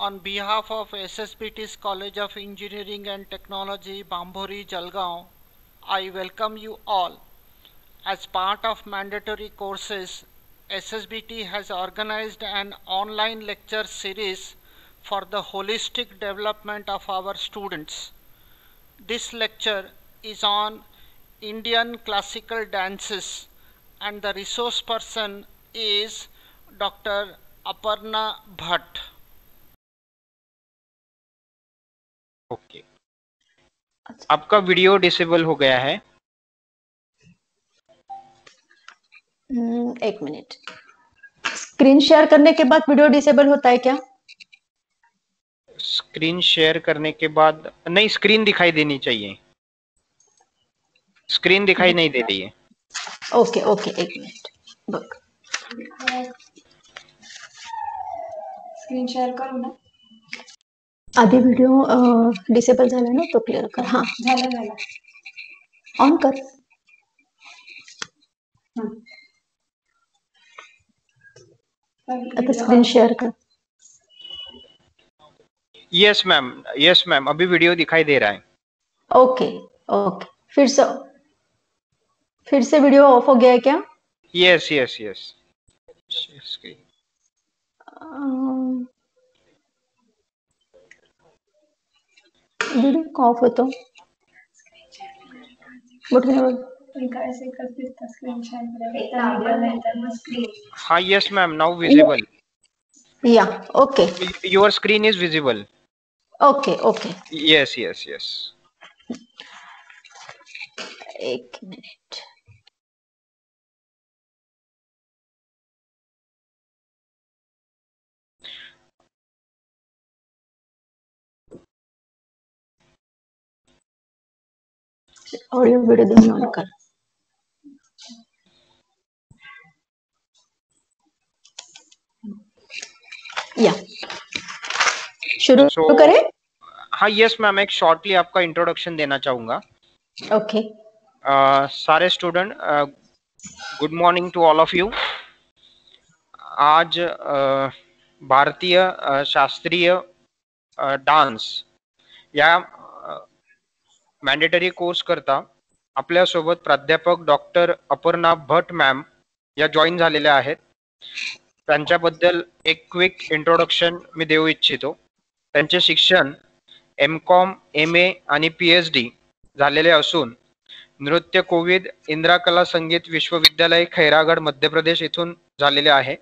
On behalf of SSBT's College of Engineering and Technology, Bambori, Jalgaon, I welcome you all. As part of mandatory courses, SSBT has organized an online lecture series for the holistic development of our students. This lecture is on Indian classical dances, and the resource person is Dr. Aparna Bhatt. Okay आपका video disable हो गया है। एक minute, screen share करने के बाद video disable होता है क्या? Screen share करने के बाद नहीं, स्क्रीन दिखाई देनी चाहिए। स्क्रीन दिखाई नहीं दे रही है। ओके ओके, एक मिनट बघ, स्क्रीन शेअर करू ना। आधी व्हिडिओ डिसेबल झाला ना, तो क्लिअर कर। हा झालं ऑन कर। आता स्क्रीन शेयर कर। यस मैम, अभी वीडियो दिखाई दे रहा है। ओके ओके, फिर से वीडियो ऑफ हो गया है क्या? यस वीडियो का ऑफ होतो। हाँ यस मैम, नाउ विजिबल। या okay, your screen is visible. Okay okay, yes एक मिनट। ऑडियो वीडियो दोन्ही ऑन कर। या शुरू करें? हाँ यस मैम, एक शॉर्टली आपका इंट्रोडक्शन देना चाहूंगा। ओके सारे student, good morning to all of you. आज भारतीय शास्त्रीय डान्स या मॅन्डेटरी कोर्स करता आपल्या सोबत प्राध्यापक डॉक्टर अपर्णा भट मॅम या जॉईन झालेल्या आहेत। त्यांच्याबद्दल एक क्विक इंट्रोडक्शन मी देऊ इच्छितो। त्यांचे शिक्षण MCOM, MA आणि PhD झालेले असून नृत्य कोविद इंदिरा कला संगीत विश्वविद्यालय खैरागड मध्य प्रदेश येथून झालेले आहे।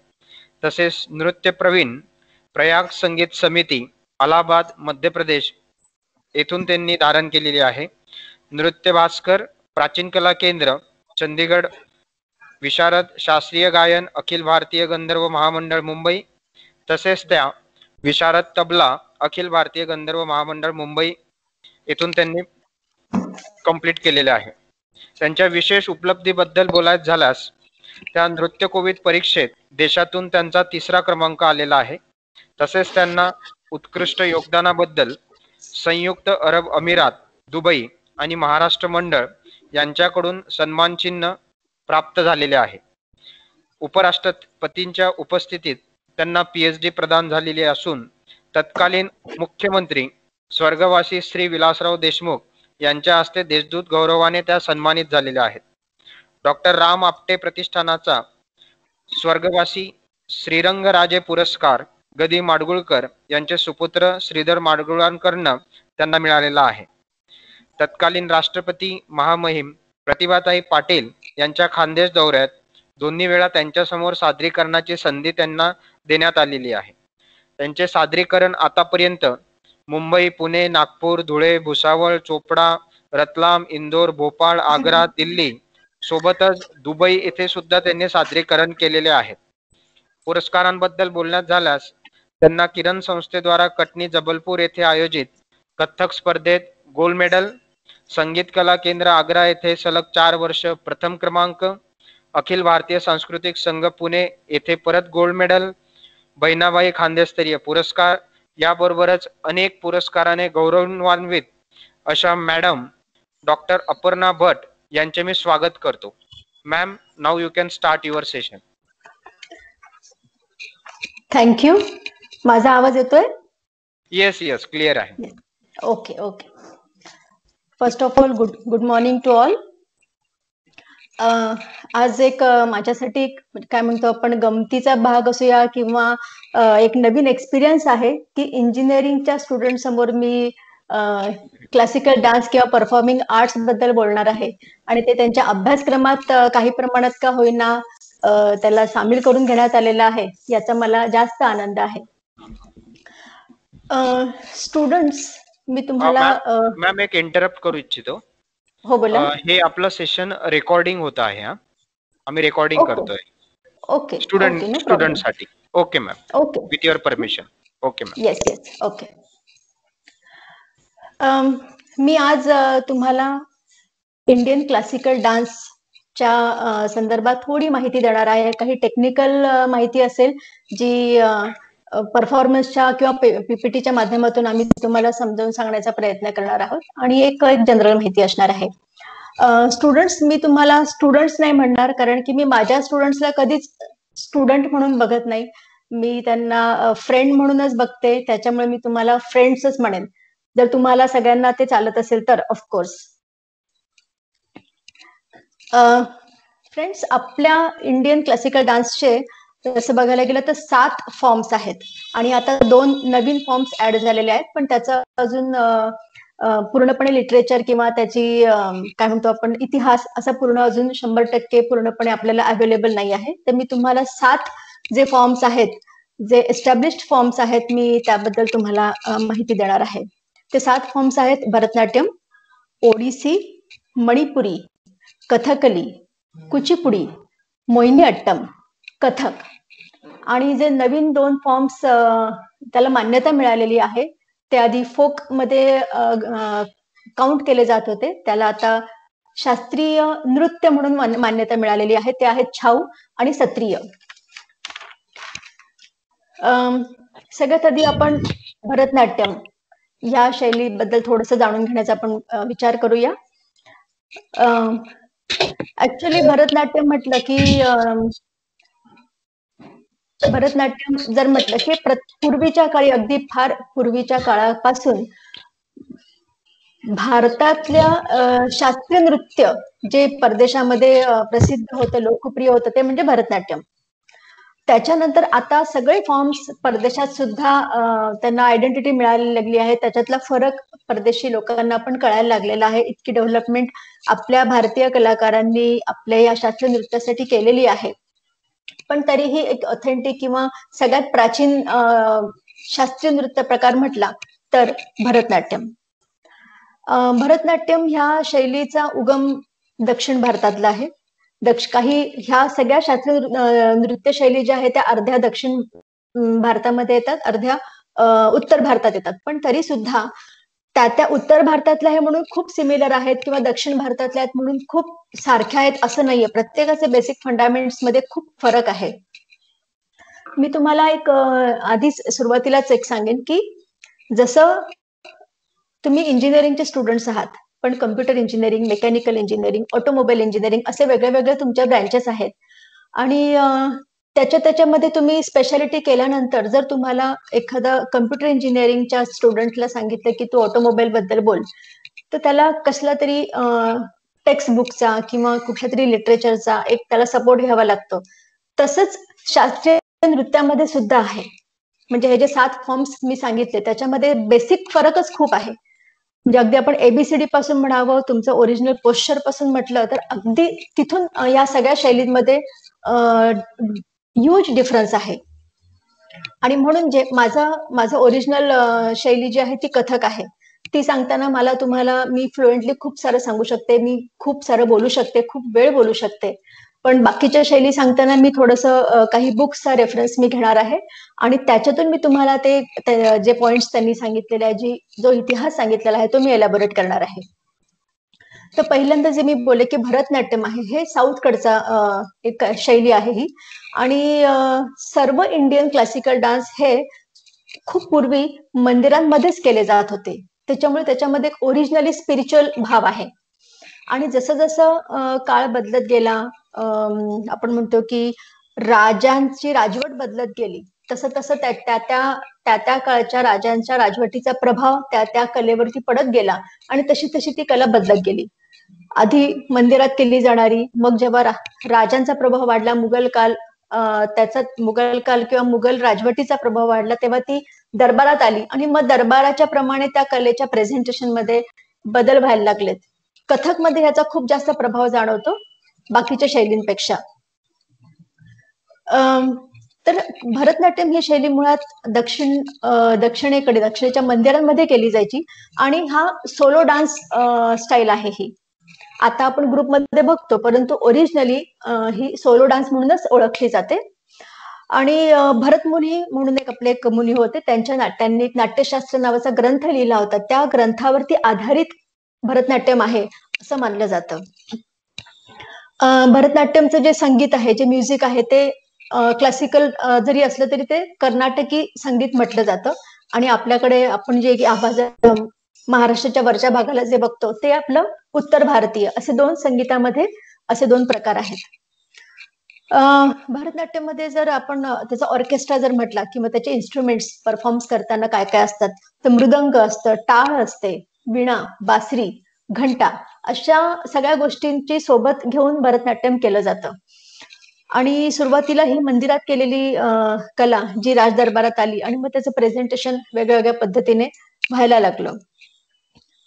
तसेच नृत्य प्रवीण प्रयाग संगीत समिती अलाहाबाद मध्य प्रदेश येथून त्यांनी धारण केलेली आहे। नृत्य भास्कर प्राचीन कला केंद्र चंदीगड विशारद शास्त्रीय गायन अखिल भारतीय गंधर्व महामंडळ मुंबई, तसेच त्या विशारद तबला अखिल भारतीय गंधर्व महामंडळ मुंबई येथून त्यांनी कंप्लीट केलेले आहे। त्यांच्या विशेष उपलब्धीबद्दल बोलायचं झाल्यास त्या नृत्य कोविद परीक्षेत देशातून त्यांचा 3रा क्रमांक आलेला आहे। तसेच त्यांना उत्कृष्ट योगदानाबद्दल संयुक्त अरब अमिरात, दुबई आणि महाराष्ट्र मंडळ यांच्याकडून सन्मान चिन्ह प्राप्त झालेले आहे। उपराष्ट्रपतींच्या उपस्थितीत त्यांना PhD प्रदान झालेली असून तत्कालीन मुख्यमंत्री स्वर्गवासी श्री विलासराव देशमुख यांच्या हस्ते देशदूत गौरवाने त्या सन्मानित झालेल्या आहेत। डॉक्टर राम आपटे प्रतिष्ठानाचा स्वर्गवासी श्रीरंगराजे पुरस्कार गदी माडगुळकर यांचे सुपुत्र श्रीधर माडगुळकरांना त्यांना मिळालेला आहे। तत्कालीन राष्ट्रपती महामहिम प्रतिभाताई पाटील यांच्या खानदेश दौऱ्यात दोन्ही वेळा त्यांच्यासमोर सादरीकरणाची संधी त्यांना देण्यात आलेली आहे। त्यांचे सादरीकरण आतापर्यंत मुंबई, पुणे, नागपूर, धुळे, भुसावळ, चोपडा, रतलाम, इंदोर, भोपाळ, आग्रा, दिल्ली सोबतच दुबई येथे सुद्धा त्यांनी सादरीकरण केलेले आहे। पुरस्कारांबद्दल बोलण्यात झाल्यास त्यांना किरण संस्थेद्वारा कटनी जबलपूर येथे आयोजित कथ्थक स्पर्धेत गोल्ड मेडल, संगीत कला केंद्र आग्रा येथे सलग 4 वर्ष प्रथम क्रमांक, अखिल भारतीय सांस्कृतिक संघ पुणे येथे परत गोल्ड मेडल, बहिणाबाई खानदेशस्तरीय पुरस्कार याबरोबरच अनेक पुरस्काराने गौरवान्वित अशा मॅडम डॉक्टर अपर्णा भट यांचे मी स्वागत करतो। Ma'am, now you can start your session. Thank you. माझा आवाज येतोय? येस येस क्लिअर आहे. Okay okay. First of all good morning to all. आज एक माझ्यासाठी काय म्हणतो आपण गमतीचा भाग असूया किंवा एक नवीन एक्सपिरियन्स आहे की इंजिनिअरिंगच्या स्टुडंट समोर मी क्लासिकल डान्स किंवा परफॉर्मिंग आर्ट्स बद्दल बोलणार आहे आणि ते त्यांच्या अभ्यासक्रमात काही प्रमाणात का होईना त्याला सामील करून घेण्यात आलेला आहे, याचा मला जास्त आनंद आहे. स्टुडंट्स, मी तुम्हाला मॅम एक इंटरप्ट करू इच्छितो. हो बोला. हे आपलं सेशन रेकॉर्डिंग होत आहे. आम्ही रेकॉर्डिंग करतोय ओके नो स्टुडंट साठी. Okay ma'am, okay with your permission. Okay ma'am. Yes okay. मी आज तुम्हाला इंडियन क्लासिकल डान्सच्या संदर्भात थोडी माहिती देणार आहे. काही टेक्निकल माहिती असेल जी परफॉर्मन्सच्या किंवा पीपीटीच्या माध्यमातून आम्ही तुम्हाला समजावून सांगण्याचा प्रयत्न करणार आहोत आणि एक जनरल माहिती असणार आहे. स्टुडंट्स, मी तुम्हाला स्टुडंट्स नाही म्हणणार कारण की मी माझ्या स्टुडंट्सला कधीच स्टुडंट म्हणून बघत नाही. मी त्यांना फ्रेंड म्हणूनच बघते, त्याच्यामुळे मी तुम्हाला फ्रेंड्सच म्हणेन, जर तुम्हाला सगळ्यांना ते चालत असेल तर ऑफकोर्स. फ्रेंड्स, आपल्या इंडियन क्लासिकल डान्सचे तसं बघायला गेलं तर 7 फॉर्म्स आहेत आणि आता 2 नवीन फॉर्म्स ऍड झालेले आहेत, पण त्याचं अजून पूर्णपणे लिटरेचर किंवा त्याची काय म्हणतो आपण इतिहास असा पूर्ण अजून 100% पूर्णपणे आपल्याला अवेलेबल नाही आहे. तर मी तुम्हाला 7 जे फॉर्म्स आहेत, जे एस्टॅब्लिश्ड फॉर्म्स आहेत, मी त्याबद्दल तुम्हाला माहिती देणार आहे. ते 7 फॉर्म्स आहेत भरतनाट्यम, ओडिसी, मणिपुरी, कथकली, कुचिपुडी, मोहिनीअट्टम, कथक. आणि जे नवीन 2 फॉर्म्स त्याला मान्यता मिळालेली आहे ते आधी फोक मध्ये काउंट केले जात होते, त्याला आता शास्त्रीय नृत्य म्हणून मान्यता मिळालेली आहे. ते आहेत छाऊ आणि सत्रिय. सगळ्यात आधी आपण भरतनाट्यम या शैलीबद्दल थोडंसं जाणून घेण्याचा आपण विचार करूया. ऍक्च्युली भरतनाट्यम म्हटलं की भरतनाट्यम जर म्हटलं की पूर्वीच्या काळी, अगदी फार पूर्वीच्या काळापासून भारतातल्या शास्त्रीय नृत्य जे परदेशामध्ये प्रसिद्ध होतं, लोकप्रिय होतं, ते म्हणजे भरतनाट्यम. त्याच्यानंतर आता सगळे फॉर्म्स परदेशात सुद्धा त्यांना आयडेंटिटी मिळायला लागली आहे. त्याच्यातला फरक परदेशी लोकांना पण कळायला लागलेला आहे. इतकी डेव्हलपमेंट आपल्या भारतीय कलाकारांनी आपल्या या शास्त्रीय नृत्यासाठी केलेली आहे. पण तरीही एक ऑथेंटिक किंवा सगळ्यात प्राचीन शास्त्रीय नृत्य प्रकार म्हटला तर भरतनाट्यम. भरतनाट्यम ह्या शैलीचा उगम दक्षिण भारतातला आहे. काही ह्या सगळ्या शास्त्रीय नृत्य शैली ज्या आहेत त्या अर्ध्या दक्षिण भारतामध्ये येतात, अर्ध्या उत्तर भारतात येतात. पण तरी सुद्धा त्या उत्तर भारतातल्या आहे म्हणून खूप सिमिलर आहेत किंवा दक्षिण भारतातल्या आहेत म्हणून खूप सारख्या आहेत असं नाहीये. प्रत्येकाचे बेसिक फंडामेंट्स मध्ये खूप फरक आहे. मी तुम्हाला एक आधीच सुरुवातीलाच एक सांगेन की जसं तुम्ही इंजिनिअरिंगचे स्टुडंट्स आहात, पण computer engineering, mechanical engineering, automobile engineering असे वेगळे वेगळे तुमच्या ब्रँचेस आहेत आणि त्याच्यामध्ये तुम्ही स्पेशालिटी केल्यानंतर जर तुम्हाला एखादा कम्प्युटर इंजिनिअरिंगच्या स्टुडंटला सांगितलं की तू ऑटोमोबाईल बद्दल बोल, तर त्याला कसला तरी टेक्स्ट बुकचा किंवा कुठल्या तरी लिटरेचरचा एक त्याला सपोर्ट घ्यावा लागतो. तसंच शास्त्रीय नृत्यामध्ये सुद्धा आहे. म्हणजे हे जे 7 फॉर्म्स मी सांगितले त्याच्यामध्ये बेसिक फरकच खूप आहे. म्हणजे अगदी आपण एबीसीडी पासून म्हणावं, तुमचं ओरिजिनल पोश्चर पासून म्हटलं तर अगदी तिथून या सगळ्या शैलींमध्ये ह्यूज डिफरन्स आहे. आणि म्हणून जे माझं ओरिजिनल शैली जी आहे ती कथक आहे. ती सांगताना मी फ्लुएंटली खूप सारं सांगू शकते, मी खूप सारं बोलू शकते, खूप वेळ बोलू शकते. पण बाकीच्या शैली सांगताना मी थोडंसं काही बुक्सचा रेफरन्स मी घेणार आहे आणि त्याच्यातून मी तुम्हाला ते जे पॉइंट्स त्यांनी सांगितलेले आहे, जो इतिहास सांगितलेला आहे तो मी एलॅबोरेट करणार आहे. तर पहिल्यांदा जे मी बोलले की भरतनाट्यम आहे हे साऊथकडचा एक शैली आहे ही आणि सर्व इंडियन क्लासिकल डान्स हे खूप पूर्वी मंदिरांमध्येच केले जात होते. त्याच्यामुळे त्याच्यामध्ये एक ओरिजिनली स्पिरिच्युअल भाव आहे. आणि जसं जसं काळ बदलत गेला, आपण म्हणतो की राजांची राजवट बदलत गेली, तसं तसं त्या काळच्या राजांच्या राजवटीचा प्रभाव त्या कलेवरती पडत गेला आणि तशी तशी ती कला बदलत गेली. आधी मंदिरात केली जाणारी, मग जेव्हा राजांचा प्रभाव वाढला, त्याचा मुघल काल किंवा मुघल राजवटीचा प्रभाव वाढला, तेव्हा ती दरबारात आली आणि मग दरबाराच्या प्रमाणे त्या कलेच्या प्रेझेंटेशन मध्ये बदल व्हायला लागलेत. कथकमध्ये ह्याचा खूप जास्त प्रभाव जाणवतो बाकीच्या शैलींपेक्षा. तर भरतनाट्यम ही शैली मुळात दक्षिणेच्या मंदिरांमध्ये केली जायची आणि हा सोलो डान्स स्टाईल आहे ही. आता आपण ग्रुपमध्ये बघतो, परंतु ओरिजिनली ही सोलो डान्स म्हणूनच ओळखली जाते. आणि भरत मुनी म्हणून एक मुनी होते, त्यांनी एक नाट्यशास्त्र नावाचा ग्रंथ लिहिला होता. त्या ग्रंथावरती आधारित भरतनाट्यम आहे असं मानलं जातं. भरतनाट्यमचं जे संगीत आहे, जे म्युझिक आहे, ते क्लासिकल जरी असलं तरी ते कर्नाटकी संगीत म्हटलं जातं. आणि आपल्याकडे आपण जे आवाज महाराष्ट्राच्या वरच्या भागाला जे बघतो ते आपलं उत्तर भारतीय, असे दोन संगीतामध्ये असे दोन प्रकार आहेत. भरतनाट्यम मध्ये जर आपण त्याचा ऑर्केस्ट्रा जर म्हटला किंवा त्याचे इन्स्ट्रुमेंट्स परफॉर्म करताना काय काय असतात, तर मृदंग असतं, टाळ असते, वीणा, बासरी, घंटा, अशा सगळ्या गोष्टींची सोबत घेऊन भरतनाट्यम केलं जातं. आणि सुरुवातीला ही मंदिरात केलेली कला जी राज दरबारात आली आणि मग त्याचं प्रेझेंटेशन वेगवेगळ्या पद्धतीने व्हायला लागलं.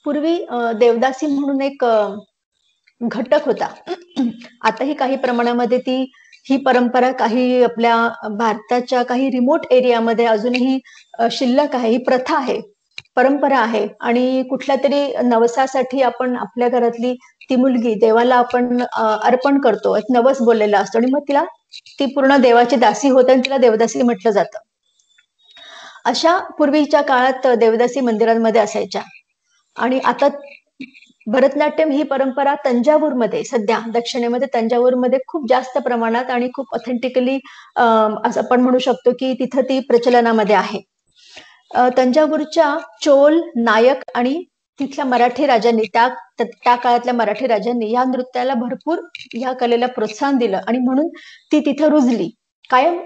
पूर्वी देवदासी म्हणून एक घटक होता. आताही काही प्रमाणामध्ये ही परंपरा काही आपल्या भारताच्या काही रिमोट एरियामध्ये अजूनही शिल्लक आहे. ही प्रथा आहे, परंपरा आहे. आणि कुठल्या तरी नवसासाठी आपण आपल्या घरातली ती मुलगी देवाला आपण अर्पण करतो, एक नवस बोललेला असतो आणि मग ती पूर्ण देवाची दासी होते आणि तिला देवदासी म्हटलं जातं. अशा पूर्वीच्या काळात देवदासी मंदिरांमध्ये असायच्या. आणि आता भरतनाट्यम ही परंपरा तंजावूरमध्ये, सध्या दक्षिणेमध्ये तंजावूरमध्ये खूप जास्त प्रमाणात आणि खूप ऑथेंटिकली असं आपण म्हणू शकतो की तिथं ती प्रचलनामध्ये आहे. तंजावूरच्या चोल, नायक आणि तिथल्या मराठी राजांनी, त्या काळातल्या मराठी राजांनी या नृत्याला भरपूर, या कलेला प्रोत्साहन दिलं आणि म्हणून ती तिथं रुजली कायम.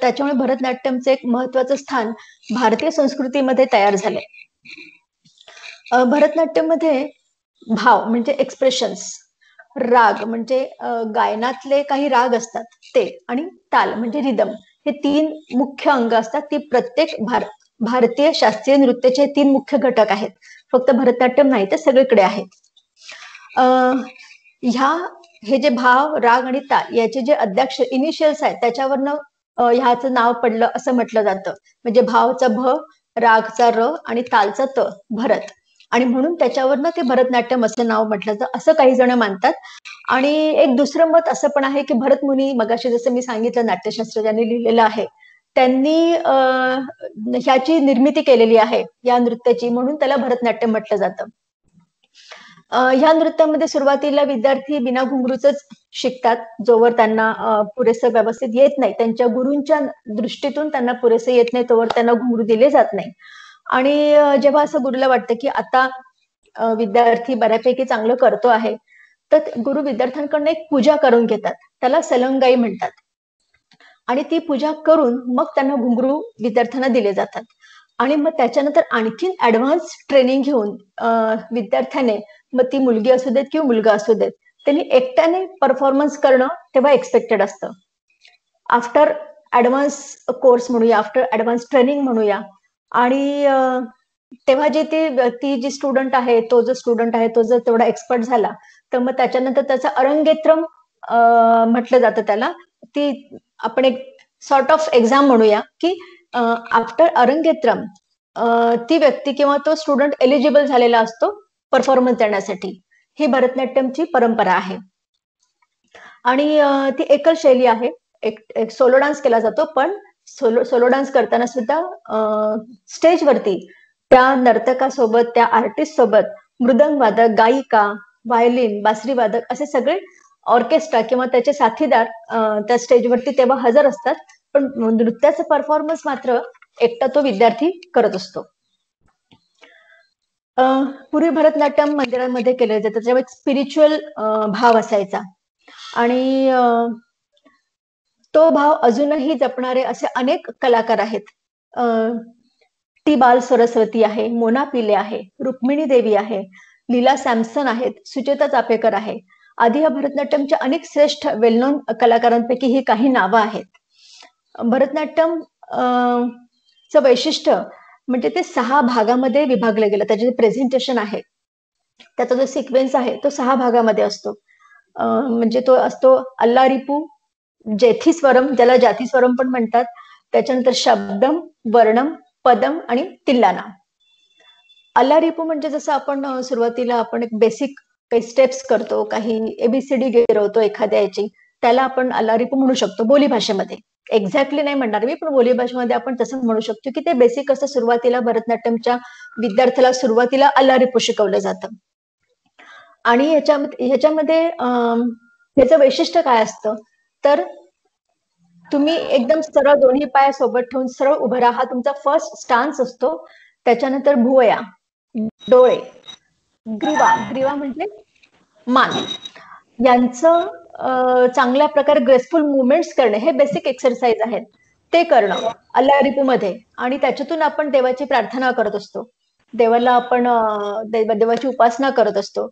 त्याच्यामुळे भरतनाट्यमचं एक महत्वाचं स्थान भारतीय संस्कृतीमध्ये तयार झालंय. भरतनाट्यम मध्ये भाव म्हणजे एक्सप्रेशन्स, राग म्हणजे गायनातले काही राग असतात ते, आणि ताल म्हणजे रिदम, हे तीन मुख्य अंग असतात. ती प्रत्येक भारतीय शास्त्रीय नृत्याचे 3 मुख्य घटक आहेत. फक्त भरतनाट्यम नाही, तर सगळीकडे आहेत. हे जे भाव, राग आणि ताल याचे जे अद्याक्षर इनिशियल्स आहेत त्याच्यावरनं ह्याचं नाव पडलं असं म्हटलं जातं. म्हणजे भावचा भ, रागचा र आणि तालचा त, भरत. आणि म्हणून त्याच्यावरनं ते भरतनाट्यम असं नाव म्हटलं जातं असं काही जण मानतात. आणि एक दुसरं मत असं पण आहे की भरत मुनी, मगाशी जसं मी सांगितलं नाट्यशास्त्र ज्यांनी लिहिलेलं आहे, त्यांनी ह्याची निर्मिती केलेली आहे या नृत्याची, म्हणून त्याला भरतनाट्यम म्हटलं जातं. ह्या नृत्यामध्ये सुरुवातीला विद्यार्थी बिना घुंगरूच शिकतात, जोवर त्यांना पुरेसं व्यवस्थित येत नाही, त्यांच्या गुरूंच्या दृष्टीतून त्यांना पुरेसं येत नाही तोवर त्यांना घुंगरू दिले जात नाही. आणि जेव्हा असं गुरुला वाटतं की आता विद्यार्थी बऱ्यापैकी चांगलं करतो आहे, तर गुरु विद्यार्थ्यांकडनं एक पूजा करून घेतात, त्याला सलंगाई म्हणतात. आणि ती पूजा करून मग त्यांना घुंगरू विद्यार्थ्यांना दिले जातात. आणि मग त्याच्यानंतर आणखीन ऍडव्हान्स ट्रेनिंग घेऊन विद्यार्थ्याने, मग ती मुलगी असू देत किंवा मुलगा असू देत, त्यांनी एकट्याने परफॉर्मन्स करणं तेव्हा एक्सपेक्टेड असतं. आफ्टर ऍडव्हान्स कोर्स म्हणूया, आफ्टर ऍडव्हान्स ट्रेनिंग म्हणूया. आणि तेव्हा ती जी स्टुडंट आहे, तो जर तेवढा एक्सपर्ट झाला, तर मग त्याच्यानंतर त्याचा अरंगेत्रम म्हटलं जातं त्याला. ती आपण एक सॉर्ट ऑफ एक्झाम म्हणूया की आफ्टर अरंगेत्रम ती व्यक्ती किंवा तो स्टुडंट एलिजिबल झालेला असतो परफॉर्मन्स देण्यासाठी. ही भरतनाट्यमची परंपरा आहे. आणि ती एकल शैली आहे, एक सोलो डान्स केला जातो. पण सोलो डान्स करताना सुद्धा स्टेजवरती त्या नर्तकासोबत, त्या आर्टिस्ट सोबत मृदंग वादक, गायिका, व्हायोलिन, बासरी वादक असे सगळे ऑर्केस्ट्रा किंवा त्याचे साथीदार त्या स्टेजवरती तेव्हा हजर असतात. पण नृत्याचं परफॉर्मन्स मात्र एकटा तो विद्यार्थी करत असतो. पूर्वी भरतनाट्यम मंदिरांमध्ये केलं जातं, त्याच्यावर एक स्पिरिच्युअल भाव असायचा. आणि तो भाव अजूनही जपणारे असे अनेक कलाकार आहेत. टी बाल सरस्वती आहे, मोना पिले आहे, रुक्मिणी देवी आहे, लीला सॅमसन आहेत, सुचेता चापेकर आहे आदी या भरतनाट्यमच्या अनेक श्रेष्ठ वेल नोन कलाकारांपैकी ही काही नावं आहेत. भरतनाट्यम चं वैशिष्ट्य म्हणजे ते 6 भागामध्ये विभागलं गेलं. त्याचे जे प्रेझेंटेशन आहे त्याचा जो सिक्वेन्स आहे तो 6 भागामध्ये असतो. म्हणजे तो असतो अल्लारिपू, जेथीस्वरम, ज्याला जातीस्वरम पण म्हणतात, त्याच्यानंतर शब्दम, वर्णम, पदम आणि तिल्लाना. अल्लारिपू म्हणजे जसं आपण सुरुवातीला आपण एक बेसिक काही स्टेप्स करतो, काही एबीसीडी गिरवतो एखाद्या याची, त्याला आपण अल्लारिपू म्हणू शकतो बोलीभाषेमध्ये. एक्झॅक्टली नाही म्हणणार मी, पण बोलीभाषेमध्ये आपण तसं म्हणू शकतो की ते बेसिक असं सुरुवातीला भरतनाट्यमच्या विद्यार्थ्याला सुरुवातीला अल्लारिपू शिकवलं जातं. आणि ह्याच्यामध्ये ह्याचं वैशिष्ट्य काय असतं तर तुम्ही एकदम सरळ दोन्ही पाय सोबत ठेवून सरळ उभं राहा, तुमचा फर्स्ट स्टान्स असतो. त्याच्यानंतर भुवया, डोळे, ग्रीवा म्हणजे मान, यांचं चांगल्या प्रकारे ग्रेसफुल मुवमेंट्स करणे हे बेसिक एक्सरसाइज आहेत. ते करणं अल्लारिपू मध्ये, आणि त्याच्यातून आपण देवाची प्रार्थना करत असतो, देवाला आपण देवाची उपासना करत असतो.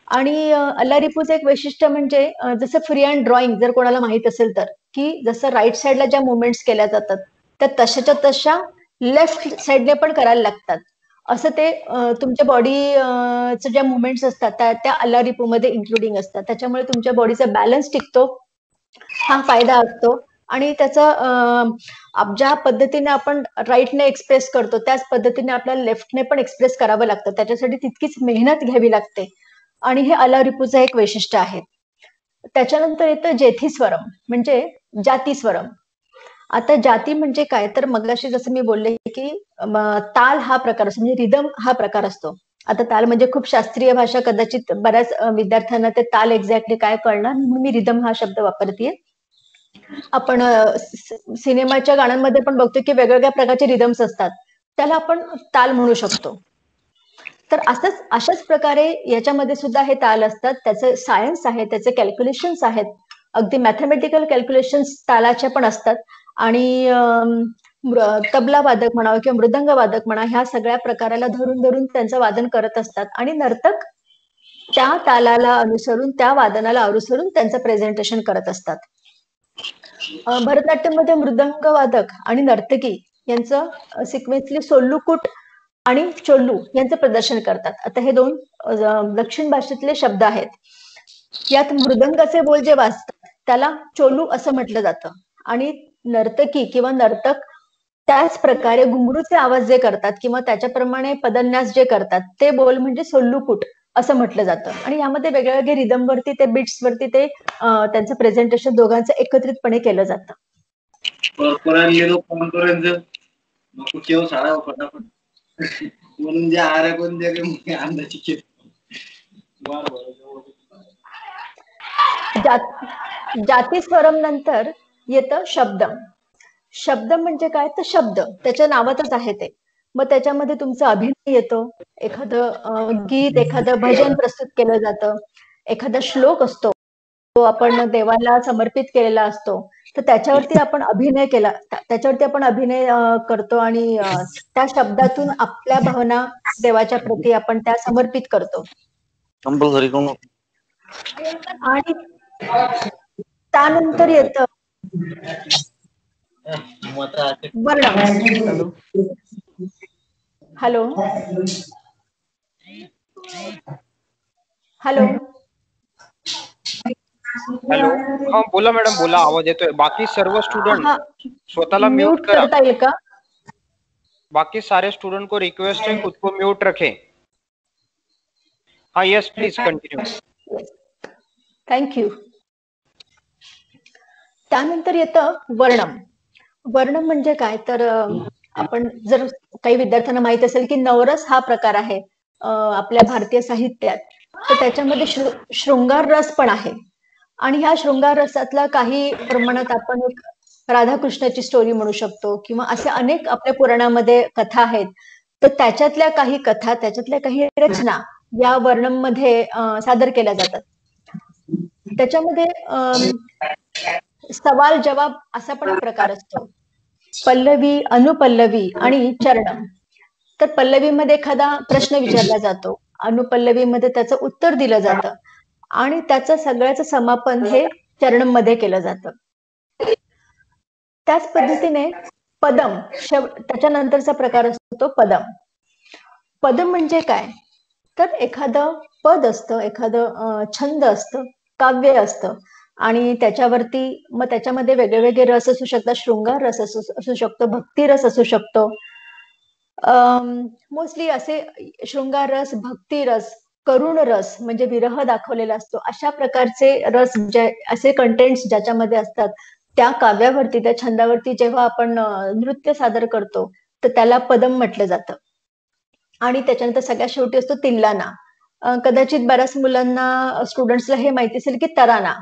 आणि अल्लारिपूचं एक वैशिष्ट्य म्हणजे जसं फ्री हँड ड्रॉइंग जर कोणाला माहित असेल तर, की जसं राईट साईडला ज्या मुवमेंट्स केल्या जातात त्या तशाच्या तशा लेफ्ट साईडने पण करायला लागतात. असं ते तुमच्या बॉडीच्या ज्या मुवमेंट्स असतात त्या अल्लारिपूमध्ये इन्क्लुडिंग असतात. त्याच्यामुळे तुमच्या बॉडीचा बॅलन्स टिकतो, हा फायदा असतो. आणि त्याचा ज्या पद्धतीने आपण राईटने एक्सप्रेस करतो त्याच पद्धतीने आपल्याला लेफ्टने पण एक्सप्रेस करावं लागतं. त्याच्यासाठी तितकीच मेहनत घ्यावी लागते, आणि हे अल्लारिपूचं एक वैशिष्ट्य आहे. त्याच्यानंतर येतं जेथीस्वरम म्हणजे जातीस्वरम. आता जाती म्हणजे काय तर मगाशी जसं मी बोलले की ताल हा प्रकार असतो, म्हणजे रिदम हा प्रकार असतो. आता ताल म्हणजे खूप शास्त्रीय भाषा, कदाचित बऱ्याच विद्यार्थ्यांना ते ताल एक्झॅक्टली काय कळणार, म्हणून मी रिदम हा शब्द वापरतेय. आपण सिनेमाच्या गाण्यांमध्ये पण बघतो की वेगवेगळ्या प्रकारचे रिदम्स असतात, त्याला आपण ताल म्हणू शकतो. तर अशाच प्रकारे याच्यामध्ये सुद्धा हे ताल असतात. त्याचे सायन्स आहे, त्याचे कॅल्क्युलेशन्स आहेत, अगदी मॅथमॅटिकल कॅल्क्युलेशन्स तालाचे पण असतात. आणि तबला वादक म्हणा किंवा मृदंग वादक म्हणा, ह्या सगळ्या प्रकाराला धरून धरून त्यांचं वादन करत असतात, आणि नर्तक त्या तालाला अनुसरून, त्या वादनाला अनुसरून त्यांचं प्रेझेंटेशन करत असतात. भरतनाट्यममध्ये मृदंग वादक आणि नर्तकी यांचं सिक्वेन्सली सोल्लुकुट आणि चोल्लू यांचं प्रदर्शन करतात. आता हे 2 दक्षिण भाषेतले शब्द आहेत. यात मृदंगाचे बोल जे वाजतात त्याला चोलू असं म्हटलं जातं, आणि नर्तकी किंवा नर्तक त्याच प्रकारे घुंगरूचे आवाज जे करतात किंवा त्याच्याप्रमाणे पदन्यास जे करतात ते बोल म्हणजे सोल्लुकुट असं म्हटलं जातं. आणि यामध्ये वेगवेगळे रिदम वरती, ते बिट्स वरती ते त्यांचं प्रेझेंटेशन दोघांचं एकत्रितपणे केलं जातं. म्हणून जे आऱ्या कोण द्या अंदाची जातीस्वरम नंतर येतं शब्दम. शब्द म्हणजे काय तर शब्द, त्याच्या नावातच आहे ते. मग त्याच्यामध्ये तुमचा अभिनय येतो, एखादं गीत, एखादं भजन प्रस्तुत केलं जातं, एखादा श्लोक असतो तो आपण देवाला समर्पित केलेला असतो, तर त्याच्यावरती आपण अभिनय केला, त्याच्यावरती आपण अभिनय करतो, आणि त्या शब्दातून आपल्या भावना देवाच्या प्रती आपण त्या समर्पित करतो. आणि त्यानंतर येतं वर्णम. हॅलो हॅलो हॅलो, हा बोला मॅडम, बोला, आवाज येतोय. बाकी सर्व स्टूडेंट स्वतःला म्यूट करा. करता येईल का? बाकी सारे स्टूडेंट को रिक्वेस्ट है खुद को म्यूट रखें. हाँ, यस प्लीज कंटिन्यू. थँक्यू. त्यानंतर येतं वर्णम. वर्णम म्हणजे काय तर आपण जर काही विद्यार्थ्यांना माहित असेल की नवरस हा प्रकार आहे आपल्या भारतीय साहित्यात, तर त्याच्यामध्ये शृंगार रस पण आहे. आणि ह्या शृंगार रसातला काही प्रमाणात आपण एक राधाकृष्णाची स्टोरी म्हणू शकतो, किंवा असे अनेक आपल्या पुराणामध्ये कथा आहेत, तर त्याच्यातल्या काही कथा, त्याच्यातल्या काही रचना या वर्णम मध्ये सादर केल्या जातात. त्याच्यामध्ये सवाल जवाब असा पण एक प्रकार असतो. पल्लवी, अनुपल्लवी आणि चरण. तर पल्लवीमध्ये एखादा प्रश्न विचारला जातो, अनुपल्लवीमध्ये त्याचं उत्तर दिलं जातं आणि त्याचं सगळ्याचं समापन हे चरणमध्ये केलं जातं. त्याच पद्धतीने पदम त्याच्यानंतरचा प्रकार असतो तो पदम. पदम म्हणजे काय? तर एखादं पद असतं, एखादं छंद असतं, काव्य असतं आणि त्याच्यावरती मग त्याच्यामध्ये वेगळे वेगळे रस असू शकतात. शृंगार रस असू शकतो, भक्ती रस असू शकतो. मोस्टली असे शृंगार रस, भक्ती रस, करुण रस म्हणजे विरह दाखवलेला असतो. अशा प्रकारचे रस असे कंटेंट्स ज्याच्यामध्ये असतात त्या काव्यावरती, त्या छंदावरती जेव्हा आपण नृत्य सादर करतो तर त्याला पदम म्हटलं जातं. आणि त्याच्यानंतर सगळ्यात शेवटी असतो तिल्लाना. कदाचित बऱ्याच मुलांना, स्टुडंट्सला हे माहिती असेल की तराना.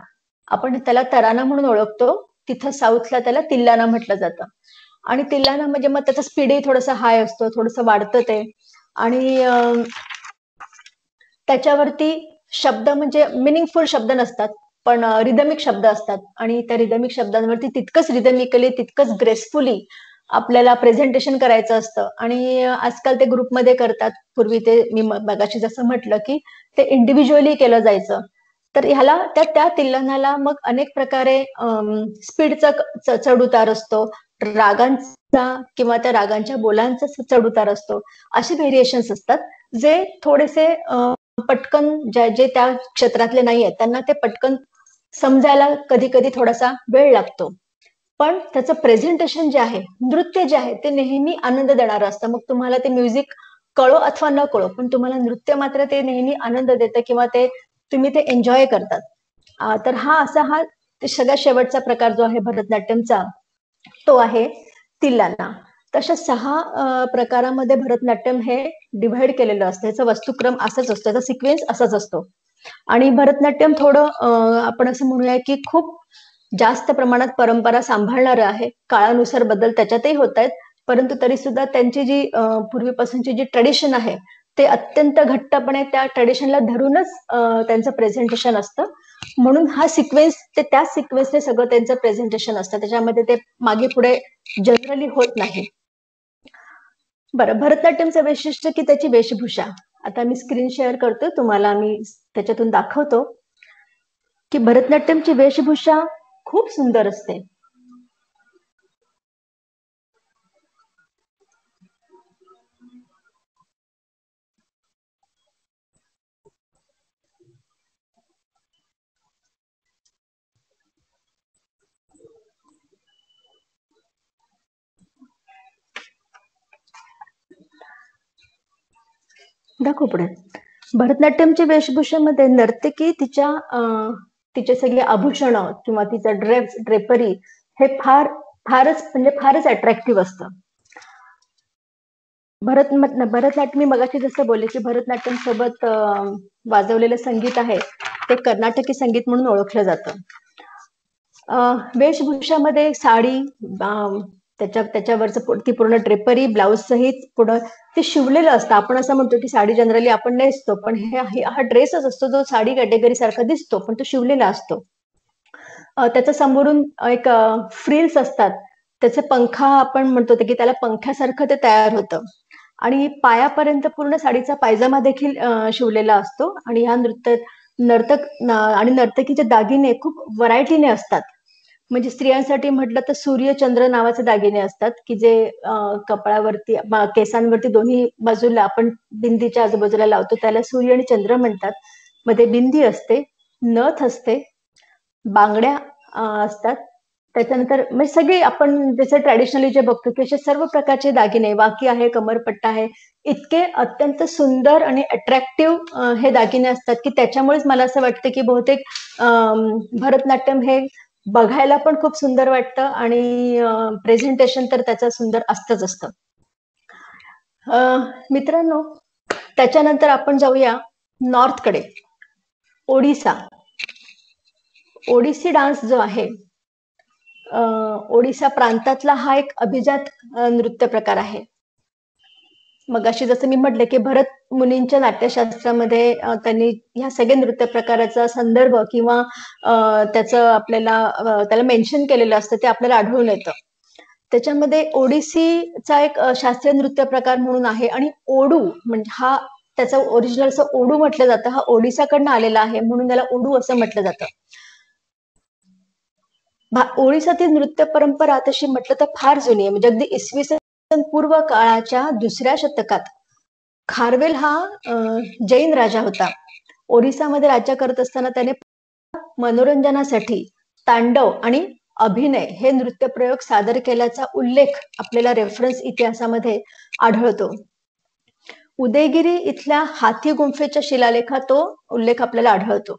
आपण त्याला तराना म्हणून ओळखतो. तिथं साऊथला त्याला तिल्लाना म्हटलं जातं. आणि तिल्लाना म्हणजे मग त्याचा स्पीडही थोडासा हाय असतो, थोडंसं वाढतं ते. आणि त्याच्यावरती शब्द म्हणजे मिनिंगफुल शब्द नसतात, पण रिदमिक शब्द असतात आणि त्या रिदमिक शब्दांवरती तितकंच रिदमिकली, तितकंच ग्रेसफुली आपल्याला प्रेझेंटेशन करायचं असतं. आणि आजकाल ते ग्रुपमध्ये करतात. पूर्वी ते मी मगाशी जसं म्हटलं की ते इंडिव्हिज्युअली केलं जायचं. तर ह्याला त्या तिल्लनाला मग अनेक प्रकारे स्पीडचा चढ-उतार असतो, रागांचा किंवा त्या रागांच्या बोलांचा चढ-उतार असतो. असे व्हेरिएशन्स असतात जे थोडेसे पटकन जे त्या क्षेत्रातले नाही आहेत त्यांना ते पटकन समजायला कधी कधी थोडासा वेळ लागतो. पण त्याचं प्रेझेंटेशन जे आहे, नृत्य जे आहे ते नेहमी आनंद देणारं असतं. मग तुम्हाला ते म्युझिक कळो अथवा न कळो, पण तुम्हाला नृत्य मात्र ते नेहमी आनंद देतं किंवा ते तुम्ही ते एन्जॉय करतात. तर हा सगळ्यात शेवटचा प्रकार जो आहे भरतनाट्यमचा तो आहे तिल्लाना. तशा 6 प्रकारामध्ये भरतनाट्यम हे डिव्हाइड केलेलं असतं. याचा वस्तुक्रम असाच असतो, याचा सिक्वेन्स असाच असतो. आणि भरतनाट्यम थोडं आपण असं म्हणूया की खूप जास्त प्रमाणात परंपरा सांभाळणारं आहे. काळानुसार बदल त्याच्यातही होत आहेत, परंतु तरी सुद्धा त्यांची जी पूर्वीपासूनची जी ट्रेडिशन आहे ते अत्यंत घट्टपणे त्या ट्रेडिशनला धरूनच त्यांचं प्रेझेंटेशन असतं. म्हणून हा सिक्वेन्स ते त्याच सिक्वेन्सने सगळं त्यांचं प्रेझेंटेशन असतं. त्याच्यामध्ये ते मागे पुढे जनरली होत नाही. बरं, भरतनाट्यमचं वैशिष्ट्य की त्याची वेशभूषा. आता मी स्क्रीन शेअर करतो, तुम्हाला मी त्याच्यातून दाखवतो की भरतनाट्यमची वेशभूषा खूप सुंदर असते. दाखव पुढे. भरतनाट्यमच्या वेशभूषेमध्ये नर्तकी तिचे सगळे आभूषण किंवा तिचं ड्रेपरी हे फारच अट्रॅक्टिव्ह असतं. भरतनाट्यम मी मगाशी जसं बोलले की भरतनाट्यम सोबत वाजवलेलं संगीत आहे ते कर्नाटकी संगीत म्हणून ओळखलं जातं. वेशभूषामध्ये साडी, त्याच्यावरचं ती पूर्ण ड्रेपरी, ब्लाउज सहित पुढं ते शिवलेलं असतं. आपण असं म्हणतो की साडी जनरली आपण नेसतो, पण हा ड्रेसच असतो जो साडी कॅटेगरी सारखा दिसतो, पण तो शिवलेला असतो. त्याच्या समोरून एक फ्रिल्स असतात, त्याचे पंखा आपण म्हणतो की त्याला पंख्यासारखं ते तयार होतं. आणि पायापर्यंत पूर्ण साडीचा पायजमा देखील शिवलेला असतो. आणि ह्या नर्तक आणि नर्तकीचे दागिने खूप व्हरायटीने असतात. म्हणजे स्त्रियांसाठी म्हटलं तर सूर्य चंद्र नावाचे दागिने असतात की जे कपाळावरती, केसांवरती दोन्ही बाजूला आपण बिंदीच्या आजूबाजूला लावतो, त्याला सूर्य आणि चंद्र म्हणतात. मध्ये बिंदी असते, नथ असते, बांगड्या असतात. त्याच्यानंतर म्हणजे सगळे आपण जसं ट्रॅडिशनली जे बघतो की असे सर्व प्रकारचे दागिने, वाकी आहे, कमरपट्टा आहे, इतके अत्यंत सुंदर आणि अट्रॅक्टिव्ह हे दागिने असतात की त्याच्यामुळेच मला असं वाटतं की बहुतेक भरतनाट्यम हे बघायला पण खूप सुंदर वाटतं आणि प्रेझेंटेशन तर त्याचं सुंदर असतं. मित्रांनो, त्याच्यानंतर आपण जाऊया नॉर्थकडे. ओडिसा. ओडिसी डान्स जो आहे, ओडिसा प्रांतातला हा एक अभिजात नृत्य प्रकार आहे. मगाशी जसं मी म्हटलं की भरत मुनींच्या नाट्यशास्त्रामध्ये त्यांनी ह्या सगळ्या नृत्य प्रकाराचा संदर्भ किंवा त्याचं आपल्याला त्याला मेन्शन केलेलं असतं ते आपल्याला आढळून येतं. त्याच्यामध्ये ओडिसीचा एक शास्त्रीय नृत्य प्रकार म्हणून आहे आणि ओडू म्हणजे हा त्याचं ओरिजिनल असं ओडू म्हटलं जातं. हा ओडिसाकडनं आलेला आहे म्हणून त्याला ओडू असं म्हटलं जातं. ओडिसातील नृत्य परंपरा तशी म्हटलं तर फार जुनी आहे. म्हणजे अगदी इसवी सन पूर्व काळाच्या 2ऱ्या शतकात खारवेल हा जैन राजा होता. ओरिसामध्ये राज्य करत असताना त्याने मनोरंजनासाठी तांडव आणि अभिनय हे नृत्य प्रयोग सादर केल्याचा उल्लेख आपल्याला रेफरन्स इतिहासामध्ये आढळतो. उदयगिरी इथल्या हाती गुंफेच्या शिलालेखात तो उल्लेख आपल्याला आढळतो.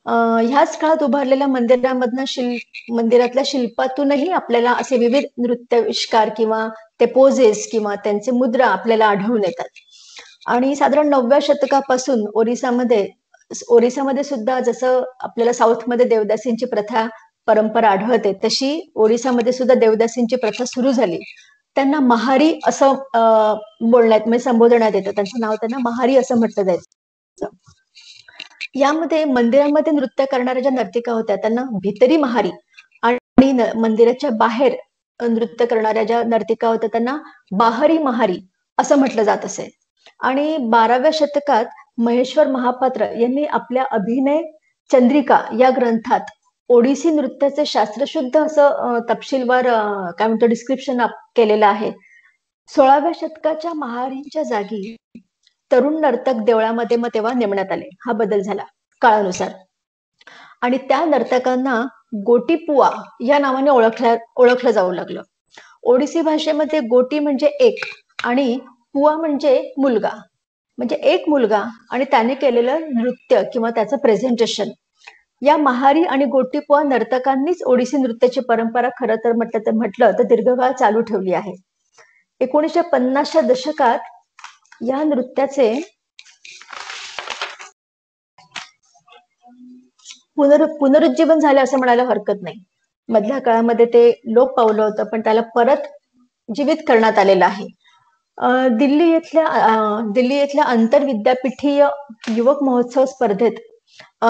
ह्याच काळात उभारलेल्या मंदिरातल्या शिल्पातूनही आपल्याला असे विविध नृत्याविष्कार किंवा ते पोजेस किंवा त्यांचे मुद्रा आपल्याला आढळून येतात. आणि साधारण 9व्या शतकापासून ओरिसामध्ये सुद्धा जसं आपल्याला साऊथमध्ये देवदासींची प्रथा परंपरा आढळते तशी ओरिसामध्ये सुद्धा देवदासींची प्रथा सुरू झाली. त्यांना महारी असं बोलण्यात म्हणजे संबोधण्यात येतं. त्यांचं नाव त्यांना महारी असं म्हटलं जायचं. यामध्ये मंदिरामध्ये नृत्य करणाऱ्या ज्या नर्तिका होत्या त्यांना भितरी महारी आणि मंदिराच्या बाहेर नृत्य करणाऱ्या ज्या नर्तिका होत्या त्यांना बाहरी महारी असं म्हटलं जात असे. आणि 12व्या शतकात महेश्वर महापात्र यांनी आपल्या अभिनय चंद्रिका या ग्रंथात ओडिसी नृत्याचे शास्त्रशुद्ध असं तपशीलवार काय म्हणतो डिस्क्रिप्शन केलेलं आहे. 16व्या शतकाच्या महारींच्या जागी तरुण नर्तक देवळामध्ये मग तेव्हा नेमण्यात आले. हा बदल झाला काळानुसार. आणि त्या नर्तकांना गोटीपुआ या नावाने ओळखलं जाऊ लागलं. ओडिसी भाषेमध्ये गोटी म्हणजे एक आणि पुआ म्हणजे मुलगा, म्हणजे एक मुलगा आणि त्याने केलेलं नृत्य किंवा त्याचं प्रेझेंटेशन. या महारी आणि गोटीपुआ नर्तकांनीच ओडिसी नृत्याची परंपरा खरं तर म्हटलं तर दीर्घकाळ चालू ठेवली आहे. 1950च्या दशकात या नृत्याचे पुनरुज्जीवन झालं असं म्हणायला हरकत नाही. मधल्या काळामध्ये ते लोप पावलं होतं पण त्याला परत जीवित करण्यात आलेलं आहे. दिल्ली येथल्या आंतरविद्यापीठीय युवक महोत्सव स्पर्धेत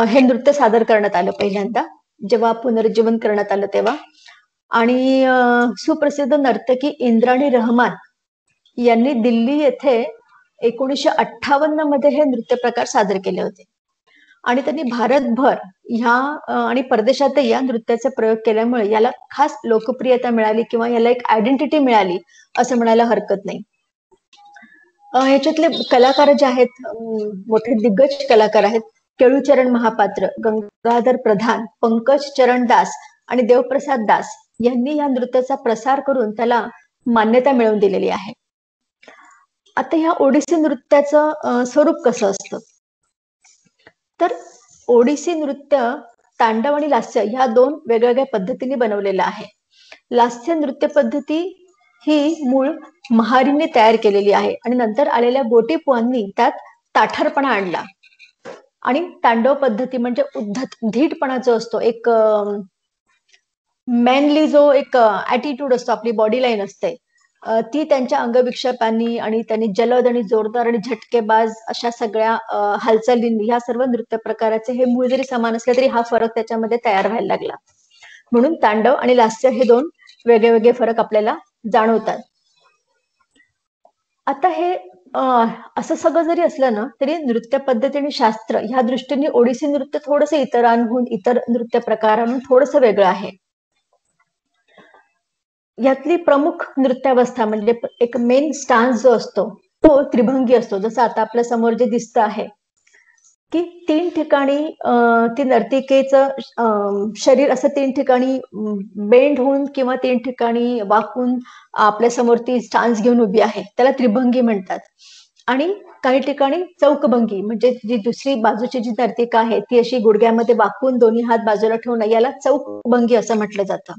हे नृत्य सादर करण्यात आलं पहिल्यांदा जेव्हा पुनरुज्जीवन करण्यात आलं तेव्हा. आणि सुप्रसिद्ध नर्तकी इंद्राणी रहमान यांनी दिल्ली येथे 1958 मध्ये हे नृत्य प्रकार सादर केले होते. आणि त्यांनी भारतभर ह्या आणि परदेशात या नृत्याचे प्रयोग केल्यामुळे याला खास लोकप्रियता मिळाली किंवा याला एक आयडेंटिटी मिळाली असं म्हणायला हरकत नाही. ह्याच्यातले कलाकार जे आहेत मोठे दिग्गज कलाकार आहेत. केळूचरण महापात्र, गंगाधर प्रधान, पंकज चरण दास आणि देवप्रसाद दास यांनी या नृत्याचा प्रसार करून त्याला मान्यता मिळवून दिलेली आहे. आता ह्या ओडिसी नृत्याचं स्वरूप कसं असतं तर ओडिसी नृत्य तांडव आणि लास्य ह्या 2 वेगवेगळ्या पद्धतीने बनवलेलं आहे. लास्य नृत्य पद्धती ही मूळ महारीने तयार केलेली आहे आणि नंतर आलेल्या गोटीपुआंनी त्यात ताठरपणा आणला. आणि तांडव पद्धती म्हणजे धीटपणा जो असतो एक मॅनली जो एक ऍटिट्यूड असतो आपली बॉडी लाईन असते ती त्यांच्या अंगविक्षेपांनी आणि त्यांनी जलद आणि जोरदार आणि झटकेबाज अशा सगळ्या हालचालींनी ह्या सर्व नृत्य प्रकाराचे हे मूळ जरी समान असले तरी हा फरक त्याच्यामध्ये तयार व्हायला लागला. म्हणून तांडव आणि लास्य हे 2 वेगळे फरक आपल्याला जाणवतात. आता हे असं सगळं जरी असलं ना तरी नृत्य पद्धती आणि शास्त्र ह्या दृष्टीने ओडिसी नृत्य थोडंसं इतर नृत्य प्रकारांहून थोडंसं वेगळं आहे. यातली प्रमुख नृत्यावस्था म्हणजे एक मेन स्टान्स जो असतो तो त्रिभंगी असतो. जसं आता आपल्या समोर जे दिसतं आहे की 3 ठिकाणी ती नर्तिकेचं शरीर असं 3 ठिकाणी बेंड होऊन किंवा 3 ठिकाणी वाकून आपल्या समोर ती स्टान्स घेऊन उभी आहे त्याला त्रिभंगी म्हणतात. आणि काही ठिकाणी चौकभंगी म्हणजे जी दुसरी बाजूची जी नर्तिका आहे ती अशी गुडघ्यामध्ये वाकून दोन्ही हात बाजूला ठेवणं याला चौकभंगी असं म्हटलं जातं.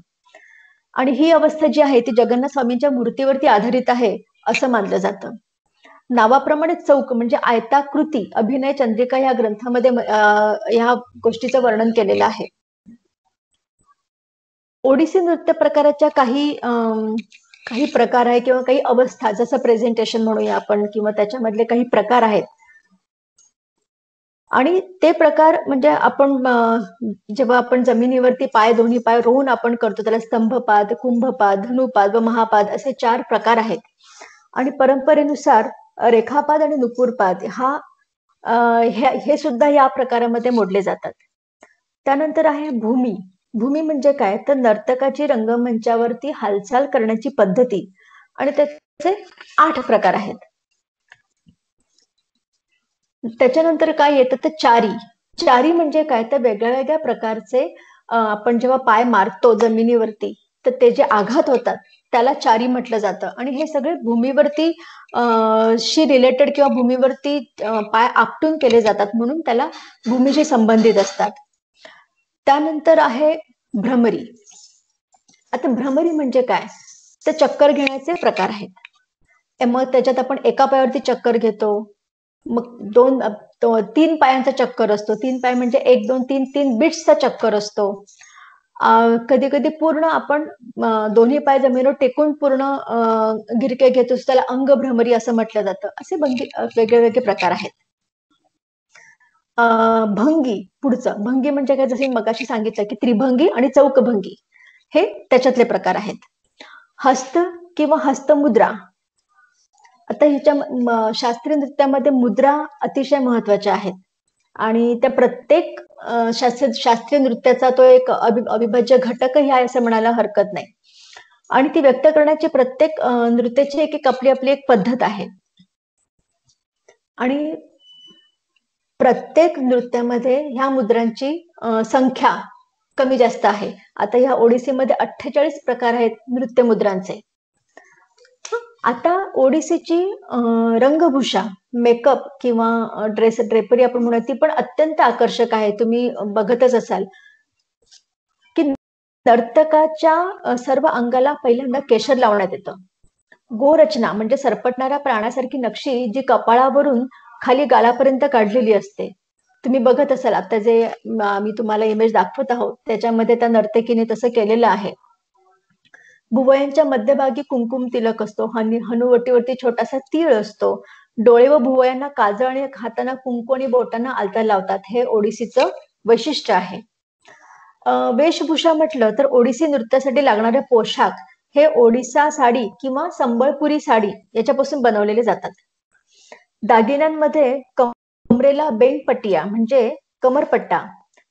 आणि ही अवस्था जी आहे ती जगन्नाथ स्वामींच्या मूर्तीवरती आधारित आहे असं मानलं जातं. नावाप्रमाणे चौक म्हणजे आयताकृती अभिनय चंद्रिका या ग्रंथामध्ये ह्या गोष्टीचं वर्णन केलेलं आहे. ओडिसी नृत्य प्रकाराच्या काही काही प्रकार आहे किंवा काही अवस्था, जसं प्रेझेंटेशन म्हणूया आपण, किंवा त्याच्यामधले काही प्रकार आहेत. आणि ते प्रकार म्हणजे आपण जेव्हा आपण जमिनीवरती दोन्ही पाय रोवून आपण करतो, त्याला स्तंभपाद, कुंभपाद, धनुपाद व महापाद असे 4 प्रकार आहेत. आणि परंपरेनुसार रेखापाद आणि नुपुरपाद हे सुद्धा या प्रकारामध्ये मोडले जातात. त्यानंतर आहे भूमी. भूमी म्हणजे काय, तर नर्तकाची रंगमंचावरती हालचाल करण्याची पद्धती, आणि त्याचे 8 प्रकार आहेत. त्याच्यानंतर काय येतं तर चारी. चारी म्हणजे काय, तर वेगळ्या वेगळ्या प्रकारचे आपण जेव्हा पाय मारतो जमिनीवरती, तर ते जे आघात होतात त्याला चारी म्हटलं जातं. आणि हे सगळे भूमीवरती शी रिलेटेड किंवा भूमीवरती पाय आपटून केले जातात, म्हणून त्याला भूमीशी संबंधित असतात. त्यानंतर आहे भ्रमरी. आता भ्रमरी म्हणजे काय, तर चक्कर घेण्याचे प्रकार आहेत. मग त्याच्यात आपण एका पायावरती चक्कर घेतो, मग 3 पायांचा चक्कर असतो. 3 पाय म्हणजे 1 2 3 बिट्सचा चक्कर असतो. कधी कधी पूर्ण आपण दोन्ही पाय जमिनीवर टेकून पूर्ण गिरके घेतो, त्याला अंगभ्रमरी असं म्हटलं जातं. असे वेगळे वेगळे प्रकार आहेत. भंगी. पुढचं भंगी म्हणजे काय, जसे मगाशी सांगितलं की त्रिभंगी आणि चौकभंगी हे त्याच्यातले प्रकार आहेत. हस्त किंवा हस्तमुद्रा. आता ह्याच्या शास्त्रीय नृत्यामध्ये मुद्रा अतिशय महत्वाच्या आहेत, आणि त्या प्रत्येक शास्त्रीय नृत्याचा तो एक अविभाज्य घटकही आहे असं म्हणायला हरकत नाही. आणि ती व्यक्त करण्याची प्रत्येक नृत्याची एक आपली एक पद्धत आहे. आणि प्रत्येक नृत्यामध्ये ह्या मुद्रांची संख्या कमी जास्त आहे. आता ह्या ओडिसीमध्ये 48 प्रकार आहेत नृत्य मुद्रांचे. आता ओडिसीची रंगभूषा, मेकअप किंवा ड्रेपरी आपण म्हणूया, ती पण अत्यंत आकर्षक आहे. तुम्ही बघतच असाल की नर्तकाच्या सर्व अंगाला पहिल्यांदा केशर लावण्यात येतं. गोरचना म्हणजे सरपटणाऱ्या प्राण्यासारखी नक्षी जी कपाळावरून खाली गालापर्यंत काढलेली असते. तुम्ही बघत असाल, आता जे मी तुम्हाला इमेज दाखवत आहोत त्याच्यामध्ये त्या नर्तकीने तसं केलेलं आहे. भुवयांच्या मध्यभागी कुंकुम तिलक असतो. हनुवटीवरती छोटासा तीळ असतो. डोळे व भुवयांना काजळ आणि हातांना कुंकू आणि बोटांना आलता लावतात. हे ओडिसीचं वैशिष्ट्य आहे. वेशभूषा म्हटलं तर ओडिसी नृत्यासाठी लागणारे पोशाख हे ओडिसा साडी किंवा संबळपुरी साडी याच्यापासून बनवलेले जातात. दागिन्यांमध्ये कमरेला बेंगपट्टिया म्हणजे कमरपट्टा,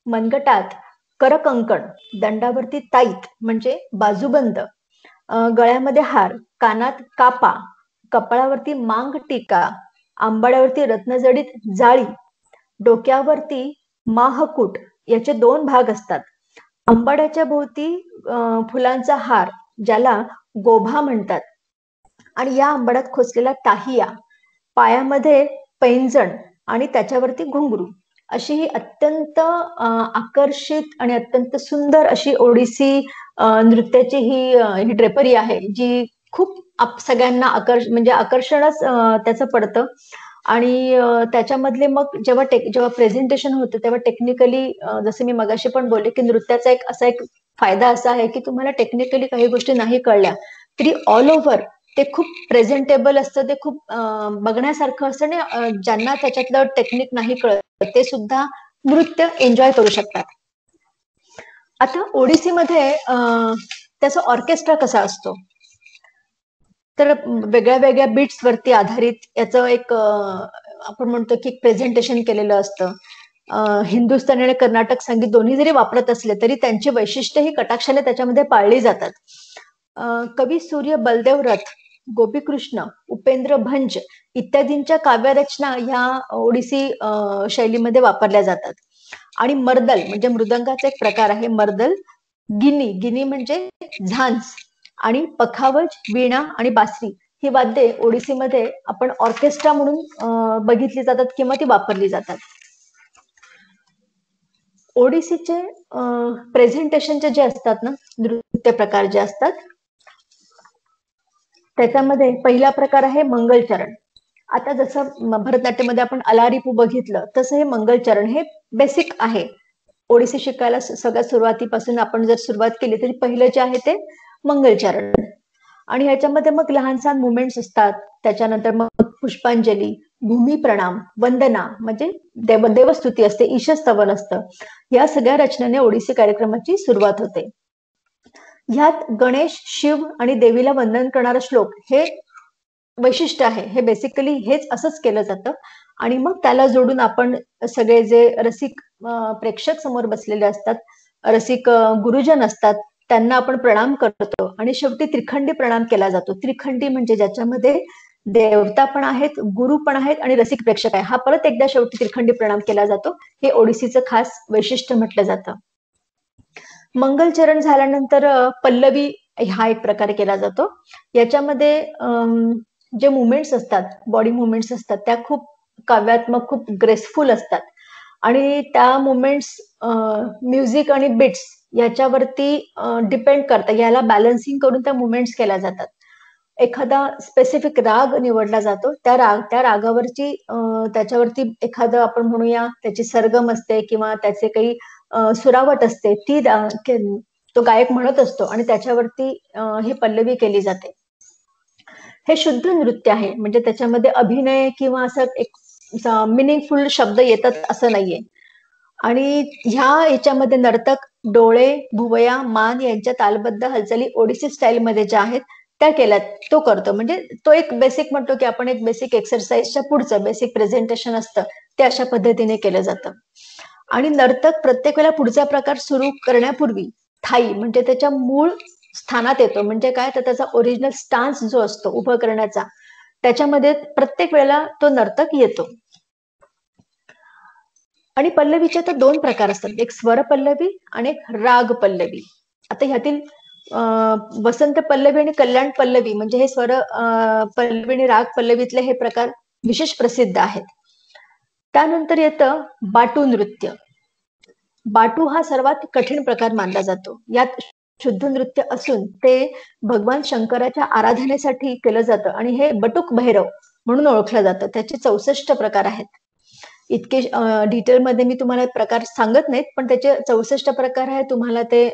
मनगटात करकंकण, दंडावरती ताईत म्हणजे बाजूबंद, गळ्यामध्ये हार, कानात कापा, कपाळावरती मांग टीका, आंबाड्यावरती रत्नजडीत जाळी, डोक्यावरती माहकूट याचे 2 भाग असतात. आंबाड्याच्या भोवती फुलांचा हार ज्याला गोभा म्हणतात, आणि या आंबाड्यात खोचलेला टाहिया, पायामध्ये पैंजण आणि त्याच्यावरती घुंगरू, अशी ही अत्यंत आकर्षित आणि अत्यंत सुंदर अशी ओडिसी नृत्याची ही ड्रेपरी आहे, जी खूप सगळ्यांना म्हणजे आकर्षणच त्याचं पडतं. आणि त्याच्यामधले मग जेव्हा प्रेझेंटेशन होतं तेव्हा टेक्निकली, जसं मी मगाशी पण बोलले की नृत्याचा एक फायदा असा आहे की तुम्हाला टेक्निकली काही गोष्टी नाही कळल्या तरी ऑल ओव्हर ते खूप प्रेझेंटेबल असतं, ते खूप बघण्यासारखं असतं, आणि ज्यांना त्याच्यातलं टेक्निक नाही कळत ते सुद्धा नृत्य एन्जॉय करू शकतात. आता ओडिसीमध्ये त्याचा ऑर्केस्ट्रा कसा असतो, तर वेगळ्या वेगळ्या बीट्स वरती आधारित याचं एक आपण म्हणतो की प्रेझेंटेशन केलेलं असतं. हिंदुस्थानी आणि कर्नाटक संगीत दोन्ही जरी वापरत असले तरी त्यांची वैशिष्ट्य ही कटाक्षाने त्याच्यामध्ये पाळली जातात. कवी सूर्य बलदेव रथ, गोपीकृष्ण, उपेंद्र भंज इत्यादींच्या काव्यरचना ह्या ओडिसी शैलीमध्ये वापरल्या जातात. आणि मर्दल म्हणजे मृदंगाचा एक प्रकार आहे. मर्दल, गिनी म्हणजे झांज, आणि पखावज, वीणा आणि बासरी ही वाद्ये ओडिसीमध्ये आपण ऑर्केस्ट्रा म्हणून बघितली जातात किंवा ती वापरली जातात. ओडिसीचे प्रेझेंटेशनचे जे असतात ना, नृत्य प्रकार जे असतात त्याच्यामध्ये पहिला प्रकार आहे मंगलचरण. आता जसं भरतनाट्यमध्ये आपण अलारिपू बघितलं तसं हे मंगलचरण हे बेसिक आहे. ओडिसी शिकायला सगळ्यात सुरुवातीपासून आपण जर सुरुवात केली तरी पहिलं जे आहे ते मंगलचरण. आणि ह्याच्यामध्ये मग लहान सहान मुवमेंट्स असतात. त्याच्यानंतर मग पुष्पांजली, भूमी प्रणाम, वंदना म्हणजे देवस्तुती असते, ईशस्तवन असतं. या सगळ्या रचनेने ओडिसी कार्यक्रमाची सुरुवात होते. ह्यात गणेश, शिव आणि देवीला वंदन करणारा श्लोक हे वैशिष्ट्य आहे. हे बेसिकली हेच असंच केलं जातं. आणि मग त्याला जोडून आपण सगळे जे रसिक प्रेक्षक समोर बसलेले असतात, रसिक गुरुजन असतात, त्यांना आपण प्रणाम करतो. आणि शेवटी त्रिखंडी प्रणाम केला जातो. त्रिखंडी म्हणजे ज्याच्यामध्ये देवता पण आहेत, गुरु पण आहेत आणि रसिक प्रेक्षक आहे. हा परत एकदा शेवटी त्रिखंडी प्रणाम केला जातो. हे ओडिसीचं खास वैशिष्ट्य म्हटलं जातं. मंगलचरण झाल्यानंतर पल्लवी हा एक प्रकार केला जातो. याच्यामध्ये जे मुवमेंट्स असतात, बॉडी मुवमेंट्स असतात, त्या खूप काव्यात्मक, खूप ग्रेसफुल असतात. आणि त्या मुवमेंट्स म्युझिक आणि बिट्स याच्यावरती डिपेंड करतात. याला बॅलन्सिंग करून त्या मुवमेंट्स केल्या जातात. एखादा स्पेसिफिक राग निवडला जातो. त्या रागावरची त्याच्यावरती एखादं आपण म्हणूया त्याची सरगम असते किंवा त्याचे काही सुरावट असते, ती तो गायक म्हणत असतो आणि त्याच्यावरती हे पल्लवी केली जाते. हे शुद्ध नृत्य आहे. म्हणजे त्याच्यामध्ये अभिनय किंवा असं एक मिनिंगफुल शब्द येतात असं नाहीये. आणि ह्या याच्यामध्ये नर्तक डोळे, भुवया, मान यांच्या तालबद्ध हालचाली ओडिसी स्टाईल मध्ये ज्या आहेत त्या केल्यात, तो करतो. म्हणजे तो एक बेसिक म्हणतो की आपण एक बेसिक एक्सरसाइजच्या पुढचं बेसिक प्रेझेंटेशन असतं ते अशा पद्धतीने केलं जातं. आणि नर्तक प्रत्येक वेळेला पुढचा प्रकार सुरू करण्यापूर्वी थाई म्हणजे त्याच्या मूळ स्थानात येतो. म्हणजे काय, तर त्याचा ओरिजिनल स्टान्स जो असतो उभं करण्याचा, त्याच्यामध्ये प्रत्येक वेळेला तो नर्तक येतो. आणि पल्लवीचे तर दोन प्रकार असतात, एक स्वर पल्लवी आणि एक राग पल्लवी. आता ह्यातील वसंत पल्लवी आणि कल्याण पल्लवी म्हणजे हे स्वर पल्लवी आणि राग पल्लवीतले हे प्रकार विशेष प्रसिद्ध आहेत. त्यानंतर येतं बाटू नृत्य. बाटू हा सर्वात कठीण प्रकार मानला जातो. यात शुद्ध नृत्य असून ते भगवान शंकराच्या आराधनेसाठी केलं जातं आणि हे बटुक भैरव म्हणून ओळखलं जातं. त्याचे 64 प्रकार आहेत. इतके डिटेलमध्ये मी तुम्हाला प्रकार सांगत नाहीत, पण त्याचे 64 प्रकार आहेत. तुम्हाला ते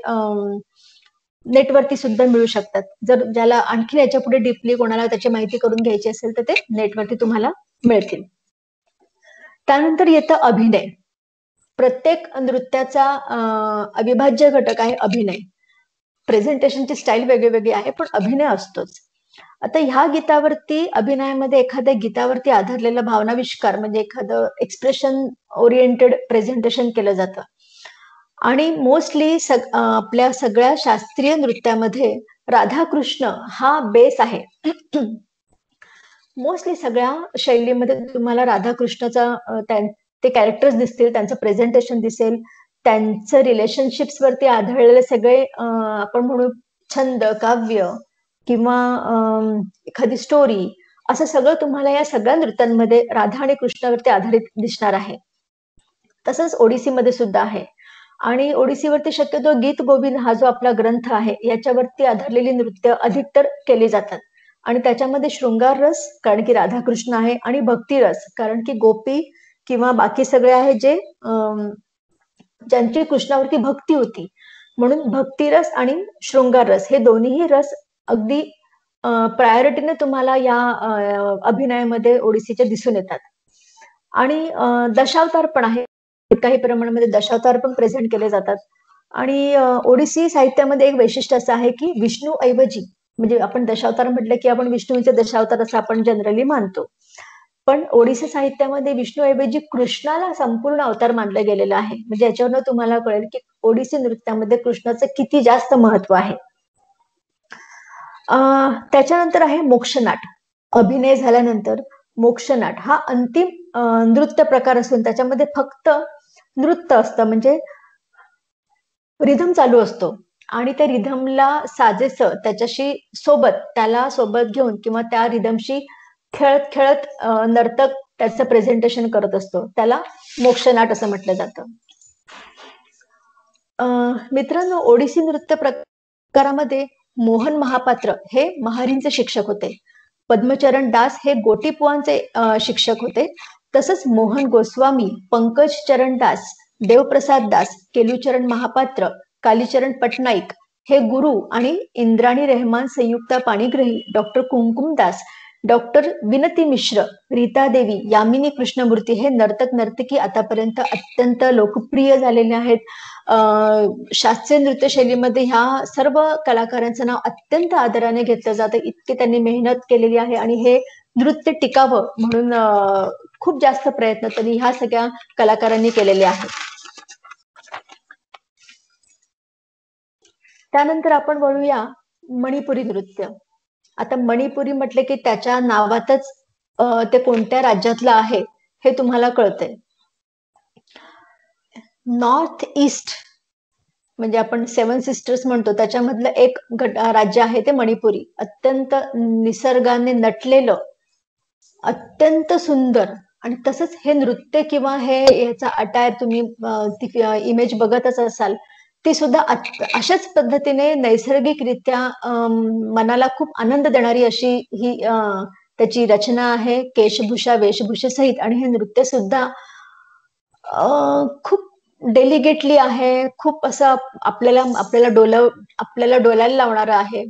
नेटवरती सुद्धा मिळू शकतात. जर ज्याला आणखी याच्या पुढे डीपली कोणाला त्याची माहिती करून घ्यायची असेल तर ते नेटवरती तुम्हाला मिळतील. त्यानंतर येतं अभिनय. प्रत्येक नृत्याचा अविभाज्य घटक आहे अभिनय. प्रेझेंटेशनची स्टाईल वेगळी आहे, पण अभिनय असतोच. आता ह्या गीतावरती अभिनयामध्ये एखाद्या गीतावरती आधारलेला भावनाविष्कार म्हणजे एखादं एक्सप्रेशन ओरिएंटेड प्रेझेंटेशन केलं जातं. आणि मोस्टली आपल्या सगळ्या शास्त्रीय नृत्यामध्ये राधाकृष्ण हा बेस आहे. मोस्टली सगळ्या शैलीमध्ये तुम्हाला राधाकृष्णाचा ते कॅरेक्टर्स दिसतील, त्यांचं प्रेझेंटेशन दिसेल, त्यांचं रिलेशनशिप्स वरती आधारलेले सगळे आपण म्हणू छंद, काव्य किंवा एखादी स्टोरी, असं सगळं तुम्हाला या सगळ्या नृत्यांमध्ये राधा आणि कृष्णावरती आधारित दिसणार आहे. तसंच ओडिसीमध्ये सुद्धा आहे. आणि ओडिसीवरती शक्यतो गीत गोविंद हा जो आपला ग्रंथ आहे याच्यावरती आधारलेली नृत्य अधिकतर केली जातात. आणि त्याच्यामध्ये शृंगार रस कारण की राधाकृष्ण आहे आणि भक्ती रस कारण की गोपी किंवा बाकी सगळे आहे जे ज्यांची कृष्णावरती भक्ती होती, म्हणून भक्तिरस आणि शृंगार रस हे दोन्हीही रस अगदी प्रायोरिटीने तुम्हाला या अभिनयामध्ये ओडिसीचे दिसून येतात. आणि दशावतार पण आहे, काही प्रमाणामध्ये दशावतार पण प्रेझेंट केले जातात. आणि ओडिसी साहित्यामध्ये एक वैशिष्ट्य असं आहे की विष्णू ऐवजी म्हणजे आपण दशावतार म्हटलं की आपण विष्णूचे दशावतार असं आपण जनरली मानतो, पण ओडिसी साहित्यामध्ये विष्णूऐवजी कृष्णाला संपूर्ण अवतार मानलं गेलेलं आहे. म्हणजे याच्यावरनं तुम्हाला कळेल की ओडिसी नृत्यामध्ये कृष्णाचं किती जास्त महत्व आहे. त्याच्यानंतर आहे मोक्षनाट. अभिनय झाल्यानंतर मोक्षनाट हा अंतिम नृत्य प्रकार असून त्याच्यामध्ये फक्त नृत्य असतं, म्हणजे रिधम चालू असतो आणि त्या रिधमला साजेसं त्याच्याशी त्याला सोबत घेऊन किंवा त्या रिधमशी खेळत खेळत नर्तक त्याचं प्रेझेंटेशन करत असतो, त्याला मोक्षनाट असं म्हटलं जातं. मित्रांनो, ओडिसी नृत्य प्रकारामध्ये मोहन महापात्र हे महारींचे शिक्षक होते. पद्मचरण दास हे गोटीपुआंचे शिक्षक होते. तसंच मोहन गोस्वामी, पंकज चरण दास, देवप्रसाद दास, केलुचरण महापात्र, कालीचरण पटनाईक हे गुरु आणि इंद्राणी रेहमान संयुक्ता पाणिग्रही, डॉक्टर कुमकुम दास, डॉक्टर विनती मिश्र, रीता देवी, यामिनी कृष्णमूर्ती हे नर्तक नर्तकी आतापर्यंत अत्यंत लोकप्रिय झालेले आहेत. शास्त्रीय नृत्य शैलीमध्ये ह्या सर्व कलाकारांचं नाव अत्यंत आदराने घेतलं जातं. इतके त्यांनी मेहनत केलेली आहे आणि हे नृत्य टिकावं म्हणून खूप जास्त प्रयत्न त्यांनी ह्या सगळ्या कलाकारांनी केलेले आहेत. त्यानंतर आपण वळूया मणिपुरी नृत्य. आता मणिपुरी म्हटले की त्याच्या नावातच ते कोणत्या राज्यातलं आहे हे तुम्हाला कळतंय. नॉर्थ ईस्ट म्हणजे आपण 7 सिस्टर्स म्हणतो त्याच्यामधलं एक राज्य आहे ते मणिपुरी. अत्यंत निसर्गाने नटलेलं, अत्यंत सुंदर, आणि तसंच हे नृत्य किंवा हे याचा अटायर तुम्ही ती इमेज बघतच असाल, ती सुद्धा अशाच पद्धतीने नैसर्गिकरित्या मनाला खूप आनंद देणारी अशी ही त्याची रचना आहे, केशभूषा वेशभूषेसहित. आणि हे नृत्य सुद्धा खूप डेलिगेटली आहे, खूप असं आपल्याला डोलायला लावणारं आहे.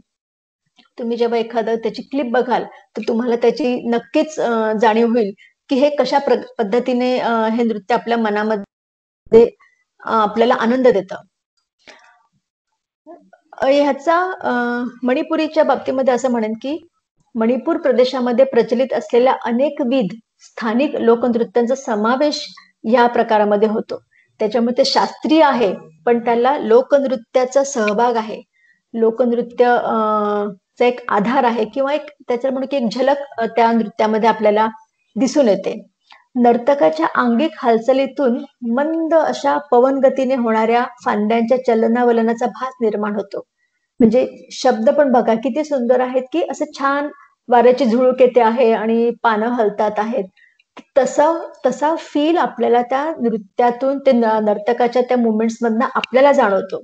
तुम्ही जेव्हा एखादं त्याची क्लिप बघाल तर तुम्हाला त्याची नक्कीच जाणीव होईल की हे कशा पद्धतीने हे नृत्य आपल्या मनामध्ये आपल्याला आनंद देतं. ह्याचा मणिपुरीच्या बाबतीमध्ये असं म्हणेन की मणिपूर प्रदेशामध्ये प्रचलित असलेल्या अनेकविध स्थानिक लोकनृत्यांचा समावेश या प्रकारामध्ये होतो. त्याच्यामुळे ते शास्त्रीय आहे पण त्याला लोकनृत्याचा सहभाग आहे, लोकनृत्य चा एक आधार आहे किंवा एक त्याच्या म्हणून की एक झलक त्या नृत्यामध्ये आपल्याला दिसून येते. नर्तकाच्या अंगिक हालचालीतून मंद अशा पवन गतीने होणाऱ्या फांद्यांच्या चलनावलनाचा भास निर्माण होतो. म्हणजे शब्द पण बघा किती सुंदर आहेत की असं छान वाऱ्याची झुळूक येते आहे आणि पानं हलतात आहेत. तसा फील आपल्याला त्या नृत्यातून ते नर्तकाच्या त्या मुवमेंट्स मधनं आपल्याला जाणवतो.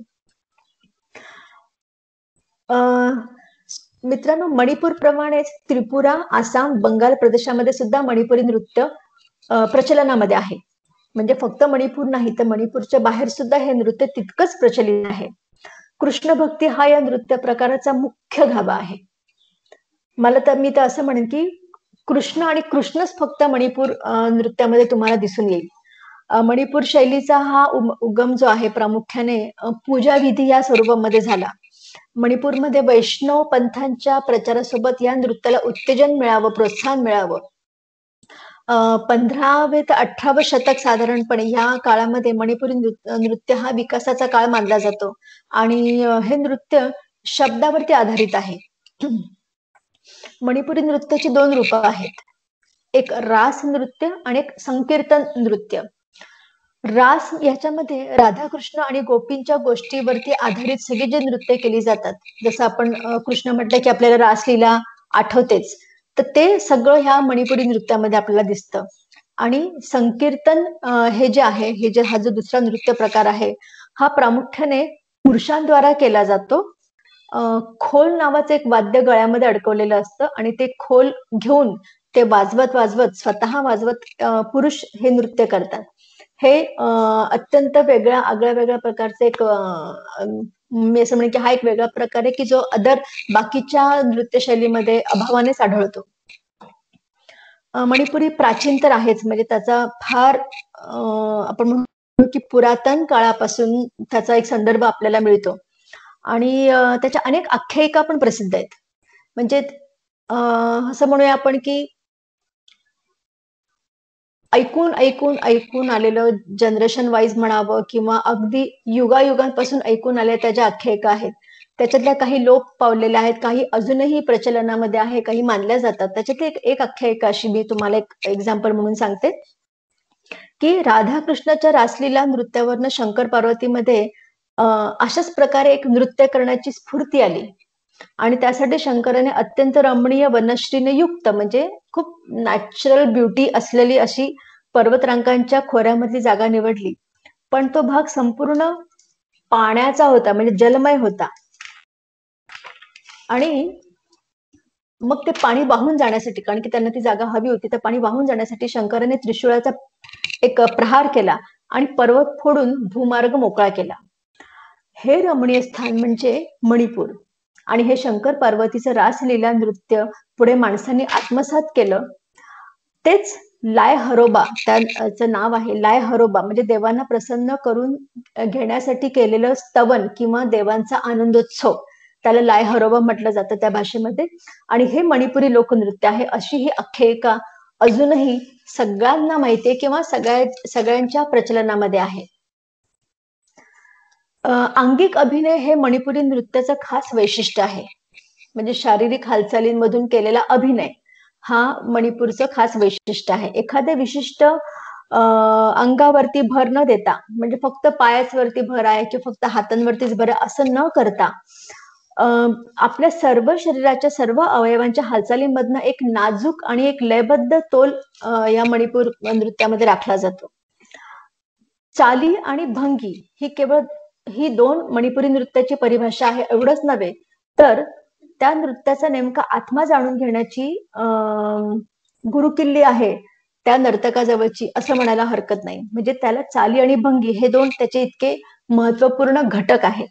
मित्रांनो, मणिपूर प्रमाणेच त्रिपुरा, आसाम, बंगाल प्रदेशामध्ये सुद्धा मणिपुरी नृत्य प्रचलनामध्ये आहे. म्हणजे फक्त मणिपूर नाही तर मणिपूरच्या बाहेर सुद्धा हे नृत्य तितकंच प्रचलित आहे. कृष्ण भक्ती हा या नृत्य प्रकाराचा मुख्य गाभा आहे. मी तर असं म्हणेन की कृष्ण आणि कृष्णच फक्त मणिपूर नृत्यामध्ये तुम्हाला दिसून येईल. मणिपूर शैलीचा हा उगम जो आहे प्रामुख्याने पूजा विधी या स्वरूपामध्ये झाला. मणिपूरमध्ये वैष्णव पंथांच्या प्रचारासोबत या नृत्याला उत्तेजन मिळावं, प्रोत्साहन मिळावं. 15वे ते 18वे शतक साधारणपणे या काळामध्ये मणिपुरी नृत्य हा विकासाचा काळ मानला जातो आणि हे नृत्य शब्दावरती आधारित आहे. मणिपुरी नृत्याची 2 रूपं आहेत, एक रास नृत्य आणि एक संकीर्तन नृत्य. रास याच्यामध्ये राधाकृष्ण आणि गोपींच्या गोष्टीवरती आधारित सगळी जे नृत्य केली जातात, जसं आपण कृष्ण म्हटलं की आपल्याला रासलीला आठवतेच, तर ते सगळं ह्या मणिपुरी नृत्यामध्ये आपल्याला दिसतं. आणि संकीर्तन हा जो दुसरा नृत्य प्रकार आहे हा प्रामुख्याने पुरुषांद्वारा केला जातो. खोल नावाचं एक वाद्य गळ्यामध्ये अडकवलेलं असतं आणि ते खोल घेऊन ते वाजवत स्वतः वाजवत पुरुष हे नृत्य करतात. हे अत्यंत आगळ्या प्रकारचे एक मी असं म्हणेन की हा एक वेगळा प्रकार आहे की जो बाकीच्या नृत्यशैलीमध्ये अभावानेच आढळतो. मणिपुरी प्राचीन तर आहेच, म्हणजे त्याचा फार आपण म्हणू की पुरातन काळापासून त्याचा एक संदर्भ आपल्याला मिळतो आणि त्याच्या अनेक आख्यायिका पण प्रसिद्ध आहेत. म्हणजे असं म्हणूया आपण की ऐकून आलेलं, जनरेशन वाईज म्हणावं किंवा अगदी युगायुगांपासून ऐकून आलेल्या त्या ज्या आख्यायिका आहेत त्याच्यातल्या काही लोप पावलेल्या आहेत, काही अजूनही प्रचलनामध्ये आहे, काही मानल्या जातात. त्याच्यातली एक आख्यायिका अशी मी तुम्हाला एक एक्झाम्पल म्हणून सांगते की राधाकृष्णाच्या रासलीला नृत्यावरनं शंकर पार्वतीमध्ये अशाच प्रकारे एक नृत्य करण्याची स्फूर्ती आली आणि त्यासाठी शंकराने अत्यंत रमणीय वनश्रीने युक्त म्हणजे खूप नॅचरल ब्युटी असलेली अशी पर्वतरांगांच्या खोऱ्यामधली जागा निवडली. पण तो भाग संपूर्ण पाण्याचा होता, म्हणजे जलमय होता आणि मग ते पाणी वाहून जाण्यासाठी, कारण की त्यांना ती जागा हवी होती, तर पाणी वाहून जाण्यासाठी शंकराने त्रिशूळाचा एक प्रहार केला आणि पर्वत फोडून भूमार्ग मोकळा केला. हे रमणीय स्थान म्हणजे मणिपूर. आणि हे शंकर पार्वतीचं रासलीला नृत्य पुढे माणसांनी आत्मसात केलं. तेच लाय हरोबा, त्याचं नाव आहे लाय हरोबा, म्हणजे देवांना प्रसन्न करून घेण्यासाठी केलेलं स्तवन किंवा देवांचा आनंदोत्सव, त्याला लाय हरोबा म्हटलं जातं त्या भाषेमध्ये. आणि हे मणिपुरी लोकनृत्य आहे, अशी ही आख्यायिका अजूनही सगळ्यांना माहितीये किंवा सगळ्यांच्या प्रचलनामध्ये आहे. अंगिक अभिनय हे मणिपुरी नृत्याचं खास वैशिष्ट्य आहे. म्हणजे शारीरिक हालचालींमधून केलेला अभिनय हा मणिपूरचं खास वैशिष्ट्य आहे. एखाद्या विशिष्ट अंगावरती भर न देता, म्हणजे फक्त पायावरती भर आहे किंवा फक्त हातांवरतीच भर आहे असं न करता, आपल्या सर्व शरीराच्या सर्व अवयवांच्या हालचालींमधनं एक नाजूक आणि एक लयबद्ध तोल या मणिपूर नृत्यामध्ये राखला जातो. चाली आणि भंगी ही दोन मणिपुरी नृत्याची परिभाषा आहे. एवढंच नव्हे तर त्या नृत्याचा नेमका आत्मा जाणून घेण्याची गुरुकिल्ली आहे त्या नर्तकाजवळची, असं म्हणायला हरकत नाही. म्हणजे त्याला चाली आणि भंगी हे दोन त्याचे इतके महत्वपूर्ण घटक आहेत.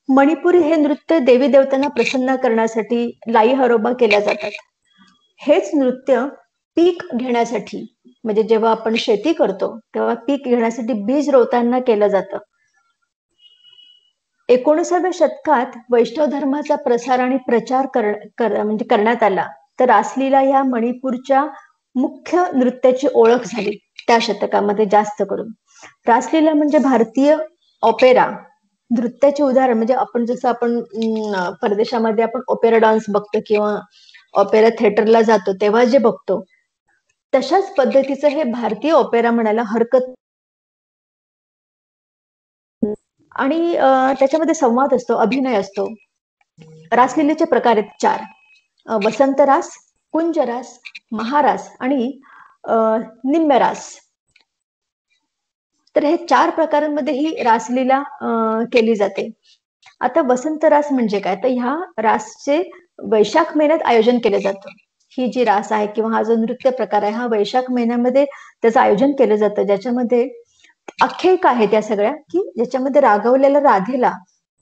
मणिपुरी हे नृत्य देवी देवतांना प्रसन्न करण्यासाठी लाई हरोबा केल्या जातात. हेच नृत्य पीक घेण्यासाठी, म्हणजे जेव्हा आपण शेती करतो तेव्हा पीक घेण्यासाठी बीज रोवताना केलं जातं. 19व्या शतकात वैष्णव धर्माचा प्रसार आणि प्रचार म्हणजे करण्यात आला, तर रासलीला या मणिपूरच्या मुख्य नृत्याची ओळख झाली त्या शतकामध्ये जास्त करून. रासलीला म्हणजे भारतीय ऑपेरा नृत्याचे उदाहरण. म्हणजे आपण परदेशामध्ये आपण ऑपेरा डान्स बघतो किंवा ऑपेरा थिएटरला जातो तेव्हा जे बघतो, तशाच पद्धतीचं हे भारतीय ऑपेरा म्हणायला हरकत. आणि त्याच्यामध्ये संवाद असतो, अभिनय असतो. रासलीलेचे प्रकार आहेत 4: वसंतरास, कुंजरास, महारास आणि निम्म्यरास. तर हे 4 प्रकारांमध्ये ही रासलीला केली जाते. आता वसंत रास म्हणजे काय, तर ह्या रासचे वैशाख महिन्यात आयोजन केले जातं. ही जी रास आहे किंवा हा जो नृत्य प्रकार आहे हा वैशाख महिन्यामध्ये त्याचं आयोजन केलं जातं, ज्याच्यामध्ये आख्यायिका आहे त्या सगळ्या, की ज्याच्यामध्ये रागवलेल्या राधेला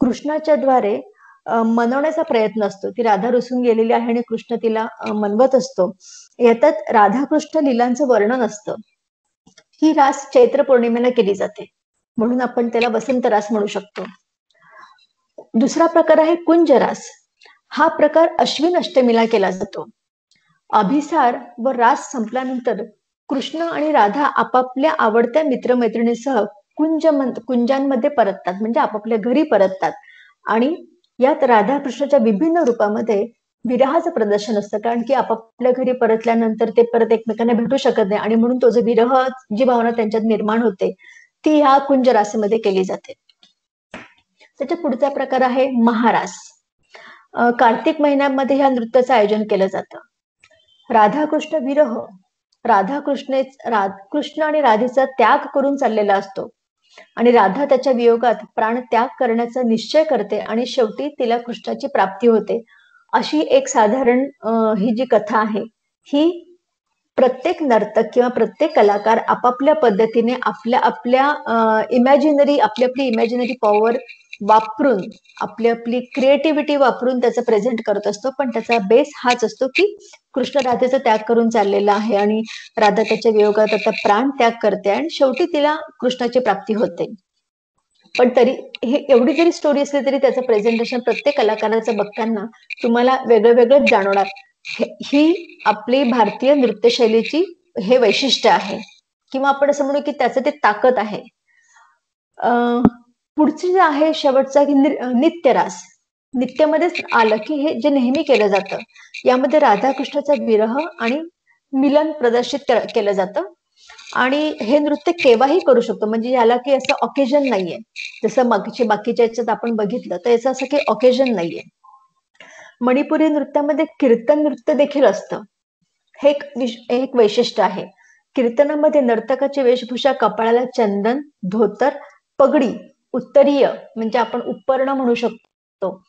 कृष्णाच्या द्वारे मनवण्याचा प्रयत्न असतो. ती राधा रुसून गेलेली आहे आणि कृष्ण तिला मनवत असतो. याच्यात राधाकृष्ण लीलांचं वर्णन असतं. ही रास चैत्र पौर्णिमेला केली जाते, म्हणून आपण त्याला वसंत रास म्हणू शकतो. दुसरा प्रकार आहे कुंजरास. हा प्रकार अश्विन अष्टमीला केला जातो. अभिसार व रास संपल्यानंतर कृष्ण आणि राधा आपापल्या आवडत्या मित्रमैत्रिणीसह कुंजांमध्ये परततात, म्हणजे आपापल्या घरी परततात. आणि यात राधा कृष्णाच्या विभिन्न रूपामध्ये विरहाचं प्रदर्शन असतं, कारण की आपापल्या घरी परतल्यानंतर ते परत एकमेकांना भेटू शकत नाही, आणि म्हणून तो जो विरह, जी भावना त्यांच्यात निर्माण होते ती ह्या कुंजरासेमध्ये केली जाते. त्याच्या पुढचा प्रकार आहे महारास. कार्तिक महिन्यामध्ये ह्या नृत्याचं आयोजन केलं जातं. राधाकृष्ण विरह, कृष्ण आणि राधेचा त्याग करून चाललेला असतो आणि राधा त्याच्या वियोगात प्राण त्याग करण्याचा निश्चय करते आणि शेवटी तिला कृष्णाची प्राप्ती होते. अशी एक साधारण ही जी कथा आहे, ही प्रत्येक नर्तक किंवा प्रत्येक कलाकार आपापल्या पद्धतीने आपली आपली इमॅजिनरी पॉवर वापरून, आपली क्रिएटिव्हिटी वापरून त्याचं प्रेझेंट करत असतो. पण त्याचा बेस हाच असतो की कृष्ण राधेचा त्याग करून चाललेला आहे आणि राधा त्याच्या वियोगात आता प्राण त्याग करते आणि शेवटी तिला कृष्णाची प्राप्ती होते. पण तरी हे एवढी जरी स्टोरी असली तरी त्याचं प्रेझेंटेशन प्रत्येक कलाकाराचं बघताना तुम्हाला वेगळं वेगळंच जाणवणार. ही आपली भारतीय नृत्यशैलीची हे वैशिष्ट्य आहे, किंवा आपण असं म्हणू की त्याचं ते ताकद आहे. पुढचे जे आहे शेवटचा की नित्यरास. नित्यमध्येच आलं की हे जे नेहमी केलं जातं, यामध्ये राधाकृष्णाचा विरह आणि मिलन प्रदर्शित केलं जातं. आणि हे नृत्य केव्हाही करू शकतो, म्हणजे याला की असं ऑकेजन नाहीये. जसं बाकीच्या याच्यात आपण बघितलं तर याचं असं काही ऑकेजन नाहीये. मणिपुरी नृत्यामध्ये कीर्तन नृत्य देखील असतं. हे एक वैशिष्ट्य आहे. कीर्तनामध्ये नर्तकाची वेशभूषा कपाळाला चंदन, धोतर, पगडी, उत्तरीय म्हणजे आपण उपर्ण म्हणू शकतो,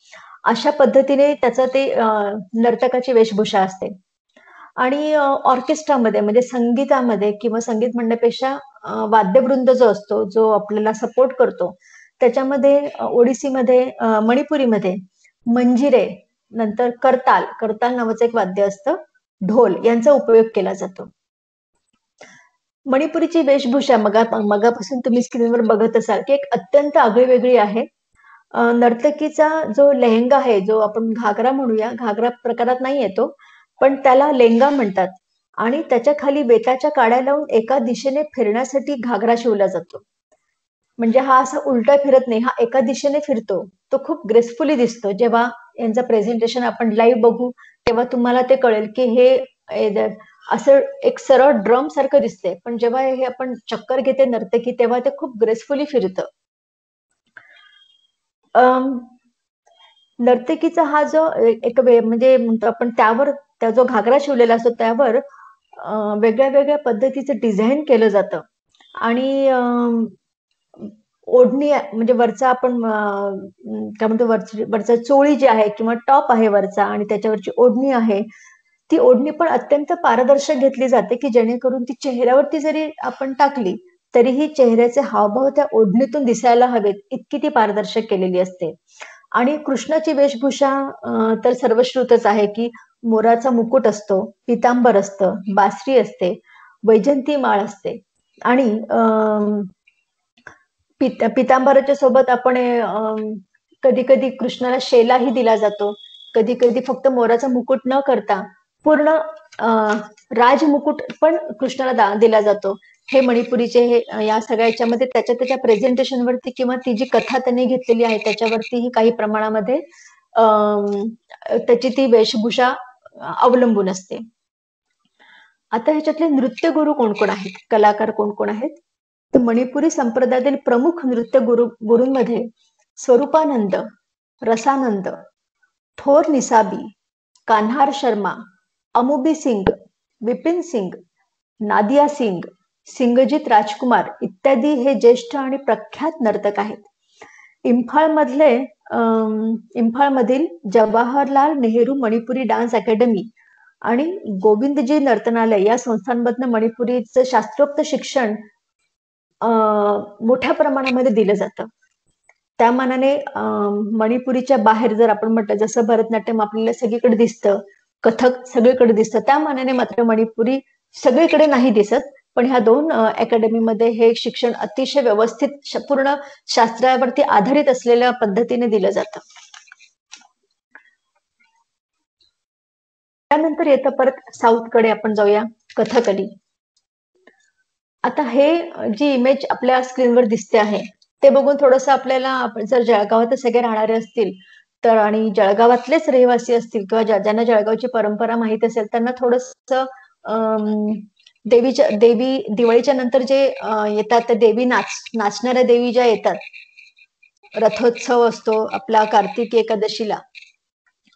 अशा पद्धतीने त्याचं ते नर्तकाची वेशभूषा असते. आणि ऑर्केस्ट्रामध्ये म्हणजे संगीतामध्ये किंवा संगीत म्हणण्यापेक्षा वाद्यवृंद जो असतो, जो आपल्याला सपोर्ट करतो, त्याच्यामध्ये ओडिसीमध्ये मणिपुरीमध्ये मंजिरे, नंतर करताल, करताल नावाचं एक वाद्य असतं, ढोल यांचा उपयोग केला जातो. मणिपुरीची वेशभूषा मगापासून तुम्ही स्क्रीनवर बघत असाल की एक अत्यंत आगळीवेगळी आहे. नर्तकीचा जो लेहंगा आहे, जो आपण घागरा म्हणूया, घागरा प्रकारात नाही येतो, पण त्याला लेंगा म्हणतात आणि त्याच्या खाली बेताच्या काड्या लावून एका दिशेने फिरण्यासाठी घागरा शिवला जातो. म्हणजे हा असा उलटा फिरत नाही, हा एका दिशेने फिरतो. तो खूप ग्रेसफुली दिसतो. जेव्हा यांचं प्रेझेंटेशन आपण लाईव्ह बघू तेव्हा तुम्हाला ते कळेल की हे असं एक सरळ ड्रम सारखं दिसते, पण जेव्हा हे आपण चक्कर घेते नर्तकी तेव्हा ते खूप ग्रेसफुली फिरतं. नर्तकीचा हा जो एक म्हणजे म्हणतो आपण त्यावर त्या जो घागरा शिवलेला असतो त्यावर वेगळ्या वेगळ्या पद्धतीचं डिझाईन केलं जातं आणि ओढणी म्हणजे वरचा आपण काय म्हणतो वरचा चोळी जी आहे किंवा टॉप आहे वरचा आणि त्याच्यावरची ओढणी आहे, ती ओढणी पण अत्यंत पारदर्शक घेतली जाते की जेणेकरून ती चेहऱ्यावरती जरी आपण टाकली तरीही चेहऱ्याचे हावभाव त्या ओढणीतून दिसायला हवेत इतकी ती पारदर्शक केलेली असते. आणि कृष्णाची वेशभूषा तर सर्वश्रुतच आहे की मोराचा मुकुट असतो, पितांबर असतं, बासरी असते, वैजंती माळ असते आणि पितांबराच्या सोबत आपण कधी कधी कृष्णाला शेलाही दिला जातो. कधी कधी फक्त मोराचा मुकुट न करता पूर्ण राजमुकुट पण कृष्णाला दिला जातो. हे मणिपुरीचे हे या सगळ्या याच्यामध्ये त्याच्या प्रेझेंटेशन वरती किंवा ती जी कथा त्यांनी घेतलेली आहे त्याच्यावरतीही काही प्रमाणामध्ये त्याची ती वेशभूषा अवलंबून असते. आता ह्याच्यातले नृत्य गुरु कोण कोण आहेत, कलाकार कोण कोण आहेत, तर मणिपुरी संप्रदायातील प्रमुख नृत्य गुरूंमध्ये स्वरूपानंद, रसानंद, थोर निसाबी, कान्हार शर्मा, अमुबी सिंग, विपिन सिंग, नादिया सिंग, सिंगजीत राजकुमार इत्यादी हे ज्येष्ठ आणि प्रख्यात नर्तक आहेत. इम्फाळमधील जवाहरलाल नेहरू मणिपुरी डान्स अकॅडमी आणि गोविंदजी नर्तनालय या संस्थांमधनं मणिपुरीचं शास्त्रोक्त शिक्षण मोठ्या प्रमाणामध्ये दिलं जातं. त्या मानाने मणिपुरीच्या बाहेर जर आपण म्हटलं जसं भरतनाट्यम आपल्याला सगळीकडे दिसतं, कथक सगळीकडे दिसतं, त्या मानाने मात्र मणिपुरी सगळीकडे नाही दिसत. पण ह्या दोन अकॅडमीमध्ये हे शिक्षण अतिशय व्यवस्थित पूर्ण शास्त्रावरती आधारित असलेल्या पद्धतीने दिलं जातं. त्यानंतर येतं परत साऊथकडे आपण जाऊया, कथकली. आता हे जी इमेज आपल्या स्क्रीनवर दिसते आहे ते बघून थोडंसं आपल्याला, जर जळगावात सगळे राहणारे असतील तर आणि जळगावातलेच रहिवासी असतील किंवा ज्यांना जळगावची परंपरा माहित असेल त्यांना थोडंसं देवी दिवाळीच्या नंतर जे येतात त्या देवी नाचणाऱ्या देवी ज्या येतात, रथोत्सव असतो आपला कार्तिकी एकादशीला,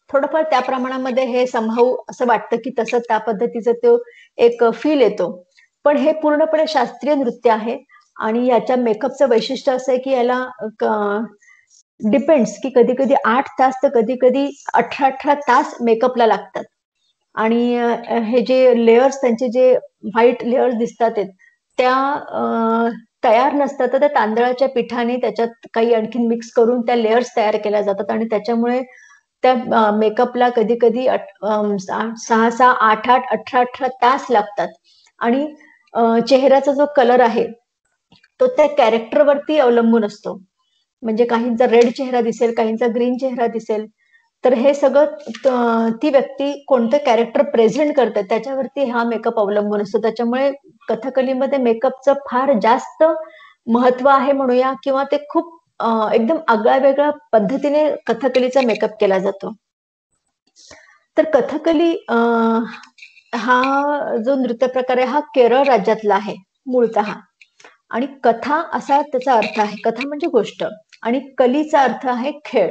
थोडंफार त्या प्रमाणामध्ये हे संभाव असं वाटतं की तसं त्या पद्धतीचं तो एक फील येतो. पण हे पूर्णपणे शास्त्रीय नृत्य आहे आणि याच्या मेकअपचं वैशिष्ट्य असं आहे की याला डिपेंड्स की कधी कधी 8 तास तर कधी कधी 18 तास मेकअपला लागतात. आणि हे जे लेयर्स त्यांचे जे व्हाईट लेयर्स दिसतात त्या तयार नसतात, तर त्या तांदळाच्या पिठाने त्याच्यात काही आणखीन मिक्स करून त्या लेयर्स तयार केल्या जातात आणि त्याच्यामुळे त्या मेकअपला कधी कधी 6-6, 8-8, 18-18 तास लागतात. आणि चेहऱ्याचा जो कलर आहे तो त्या कॅरेक्टरवरती अवलंबून असतो. म्हणजे काहींचा रेड चेहरा दिसेल, काहींचा ग्रीन चेहरा दिसेल, तर हे सगळं ती व्यक्ती कोणतं कॅरेक्टर प्रेझेंट करते त्याच्यावरती हा मेकअप अवलंबून असतो. त्याच्यामुळे कथकलीमध्ये मेकअपचं फार जास्त महत्व आहे म्हणूया, किंवा ते खूप एकदम आगळ्या वेगळ्या पद्धतीने कथकलीचा मेकअप केला जातो. तर कथकली हा जो नृत्य प्रकार आहे हा केरळ राज्यातला आहे मूळतः. आणि कथा असा त्याचा अर्थ आहे, कथा म्हणजे गोष्ट, आणि कलीचा अर्थ आहे खेळ.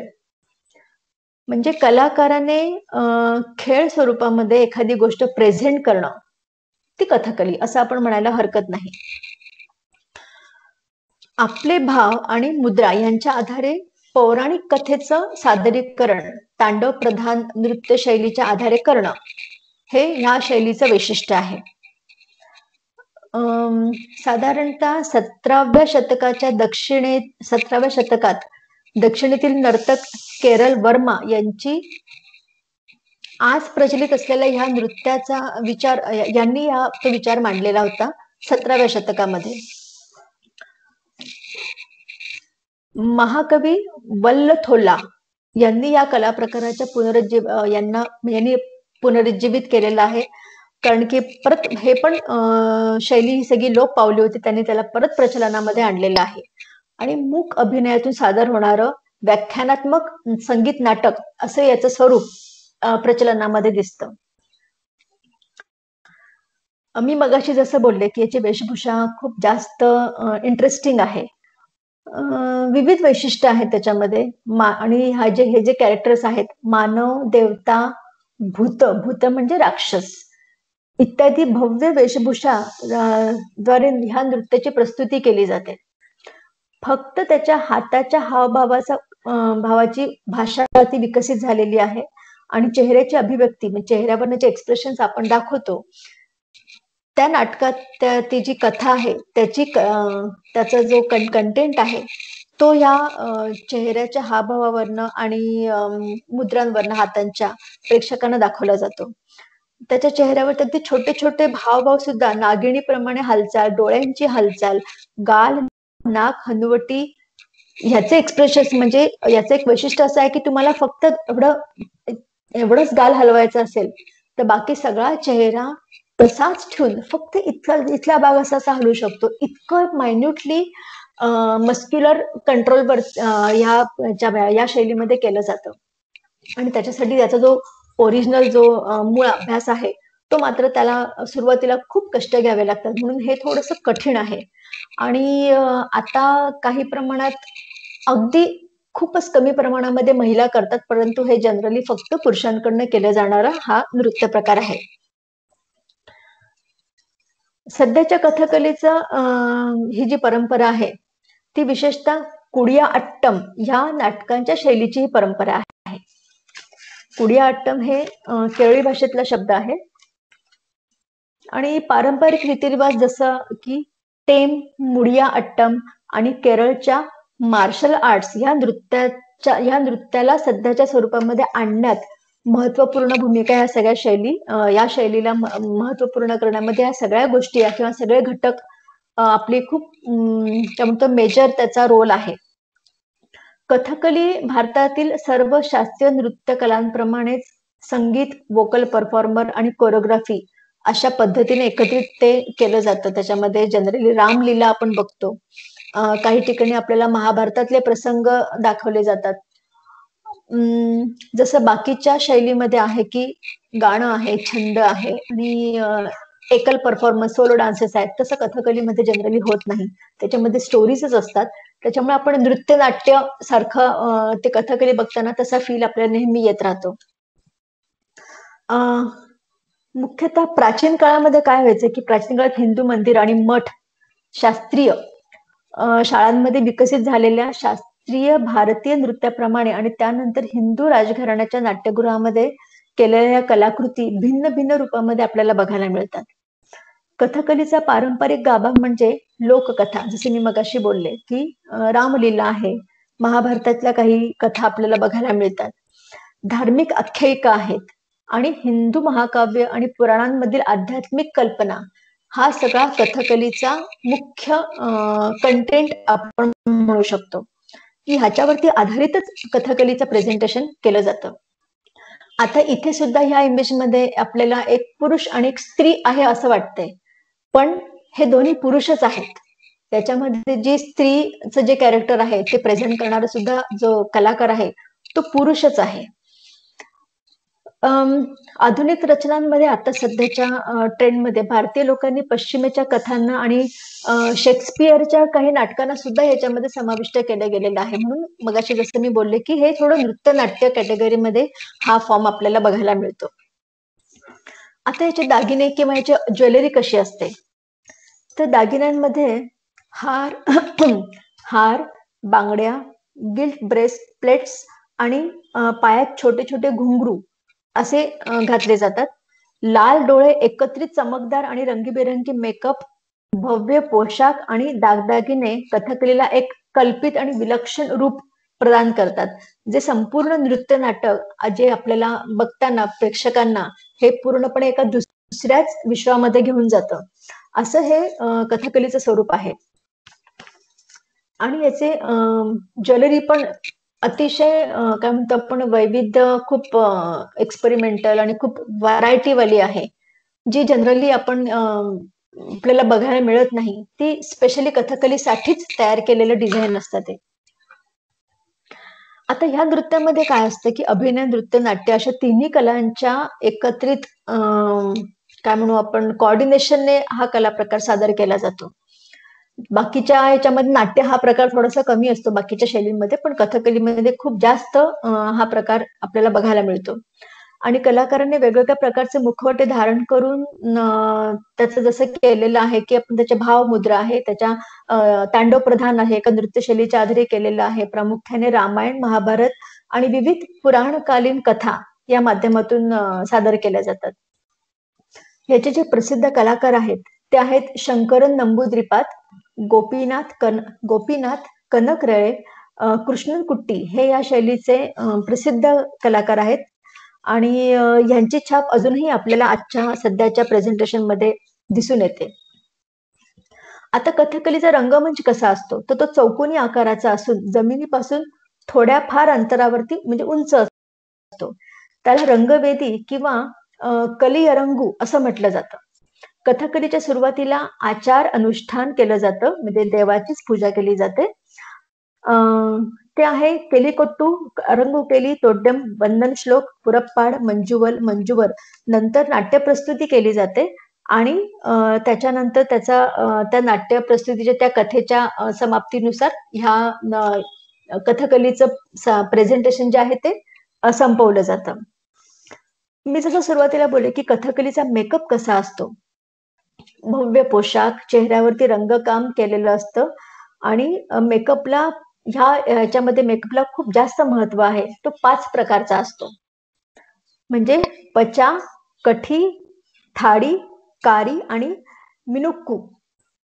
म्हणजे कलाकाराने खेळ स्वरूपामध्ये एखादी गोष्ट प्रेझेंट करणं, ती कथकली असं आपण म्हणायला हरकत नाही. आपले भाव आणि मुद्रा यांच्या आधारे पौराणिक कथेचं सादरीकरण तांडव प्रधान नृत्य शैलीच्या आधारे करणं हे ह्या शैलीचं वैशिष्ट्य आहे. साधारणतः 17व्या शतकात दक्षिणेतील नर्तक केरल वर्मा यांची आज प्रचलित असलेल्या ह्या नृत्याचा यांनी हा विचार मांडलेला होता 17व्या शतकामध्ये. महाकवी वल्लथोला यांनी या कला प्रकाराच्या पुनरुज्जीवित केलेलं आहे. कारण की परत हे पण शैली ही सगळी लोप पावली होती, त्यांनी त्याला परत प्रचलनामध्ये आणलेलं आहे. आणि मूक अभिनयातून सादर होणारं व्याख्यानात्मक संगीत नाटक असं याचं स्वरूप प्रचलनामध्ये दिसतं. मी मगाशी जसं बोलले की याची वेशभूषा खूप जास्त इंटरेस्टिंग आहे. विविध वैशिष्ट्य आहेत त्याच्यामध्ये. आणि हे जे कॅरेक्टर्स आहेत, मानव, देवता, भूत म्हणजे राक्षस इत्यादी भव्य वेशभूषा द्वारे ह्या नृत्याची प्रस्तुती केली जाते. फक्त त्याच्या हाताच्या भावाची भाषा ती विकसित झालेली आहे आणि चेहऱ्याची अभिव्यक्ती म्हणजे चेहऱ्यावरचे जे एक्सप्रेशन्स आपण दाखवतो त्या नाटकात ती जी कथा आहे त्याचा जो कंटेंट आहे तो या चेहऱ्याच्या हावभावावरनं आणि मुद्रांवरनं हातांच्या प्रेक्षकांना दाखवला जातो. त्याच्या चेहऱ्यावर अगदी छोटे छोटे भावभाव सुद्धा, नागिणीप्रमाणे हालचाल, डोळ्यांची हालचाल, गाल, नाक, हनुवटी ह्याचे एक्सप्रेशन म्हणजे याचं एक वैशिष्ट्य असं आहे की तुम्हाला फक्त एवढंच गाल हलवायचं असेल तर बाकी सगळा चेहरा तसाच ठेवून फक्त इथला भाग असा हलू शकतो. इतकं मायन्युटली मस्क्युलर कंट्रोल या शैलीमध्ये केलं जातं. आणि त्याच्यासाठी त्याचा जो ओरिजिनल जो मूळ अभ्यास आहे तो मात्र त्याला सुरुवातीला खूप कष्ट घ्यावे लागतात, म्हणून हे थोडंसं कठीण आहे. आणि आता काही प्रमाणात अगदी खूपच कमी प्रमाणामध्ये महिला करतात, परंतु हे जनरली फक्त पुरुषांकडनं केलं जाणारा हा नृत्य प्रकार आहे. सध्याच्या कथकलीचं ही जी परंपरा आहे ती विशेषतः कुडिया अट्टम ह्या नाटकांच्या शैलीची ही परंपरा आहे. कुडिया अट्टम हे केरळी भाषेतला शब्द आहे आणि पारंपरिक रीतिरिवाज जसं की टेम, मुडिया अट्टम आणि केरळच्या मार्शल आर्ट्स ह्या नृत्याला सध्याच्या स्वरूपामध्ये आणण्यात महत्वपूर्ण भूमिका या शैलीला महत्वपूर्ण करण्यामध्ये या सगळ्या गोष्टी किंवा सगळे घटक आपली खूप मेजर त्याचा रोल आहे. कथकली भारतातील सर्व शास्त्रीय नृत्य कलांप्रमाणेच संगीत, वोकल परफॉर्मर आणि कोरिओग्राफी अशा पद्धतीने एकत्रित ते केलं जातं. त्याच्यामध्ये जनरली रामलीला आपण बघतो, काही ठिकाणी आपल्याला महाभारतातले प्रसंग दाखवले जातात. जसं बाकीच्या शैलीमध्ये आहे की गाणं आहे, छंद आहे आणि एकल परफॉर्मन्स, सोलो डान्सेस आहेत, तसं कथकलीमध्ये जनरली होत नाही. त्याच्यामध्ये स्टोरीजच असतात. त्याच्यामुळे आपण नृत्य नाट्य सारखं ते कथकली बघताना तसा फील आपल्याला नेहमी येत राहतो. मुख्यतः प्राचीन काळामध्ये काय व्हायचं की प्राचीन काळात हिंदू मंदिर आणि मठ शास्त्रीय शाळांमध्ये विकसित झालेल्या शास्त्रीय भारतीय नृत्याप्रमाणे आणि त्यानंतर हिंदू राजघराण्याच्या नाट्यगृहामध्ये केलेल्या कलाकृती भिन्न भिन्न रूपामध्ये आपल्याला बघायला मिळतात. कथकलीचा पारंपरिक गाभा म्हणजे लोककथा, जसे मी मगाशी बोलले की रामलीला आहे, महाभारतातल्या काही कथा आपल्याला बघायला मिळतात, धार्मिक आख्यायिका आहेत आणि हिंदू महाकाव्य आणि पुराणांमधील आध्यात्मिक कल्पना हा सगळा कथकलीचा मुख्य कंटेंट आपण म्हणू शकतो की ह्याच्यावरती आधारितच कथकलीचं प्रेझेंटेशन केलं जातं. आता इथे सुद्धा ह्या इमेजमध्ये आपल्याला एक पुरुष आणि एक स्त्री आहे असं वाटतंय, पण हे दोन्ही पुरुषच आहेत. त्याच्यामध्ये जी स्त्रीचं जे कॅरेक्टर आहे ते प्रेझेंट करणारा सुद्धा जो कलाकार आहे तो पुरुषच आहे. आधुनिक रचनांमध्ये आता सध्याच्या ट्रेंडमध्ये भारतीय लोकांनी पश्चिमेच्या कथांना आणि शेक्सपियरच्या काही नाटकांना सुद्धा याच्यामध्ये समाविष्ट केलं गेलेलं आहे. म्हणून मगाशी जसं मी बोलले की हे थोडं नृत्य नाट्य कॅटेगरीमध्ये हा फॉर्म आपल्याला बघायला मिळतो. आता याचे दागिने किंवा याची ज्वेलरी कशी असते तर दागिन्यांमध्ये हार, बांगड्या, गिल्ट ब्रेसप्लेट्स आणि पायात छोटे छोटे घुंगरू असे घातले जातात. लाल डोळे, एकत्रित चमकदार आणि रंगीबेरंगी मेकअप भव्य पोशाख आणि दागदागिने कथकलीला एक कल्पित आणि विलक्षण रूप प्रदान करतात, जे संपूर्ण नृत्य नाटक जे आपल्याला बघताना प्रेक्षकांना हे पूर्णपणे एका दुसऱ्याच विश्वामध्ये घेऊन जातं. असं हे कथकलीचं स्वरूप आहे. आणि याचे ज्वेलरी पण अतिशय काय म्हणतो आपण वैविध्य खूप एक्सपेरिमेंटल आणि खूप व्हरायटी वाली आहे, जी जनरली आपण आपल्याला बघायला मिळत नाही. ती स्पेशली कथकलीसाठीच तयार केलेलं डिझाईन असतं ते. आता ह्या नृत्यामध्ये काय असतं की अभिनय, नृत्य, नाट्य अशा तिन्ही कलांच्या एकत्रित काय म्हणू आपण कोऑर्डिनेशनने हा कला प्रकार सादर केला जातो. बाकीच्या ह्याच्यामध्ये नाट्य हा प्रकार थोडासा कमी असतो बाकीच्या शैलींमध्ये, पण कथकलीमध्ये खूप जास्त हा प्रकार आपल्याला बघायला मिळतो. आणि कलाकारांनी वेगवेगळ्या प्रकारचे मुखवटे धारण करून त्याचं जसं केलेलं आहे की आपण त्याचे भाव मुद्रा आहे, त्याच्या तांडव प्रधान आहे, एका नृत्यशैलीच्या आधारे केलेलं आहे. प्रामुख्याने रामायण, महाभारत आणि विविध पुराणकालीन कथा या माध्यमातून सादर केल्या जातात. याचे जे प्रसिद्ध कलाकार आहेत ते आहेत शंकरन नंबूद्रिपाद, गोपीनाथ कनकरळे, कृष्णन कुट्टी हे या शैलीचे प्रसिद्ध कलाकार आहेत. आणि यांची छाप अजूनही आपल्याला आजच्या सध्याच्या प्रेझेंटेशन मध्ये दिसून येते. आता कथकलीचा रंगमंच कसा असतो तर तो चौकोनी आकाराचा असून जमिनीपासून थोड्या फार अंतरावरती म्हणजे उंच असतो. त्याला रंगवेदी किंवा कलियरंगू असं म्हटलं जातं. कथकलीच्या सुरुवातीला आचार अनुष्ठान केलं जातं, म्हणजे देवाचीच पूजा केली जाते. ते आहे केलिकोट्टू, अरंगू केली, तोड्यम, वंदन श्लोक, पुरप्पाड, मंजुवर. नंतर नाट्य प्रस्तुती केली जाते आणि त्याच्यानंतर त्या नाट्य प्रस्तुतीच्या त्या कथेच्या समाप्तीनुसार ह्या कथकलीचं प्रेझेंटेशन जे आहे ते संपवलं जातं. मी जसं सुरुवातीला बोलले की कथकलीचा मेकअप कसा असतो. भव्य पोशाख, चेहऱ्यावरती रंगकाम केलेलं असतं आणि मेकअपला ह्याच्यामध्ये मेकअपला खूप जास्त महत्व आहे. तो 5 प्रकारचा असतो. म्हणजे पचा, कठी, थाडी, कारी आणि मिनुक्कू.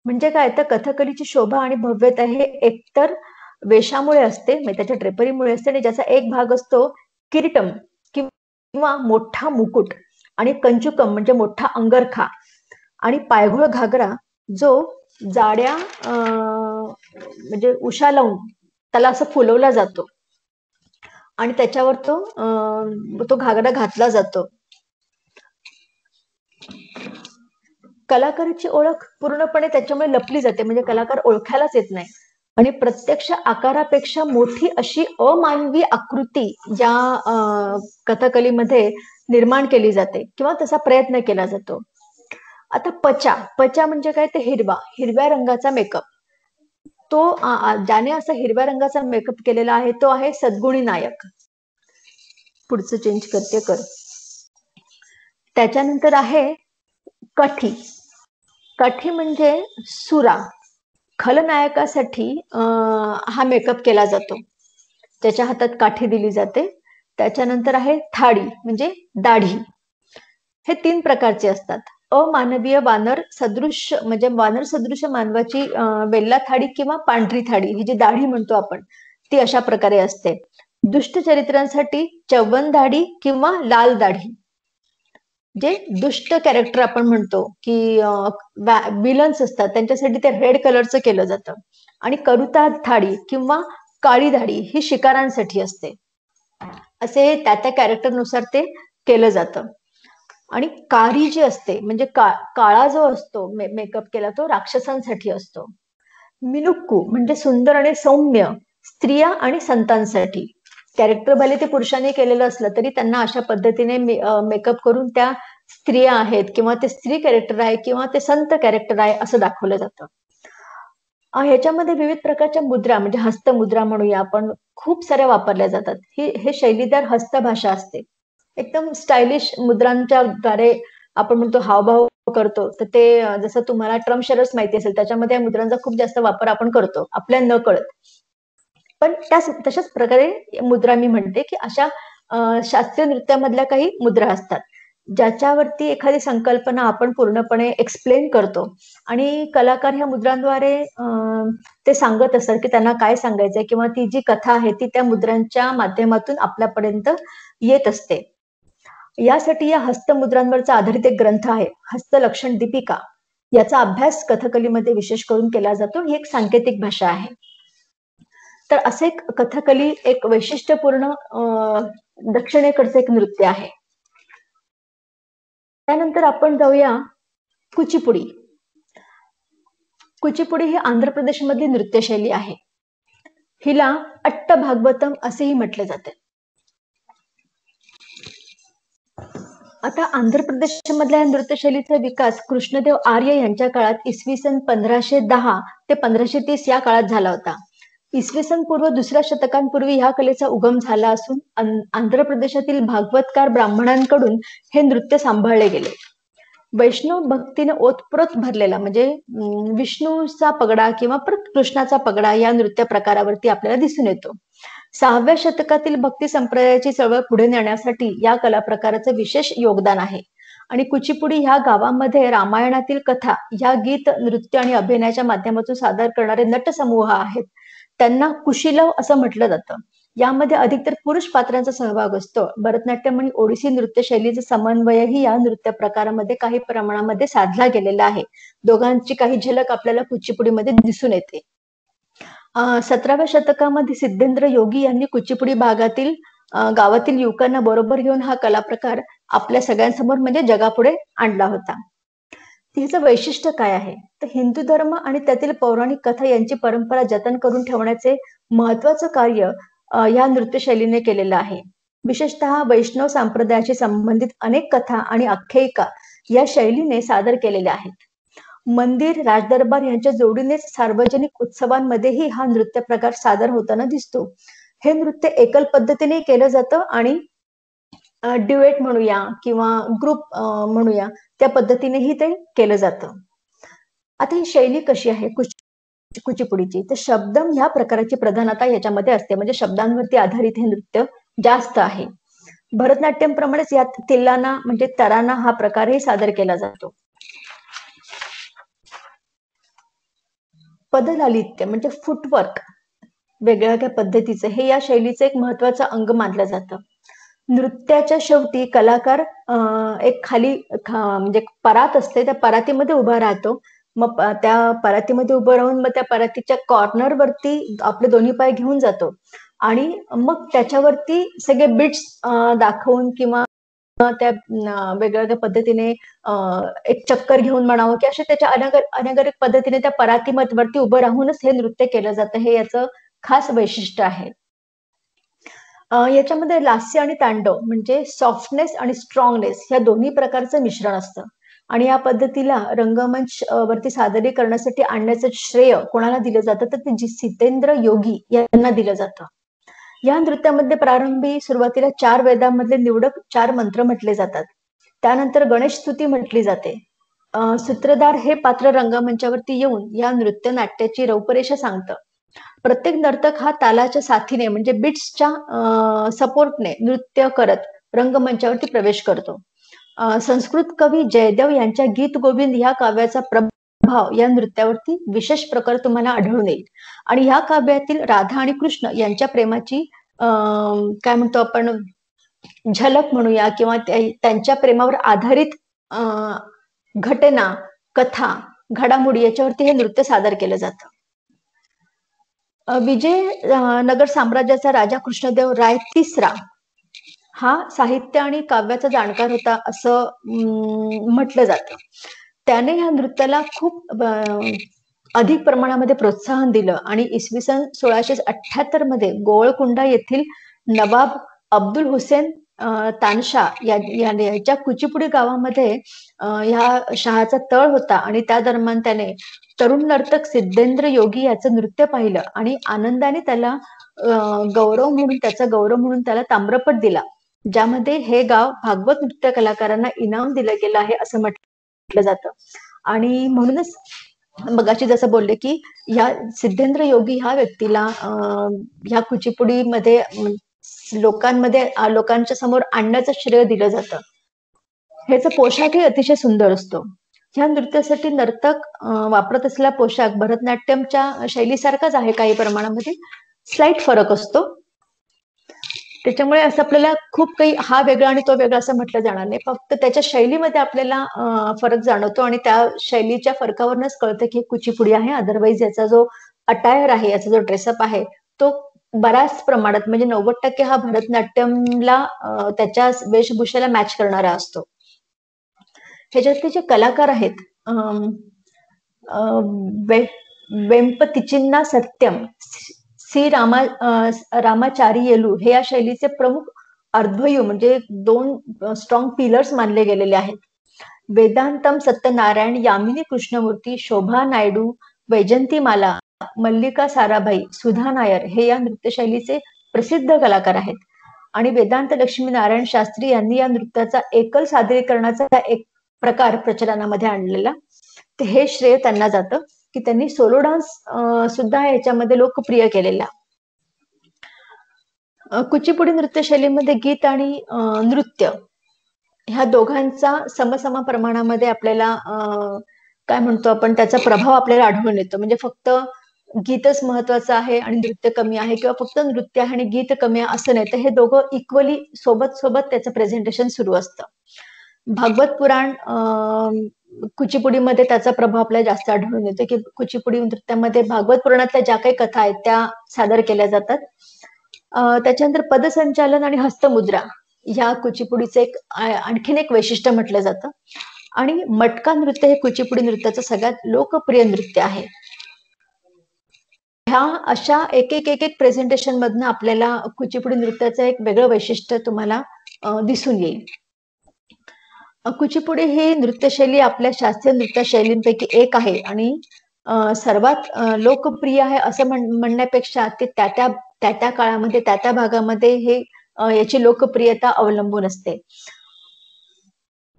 म्हणजे काय तर कथकलीची शोभा आणि भव्यता हे एकतर वेशामुळे असते, म्हणजे त्याच्या ड्रेपरीमुळे असते, आणि ज्याचा एक भाग असतो किरीटम किंवा मोठा मुकुट, आणि कंचुकम म्हणजे मोठा अंगरखा, आणि पायघोळ घागरा जो जाड्या म्हणजे उशा लावून त्याला असं फुलवला जातो आणि त्याच्यावर तो घागरा घातला जातो. कलाकाराची ओळख पूर्णपणे त्याच्यामुळे लपली जाते, म्हणजे कलाकार ओळखायलाच येत नाही. आणि प्रत्यक्ष आकारापेक्षा मोठी अशी अमानवी आकृती या कथकलीमध्ये निर्माण केली जाते किंवा तसा प्रयत्न केला जातो. आता पचा म्हणजे काय ते हिरव्या रंगाचा मेकअप. तो ज्याने असा हिरव्या रंगाचा मेकअप केलेला आहे तो आहे सद्गुणी नायक. पुढचं चेंज करते कर. त्याच्यानंतर आहे कठी म्हणजे सुरा. खलनायकासाठी हा मेकअप केला जातो, त्याच्या हातात काठी दिली जाते. त्याच्यानंतर आहे थाडी म्हणजे दाढी. हे 3 प्रकारचे असतात. अमानवीय वानर सदृश म्हणजे वानर सदृश मानवाची वेल्ला थाडी किंवा पांढरी थाडी, ही जी दाढी म्हणतो आपण, ती अशा प्रकारे असते. दुष्ट चरित्रांसाठी चव्वन दाढी किंवा लाल दाढी. जे दुष्ट कॅरेक्टर आपण म्हणतो की विलन्स असतात त्यांच्यासाठी ते रेड कलरचं केलं जातं. आणि करुता थाडी किंवा काळी दाढी ही शिकारांसाठी असते. असे त्या कॅरेक्टरनुसार ते केलं जातं. आणि कारी जी असते म्हणजे काळा जो असतो मेकअप केला तो राक्षसांसाठी असतो. मिनुक्कू म्हणजे सुंदर आणि सौम्य स्त्रिया आणि संतांसाठी. कॅरेक्टर भले ते पुरुषांनी केलेलं असलं तरी त्यांना अशा पद्धतीने मेकअप करून त्या स्त्रिया आहेत किंवा ते स्त्री कॅरेक्टर आहे किंवा ते संत कॅरेक्टर आहे असं दाखवलं जातं. ह्याच्यामध्ये विविध प्रकारच्या मुद्रा म्हणजे हस्तमुद्रा म्हणूया आपण, खूप साऱ्या वापरल्या जातात. हे शैलीदार हस्तभाषा असते. एकदम स्टायलिश मुद्रांच्या द्वारे आपण म्हणतो हावभाव करतो. तर ते जसं तुम्हाला ट्रम्प शरर्स माहिती असेल त्याच्यामध्ये या मुद्रांचा खूप जास्त वापर आपण करतो आपल्या न कळत. पण तशाच प्रकारे मुद्रा मी म्हणते की अशा शास्त्रीय नृत्यामधल्या काही मुद्रा असतात. ज्याच्यावरती एखादी संकल्पना आपण पूर्णपणे एक्सप्लेन करतो आणि कलाकार ह्या मुद्रांद्वारे ते सांगत असतात की त्यांना काय सांगायचंय किंवा ती जी कथा आहे ती त्या मुद्रांच्या माध्यमातून आपल्यापर्यंत येत असते. यासाठी या हस्तमुद्रांवरचा आधारित एक ग्रंथ आहे, हस्तलक्षण दीपिका. याचा अभ्यास कथकलीमध्ये विशेष करून केला जातो. ही एक सांकेतिक भाषा आहे. तर असे कथकली एक वैशिष्ट्यपूर्ण दक्षिणेकडचं एक नृत्य आहे. त्यानंतर आपण जाऊया कुचिपुडी. कुचिपुडी ही आंध्र प्रदेशमधली नृत्यशैली आहे. हिला अट्टभागवतम असेही म्हटले जाते. आता आंध्र प्रदेशमधल्या या नृत्यशैलीचा विकास कृष्णदेव आर्य यांच्या काळात इसवी सन 1510 ते 1530 या काळात झाला होता. इसवी सन पूर्व 2ऱ्या शतकांपूर्वी ह्या कलेचा उगम झाला असून आंध्र प्रदेशातील भागवतकार ब्राह्मणांकडून हे नृत्य सांभाळले गेले. वैष्णव भक्तीने ओतप्रोत भरलेला म्हणजे विष्णूचा पगडा किंवा कृष्णाचा पगडा या नृत्य प्रकारावरती आपल्याला दिसून येतो. 6व्या शतकातील भक्ती संप्रदायाची चळवळ पुढे नेण्यासाठी या कला प्रकाराचं विशेष योगदान आहे. आणि कुचिपुडी ह्या गावामध्ये रामायणातील कथा ह्या गीत, नृत्य आणि अभिनयाच्या माध्यमातून सादर करणारे नट समूह आहेत. त्यांना कुशीलव असं म्हटलं जातं. यामध्ये अधिकतर पुरुष पात्रांचा सहभाग असतो. भरतनाट्यम आणि ओडिसी नृत्य शैलीचा समन्वयही या नृत्य प्रकारामध्ये काही प्रमाणामध्ये साधला गेलेला आहे. दोघांची काही झलक आपल्याला कुचिपुडीमध्ये दिसून येते. 17व्या शतकामध्ये सिद्धेंद्र योगी यांनी कुचिपुडी भागातील गावातील युवकांना बरोबर घेऊन हा कला प्रकार आपल्या सगळ्यांसमोर म्हणजे जगापुढे आणला होता. तिचं वैशिष्ट्य काय आहे तर हिंदू धर्म आणि त्यातील पौराणिक कथा यांची परंपरा जतन करून ठेवण्याचे महत्वाचं कार्य या नृत्यशैलीने केलेलं आहे. विशेषतः वैष्णव संप्रदायाशी संबंधित अनेक कथा आणि आख्यायिका या शैलीने सादर केलेल्या आहेत. मंदिर, राजदरबार यांच्या जोडीनेच सार्वजनिक उत्सवांमध्येही हा नृत्य प्रकार सादर होताना दिसतो. हे नृत्य एकल पद्धतीने केलं जातं आणि ड्युएट म्हणूया किंवा ग्रुप म्हणूया त्या पद्धतीनेही ते केलं जातं. आता ही शैली कशी आहे कुचिपुडीची तर शब्दम ह्या प्रकाराची प्रधानता याच्यामध्ये असते. म्हणजे शब्दांवरती आधारित हे नृत्य जास्त आहे. भरतनाट्यम प्रमाणेच यात तिल्लाना म्हणजे तराना हा प्रकारही सादर केला जातो. पदलालित्य म्हणजे फुटवर्क वेगवेगळ्या पद्धतीचं हे या शैलीचं एक महत्वाचं अंग मानलं जातं. नृत्याच्या शेवटी कलाकार एक खाली म्हणजे परात असते त्या परातीमध्ये उभा राहतो. मग त्या परातीमध्ये उभं राहून मग त्या परातीच्या कॉर्नर वरती आपले दोन्ही पाय घेऊन जातो आणि मग त्याच्यावरती सगळे बिट्स दाखवून किंवा त्या वेगवेगळ्या पद्धतीने एक चक्कर घेऊन म्हणावं की अशा त्याच्या अनेक पद्धतीने त्या परातीवरती उभं राहूनच हे नृत्य केलं जातं. हे याचं खास वैशिष्ट्य आहे. याच्यामध्ये लास्य आणि तांडव म्हणजे सॉफ्टनेस आणि स्ट्रॉंगनेस या दोन्ही प्रकारचं मिश्रण असतं आणि या पद्धतीला रंगमंच वरती सादरीकरणासाठी आणण्याचं श्रेय कोणाला दिलं जातं तर ते सिद्धेंद्र योगी यांना दिलं जातं. या नृत्यामध्ये प्रारंभी सुरुवातीला 4 वेदांमधले निवडक 4 मंत्र म्हटले जातात. त्यानंतर गणेश स्तुती म्हटली जाते. सूत्रधार हे पात्र रंगमंचावरती येऊन या नृत्य नाट्याची रूपरेषा सांगतं. प्रत्येक नर्तक हा तालाच्या साथीने म्हणजे बिट्सच्या सपोर्टने नृत्य करत रंगमंचावरती प्रवेश करतो. संस्कृत कवी जयदेव यांच्या गीत गोविंद या काव्याचा प्रभाव या नृत्यावरती विशेष प्रकार तुम्हाला आढळून येईल. आणि ह्या काव्यातील राधा आणि कृष्ण यांच्या प्रेमाची काय म्हणतो आपण झलक म्हणूया किंवा त्यांच्या प्रेमावर आधारित घटना, कथा, घडामोडी याच्यावरती हे नृत्य सादर केलं जातं. विजयनगर साम्राज्याचा राजा कृष्णदेव राय 3रा हा साहित्य आणि काव्याचा जाणकार होता असं म्हटलं जातं. त्याने या नृत्याला खूप अधिक प्रमाणामध्ये प्रोत्साहन दिलं आणि इसवी सन 1678 मध्ये गोवळकुंडा येथील नवाब अब्दुल हुसेन तानशा याच्या कुचिपुडी गावामध्ये ह्या शहाचा तळ होता आणि त्या दरम्यान त्याने तरुण नर्तक सिद्धेंद्र योगी याचं नृत्य पाहिलं आणि आनंदाने त्याला गौरव म्हणून त्याला ताम्रपट दिला, ज्यामध्ये हे गाव भागवत नृत्य कलाकारांना इनाम दिलं गेलं आहे असं म्हटलं जातं. आणि म्हणूनच मगाशी जसं बोलले की ह्या सिद्धेंद्र योगी ह्या व्यक्तीला ह्या कुचिपुडीमध्ये लोकांच्या समोर आणण्याचं श्रेय दिलं जातं. ह्याचा पोशाखही अतिशय सुंदर असतो. ह्या नृत्यासाठी नर्तक वापरत असलेला पोशाख भरतनाट्यमच्या शैलीसारखाच आहे, काही प्रमाणामध्ये स्लाइट फरक असतो. त्याच्यामुळे असं आपल्याला खूप काही हा वेगळा आणि तो वेगळा असं म्हटलं जाणार नाही. फक्त त्याच्या शैलीमध्ये आपल्याला फरक जाणवतो आणि त्या शैलीच्या फरकावरूनच कळतं की कुचिपुडी आहे. अदरवाईज याचा जो अटायर आहे, याचा जो ड्रेसअप आहे, तो बऱ्याच प्रमाणात म्हणजे 90% हा भरतनाट्यमला त्याच्या वेशभूषेला मॅच करणारा असतो. ह्याच्यातले जे कलाकार आहेत, वेंपतिचिन्ना सत्यम, सी रामाचारियलू हे या शैलीचे प्रमुख अर्धयू म्हणजे 2 स्ट्रॉंग पिलर्स मानले गेलेले आहेत. वेदांतम सत्यनारायण, यामिनी कृष्णमूर्ती, शोभा नायडू, वैजंतीमाला, मल्लिका साराभाई, सुधा नायर हे या नृत्यशैलीचे प्रसिद्ध कलाकार आहेत. आणि वेदांत लक्ष्मी नारायण शास्त्री यांनी या नृत्याचा एकल सादरीकरणाचा एक प्रकार प्रचलनामध्ये आणलेला. तर हे श्रेय त्यांना जातं की त्यांनी सोलो डान्स सुद्धा याच्यामध्ये लोकप्रिय केलेला. कुचिपुडी नृत्यशैलीमध्ये गीत आणि नृत्य ह्या दोघांचा समसम प्रमाणामध्ये आपल्याला काय म्हणतो आपण, त्याचा प्रभाव आपल्याला आढळून येतो. म्हणजे फक्त गीतच महत्वाचं आहे आणि नृत्य कमी आहे, किंवा फक्त नृत्य आहे आणि गीत कमी आहे असं नाही. तर हे दोघं इक्वली सोबत सोबत त्याचं प्रेझेंटेशन सुरू असतं. भागवत पुराण कुचिपुडीमध्ये त्याचा प्रभाव आपल्याला जास्त आढळून येतो की कुचिपुडी नृत्यामध्ये भागवत पुराणातल्या ज्या काही कथा आहेत त्या सादर केल्या जातात. त्याच्यानंतर पदसंचालन आणि हस्तमुद्रा ह्या कुचिपुडीचं एक आणखीन एक वैशिष्ट्य म्हटलं जातं. आणि मटका नृत्य हे कुचिपुडी नृत्याचं सगळ्यात लोकप्रिय नृत्य आहे. ह्या अशा एक एक प्रेझेंटेशन मधनं आपल्याला कुचिपुडी नृत्याचं एक वेगळं वैशिष्ट्य तुम्हाला दिसून येईल. कुचिपुडी ही नृत्यशैली आपल्या शास्त्रीय नृत्यशैलींपैकी एक आहे आणि सर्वात लोकप्रिय आहे असं म्हणण्यापेक्षा ते त्या काळामध्ये त्या भागामध्ये हे याची लोकप्रियता अवलंबून असते.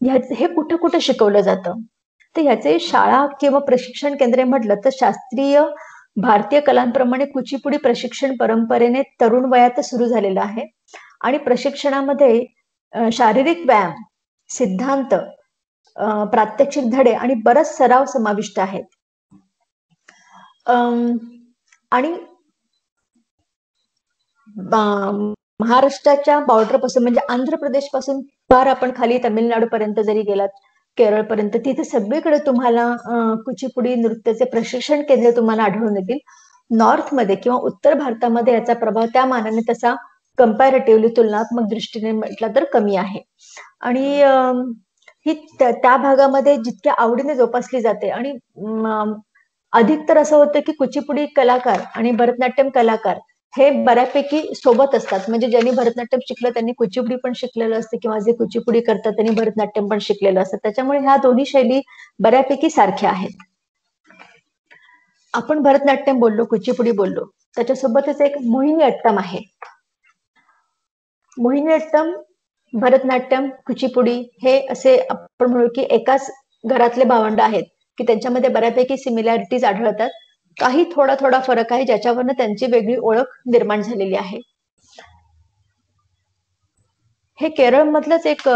हे कुठं कुठं शिकवलं जातं, तर ह्याचे शाळा किंवा प्रशिक्षण केंद्रे म्हटलं तर शास्त्रीय भारतीय कलांप्रमाणे कुचिपुडी प्रशिक्षण परंपरेने तरुण वयात सुरू झालेलं आहे. आणि प्रशिक्षणामध्ये शारीरिक व्यायाम, सिद्धांत, प्रात्यक्षिक धडे आणि बराच सराव समाविष्ट आहेत. आणि महाराष्ट्राच्या बॉर्डर पासून म्हणजे आंध्र प्रदेश पासून फार आपण खाली तमिळनाडू पर्यंत जरी गेलात, केरळ पर्यंत, तिथे सगळीकडे तुम्हाला कुचिपुडी नृत्याचे प्रशिक्षण केंद्र तुम्हाला आढळून येतील. नॉर्थ मध्ये किंवा उत्तर भारतामध्ये याचा प्रभाव त्या मानाने तसा कंपॅरेटिव्हली तुलनात्मक दृष्टीने म्हटलं तर कमी आहे. आणि ही त्या भागामध्ये जितक्या आवडीने जोपासली जाते. आणि अधिक तर असं होतं की कुचिपुडी कलाकार आणि भरतनाट्यम कलाकार हे बऱ्यापैकी सोबत असतात. म्हणजे ज्यांनी भरतनाट्यम शिकलं त्यांनी कुचिपुडी पण शिकलेलं असतं, किंवा जे कुचिपुडी करतात त्यांनी भरतनाट्यम पण शिकलेलं असतं. त्याच्यामुळे ह्या दोन्ही शैली बऱ्यापैकी सारख्या आहेत. आपण भरतनाट्यम बोललो, कुचिपुडी बोललो, त्याच्यासोबतच एक मोहिनीअट्टम आहे. मोहिनीअट्टम, भरतनाट्यम, कुचिपुडी हे असे आपण म्हणू की एकाच घरातले भावंड आहेत की त्यांच्यामध्ये बऱ्यापैकी सिमिलॅरिटीज आढळतात. काही थोडा फरक आहे ज्याच्यावरनं त्यांची वेगळी ओळख निर्माण झालेली आहे. हे केरळ मधलंच एक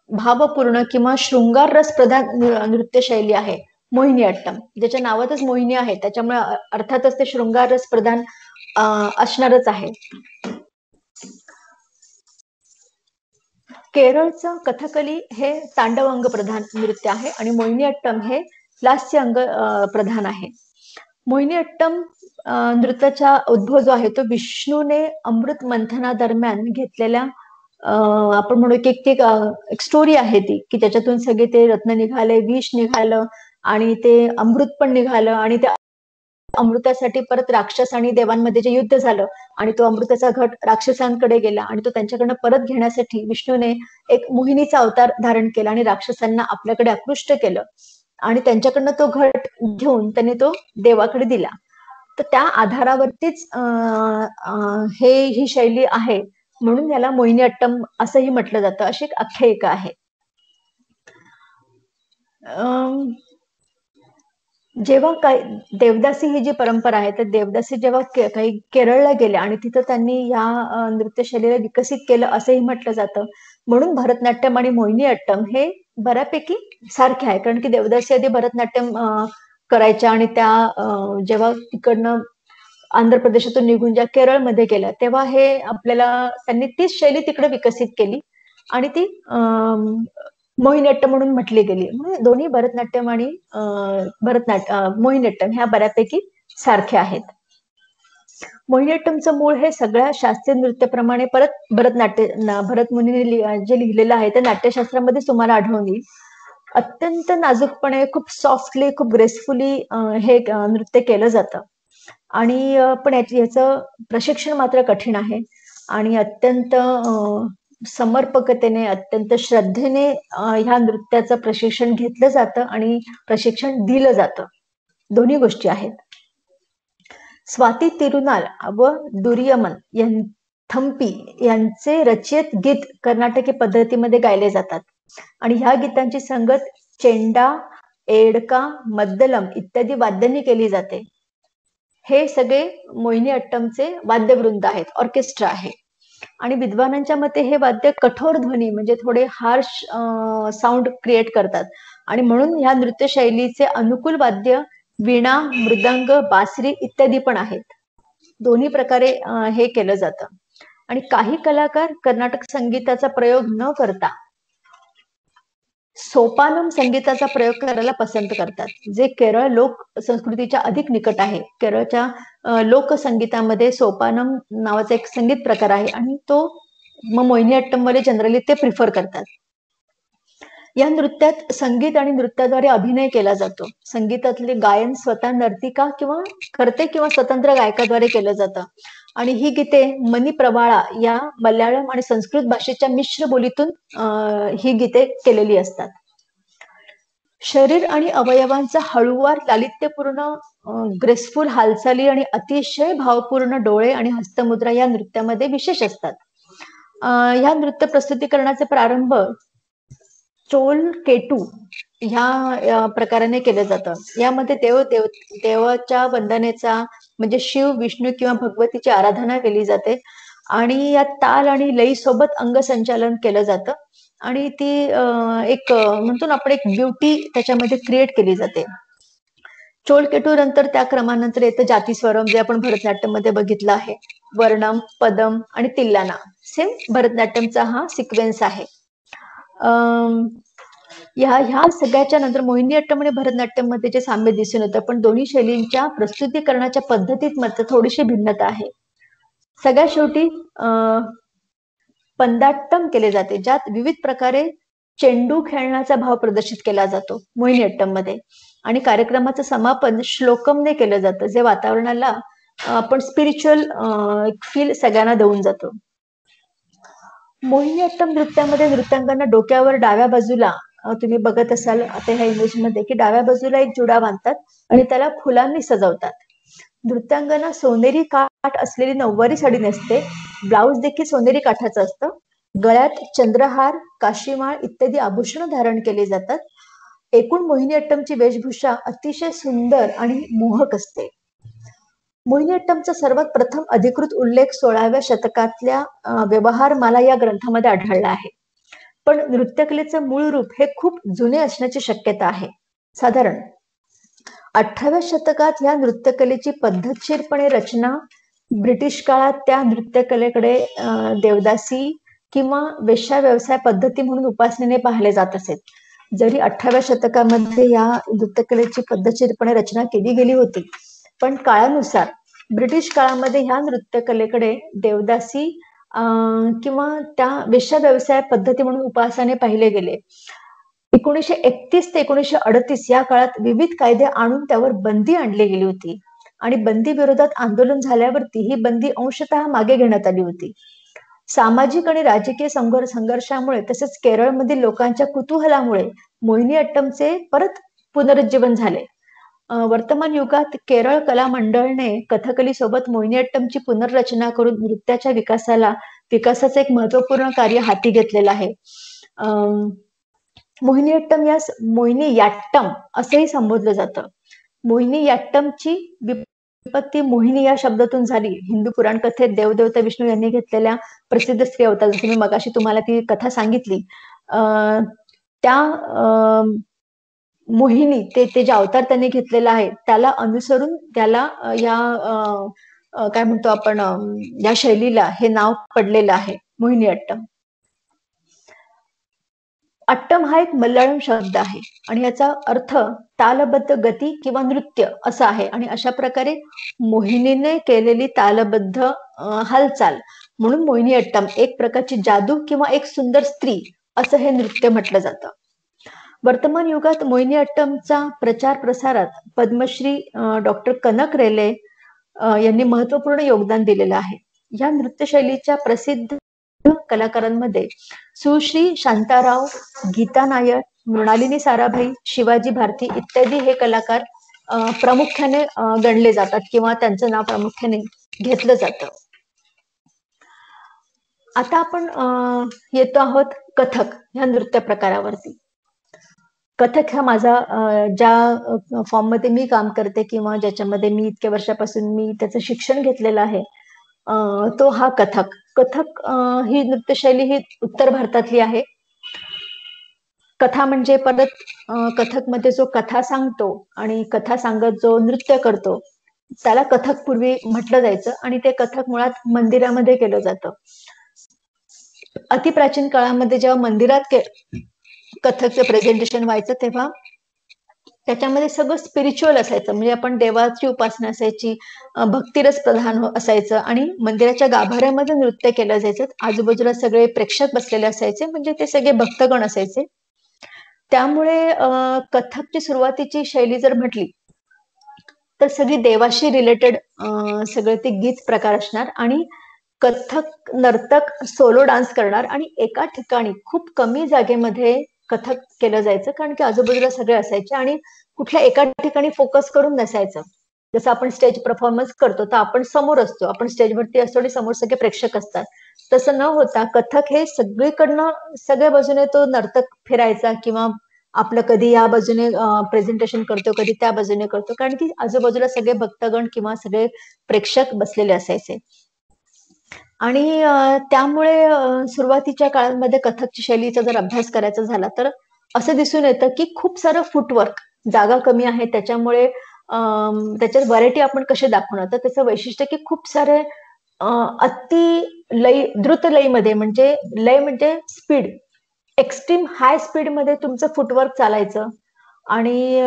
भावपूर्ण किंवा शृंगार रस प्रधान नृत्य शैली आहे मोहिनीअट्टम. ज्याच्या नावातच मोहिनी आहे त्याच्यामुळे अर्थातच ते शृंगार रस प्रधान असणारच आहे. केरळचं कथकली हे तांडव अंग प्रधान नृत्य आहे आणि मोहिनीअट्टम हे लास्य अंग प्रधान आहे. मोहिनीअट्टम नृत्याचा उद्भव जो आहे तो विष्णूने अमृत मंथनादरम्यान घेतलेल्या आपण म्हणू की एक स्टोरी आहे ती की त्याच्यातून सगळे ते रत्न निघाले, विष निघालं आणि ते अमृत पण निघालं आणि त्या अमृतासाठी परत राक्षस आणि देवांमध्ये जे युद्ध झालं आणि तो अमृताचा घट राक्षसांकडे गेला आणि तो त्यांच्याकडनं परत घेण्यासाठी विष्णूने एक मोहिनीचा अवतार धारण केला आणि राक्षसांना आपल्याकडे आकृष्ट केलं आणि त्यांच्याकडनं तो घट घेऊन त्यांनी तो देवाकडे दिला. तर त्या आधारावरतीच ही शैली आहे म्हणून याला मोहिनीअट्टम असंही म्हटलं जातं, अशी एक आख्यायिका आहे. जेव्हा काही देवदासी ही जी परंपरा आहे तर देवदासी जेव्हा काही केरळला गेल्या आणि तिथं त्यांनी या नृत्यशैलीला विकसित केलं असंही म्हटलं जातं. म्हणून भरतनाट्यम आणि मोहिनीअट्टम हे बऱ्यापैकी सारखे आहे, कारण की देवदासी आधी भरतनाट्यम करायच्या आणि त्या जेव्हा तिकडनं आंध्र प्रदेशातून निघून ज्या केरळमध्ये गेल्या तेव्हा हे आपल्याला त्यांनी तीच शैली तिकडे विकसित केली आणि ती मोहिनीअट्टम म्हणून म्हटली गेली. म्हणजे दोन्ही भरतनाट्यम आणि मोहिनीअट्टम ह्या बऱ्यापैकी सारख्या आहेत. मोहिनीअट्टमचं मूळ हे सगळ्या शास्त्रीय नृत्याप्रमाणे परत भरत मुनीने जे लिहिलेलं आहे ते नाट्यशास्त्रामध्ये तुम्हाला आढळून येईल. अत्यंत नाजूकपणे, खूप सॉफ्टली, खूप ग्रेसफुली हे नृत्य केलं जातं आणि पण याचं प्रशिक्षण मात्र कठीण आहे आणि अत्यंत समर्पकतेने, अत्यंत श्रद्धेने ह्या नृत्याचं प्रशिक्षण घेतलं जातं आणि प्रशिक्षण दिलं जातं. दोन्ही गोष्टी आहेत. स्वाती तिरुनाल व दुर्यमन थंपी यांचे रचित गीत कर्नाटकी पद्धतीमध्ये गायले जातात आणि ह्या गीतांची संगत चेंडा, एडका, मद्दलम इत्यादी वाद्यांनी केली जाते. हे सगळे मोहिनीअट्टमचे वाद्यवृंद आहेत, ऑर्केस्ट्रा आहे आणि विद्वानांच्या मते हे वाद्य कठोर ध्वनी म्हणजे थोडे हार्श साऊंड क्रिएट करतात आणि म्हणून ह्या नृत्य शैलीचे अनुकूल वाद्य वीणा, मृदंग, बासरी इत्यादी पण आहेत. दोन्ही प्रकारे हे केलं जातं आणि काही कलाकार कर्नाटक संगीताचा प्रयोग न करता सोपानम संगीताचा प्रयोग करायला पसंत करतात, जे केरळ लोक संस्कृतीच्या अधिक निकट आहे. केरळच्या लोकसंगीतामध्ये सोपानम नावाचा एक संगीत प्रकार आहे आणि तो मोहिनीअट्टम मध्ये जनरली ते प्रिफर करतात. या नृत्यात संगीत आणि नृत्याद्वारे अभिनय केला जातो. संगीतातले गायन स्वतः नर्तिका किंवा स्वतंत्र गायकाद्वारे केलं जातं आणि ही गीते मनी प्रवाळा या मल्याळम आणि संस्कृत भाषेच्या मिश्र बोलीतून ही गीते केलेली असतात. शरीर आणि अवयवांचा हळूवार, लालित्यपूर्ण, ग्रेसफुल हालचाली आणि अतिशय भावपूर्ण डोळे आणि हस्तमुद्रा या नृत्यामध्ये विशेष असतात. ह्या नृत्य प्रस्तुतीकरणाचे प्रारंभ चोल केटू ह्या प्रकाराने केलं जातं. यामध्ये देवाच्या वंदनेचा म्हणजे शिव, विष्णू किंवा भगवतीची आराधना केली जाते आणि या ताल आणि लई सोबत अंगसंचालन केलं जातं आणि ती एक म्हणतो ना आपण एक ब्युटी त्याच्यामध्ये क्रिएट केली जाते. चोलकेटू नंतर त्या क्रमानंतर येतं जातीस्वरम, जे आपण भरतनाट्यम मध्ये बघितलं आहे. वर्णम, पदम आणि तिल्लाना सेम भरतनाट्यमचा हा सिक्वेन्स आहे. ह्या सगळ्याच्या नंतर मोहिनीअट्टम आणि भरतनाट्यम मध्ये जे साम्य दिसून येतं, पण दोन्ही शैलींच्या प्रस्तुतीकरणाच्या पद्धतीत मात्र थोडीशी भिन्नता आहे. सगळ्यात शेवटी पंदाट्टम केले जाते, ज्यात विविध प्रकारे चेंडू खेळण्याचा भाव प्रदर्शित केला जातो मोहिनीअट्टम मध्ये आणि कार्यक्रमाचं समापन श्लोकमने केलं जातं, जे वातावरणाला आपण स्पिरिच्युअल फील सगळ्यांना देऊन जातो. मोहिनीअट्टम नृत्यामध्ये नृत्यांगांना डोक्यावर डाव्या बाजूला तुम्ही बघत असाल आता ह्या इमेज मध्ये की डाव्या बाजूला एक जुडा बांधतात आणि त्याला फुलांनी सजवतात. नृत्यांगना सोनेरी काठ असलेली नऊवारी साडी नेसते. ब्लाउज देखील सोनेरी काठाचं असतं. गळ्यात चंद्रहार, काशीमाळ इत्यादी आभूषण धारण केली जातात. एकूण मोहिनीअट्टमची वेशभूषा अतिशय सुंदर आणि मोहक असते. मोहिनीअट्टमचा सर्वात प्रथम अधिकृत उल्लेख 16व्या शतकातल्या व्यवहारमाला या ग्रंथामध्ये आढळला आहे. पण नृत्यकलेचं मूळ रूप हे खूप जुने असण्याची शक्यता आहे. साधारण 18व्या शतकात या नृत्यकलेची पद्धतशीरपणे रचना ब्रिटिश काळात त्या नृत्यकलेकडे देवदासी किंवा वेश्या व्यवसाय पद्धती म्हणून उपासनेने पाहिले जात असे. जरी 18व्या शतकामध्ये या नृत्यकलेची पद्धतशीरपणे रचना केली गेली होती, पण काळानुसार ब्रिटिश काळामध्ये ह्या नृत्यकलेकडे देवदासी किंवा त्या वेश्या व्यवसाय पद्धती म्हणून उपासने पाहिले गेले. 1931 ते 1938 या काळात विविध कायदे आणून त्यावर बंदी आणली गेली होती आणि बंदी विरोधात आंदोलन झाल्यावरती ही बंदी अंशतः मागे घेण्यात आली होती. सामाजिक आणि राजकीय संघर्षामुळे तसेच केरळमधील लोकांच्या कुतूहलामुळे मोहिनीअट्टमचे परत पुनरुज्जीवन झाले. वर्तमान युगात केरळ कला मंडळने कथकली सोबत मोहिनीअट्टमची पुनर्रचना करून नृत्याच्या विकासाचं एक महत्वपूर्ण कार्य हाती घेतलेलं आहे. मोहिनीअट्टम यास मोहिनीयाट्टम असंही संबोधलं जातं. मोहिनीयाट्टमची उत्पत्ती मोहिनी या शब्दातून झाली. हिंदू पुराण कथेत देवदेवता विष्णू यांनी घेतलेल्या प्रसिद्ध स्त्री अवतार, जसं मी मगाशी तुम्हाला ती कथा सांगितली, त्या मोहिनी ते जे अवतार त्यांनी घेतलेला आहे त्याला अनुसरून त्याला या काय म्हणतो आपण, या शैलीला हे नाव पडलेलं आहे, मोहिनी अट्टम. अट्टम हा एक मल्याळम शब्द आहे आणि याचा अर्थ तालबद्ध गती किंवा नृत्य असा आहे. आणि अशा प्रकारे मोहिनीने केलेली तालबद्ध हालचाल म्हणून मोहिनी अट्टम, एक प्रकारची जादू किंवा एक सुंदर स्त्री असं हे नृत्य म्हटलं जातं. वर्तमान युगात मोहिनी अट्टमचा प्रचार प्रसारात पद्मश्री डॉक्टर कनक रेले यांनी महत्वपूर्ण योगदान दिलेलं आहे. या नृत्यशैलीच्या प्रसिद्ध कलाकारांमध्ये सुश्री शांताराव, गीता नायर, मृणालिनी साराभाई, शिवाजी भारती इत्यादी हे कलाकार प्रामुख्याने गणले जातात किंवा त्यांचं नाव प्रामुख्याने घेतलं जातं. आता आपण येतो आहोत कथक ह्या नृत्य प्रकारावरती. कथक हा माझा ज्या फॉर्म मध्ये मी काम करते किंवा ज्याच्यामध्ये मी इतक्या वर्षापासून मी त्याचं शिक्षण घेतलेलं आहे, तो हा कथक. कथक ही नृत्यशैली ही उत्तर भारतातली आहे. कथा म्हणजे परत कथक मध्ये जो कथा सांगतो आणि कथा सांगत जो नृत्य करतो त्याला कथक पूर्वी म्हटलं जायचं आणि ते कथक मुळात मंदिरामध्ये केलं जातं. अतिप्राचीन काळामध्ये जेव्हा मंदिरात कथकचं प्रेझेंटेशन व्हायचं तेव्हा त्याच्यामध्ये सगळं स्पिरिच्युअल असायचं, म्हणजे आपण देवाची उपासना असायची, भक्तिरस प्रधान असायचं आणि मंदिराच्या गाभाऱ्यामध्ये नृत्य केलं जायचं. आजूबाजूला सगळे प्रेक्षक बसलेले असायचे, म्हणजे ते सगळे भक्तगण असायचे. त्यामुळे कथकची सुरुवातीची शैली जर म्हटली तर सगळी देवाशी रिलेटेड सगळे ते गीत प्रकार असणार आणि कथक नर्तक सोलो डान्स करणार आणि एका ठिकाणी खूप कमी जागेमध्ये कथक केलं जायचं, कारण की आजूबाजूला सगळे असायचे आणि कुठल्या एका ठिकाणी फोकस करून नसायचं. जसं आपण स्टेज परफॉर्मन्स करतो तर आपण समोर असतो, आपण स्टेजवरती असतो आणि समोर सगळे प्रेक्षक असतात. तसं न होता कथक हे सगळीकडनं सगळ्या बाजूने तो नर्तक फिरायचा किंवा आपलं कधी या बाजूने प्रेझेंटेशन करतो, कधी त्या बाजूने करतो, कारण की आजूबाजूला सगळे भक्तगण किंवा सगळे प्रेक्षक बसलेले असायचे. आणि त्यामुळे सुरुवातीच्या काळामध्ये कथकची शैलीचा जर अभ्यास करायचा झाला तर असं दिसून येतं की खूप सारं फुटवर्क, जागा कमी आहे त्याच्यामुळे त्याच्यात व्हरायटी आपण कसे दाखवणार, तर त्याचं वैशिष्ट्य की खूप सारे अति लय, द्रुत लयमध्ये, म्हणजे लय म्हणजे स्पीड, एक्स्ट्रीम हाय स्पीड मध्ये तुमचं फुटवर्क चालायचं आणि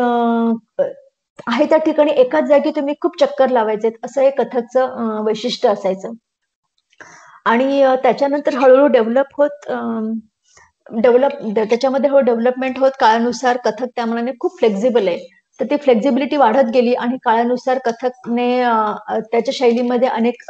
आहे त्या ठिकाणी एकाच जागी तुम्ही खूप चक्कर लावायचे, असं हे कथकचं वैशिष्ट्य असायचं. आणि त्याच्यानंतर हळूहळू त्याच्यामध्ये डेव्हलपमेंट होत काळानुसार कथक त्यामानाने खूप फ्लेक्झिबल आहे, तर ती फ्लेक्झिबिलिटी वाढत गेली आणि काळानुसार कथकने त्याच्या शैलीमध्ये अनेक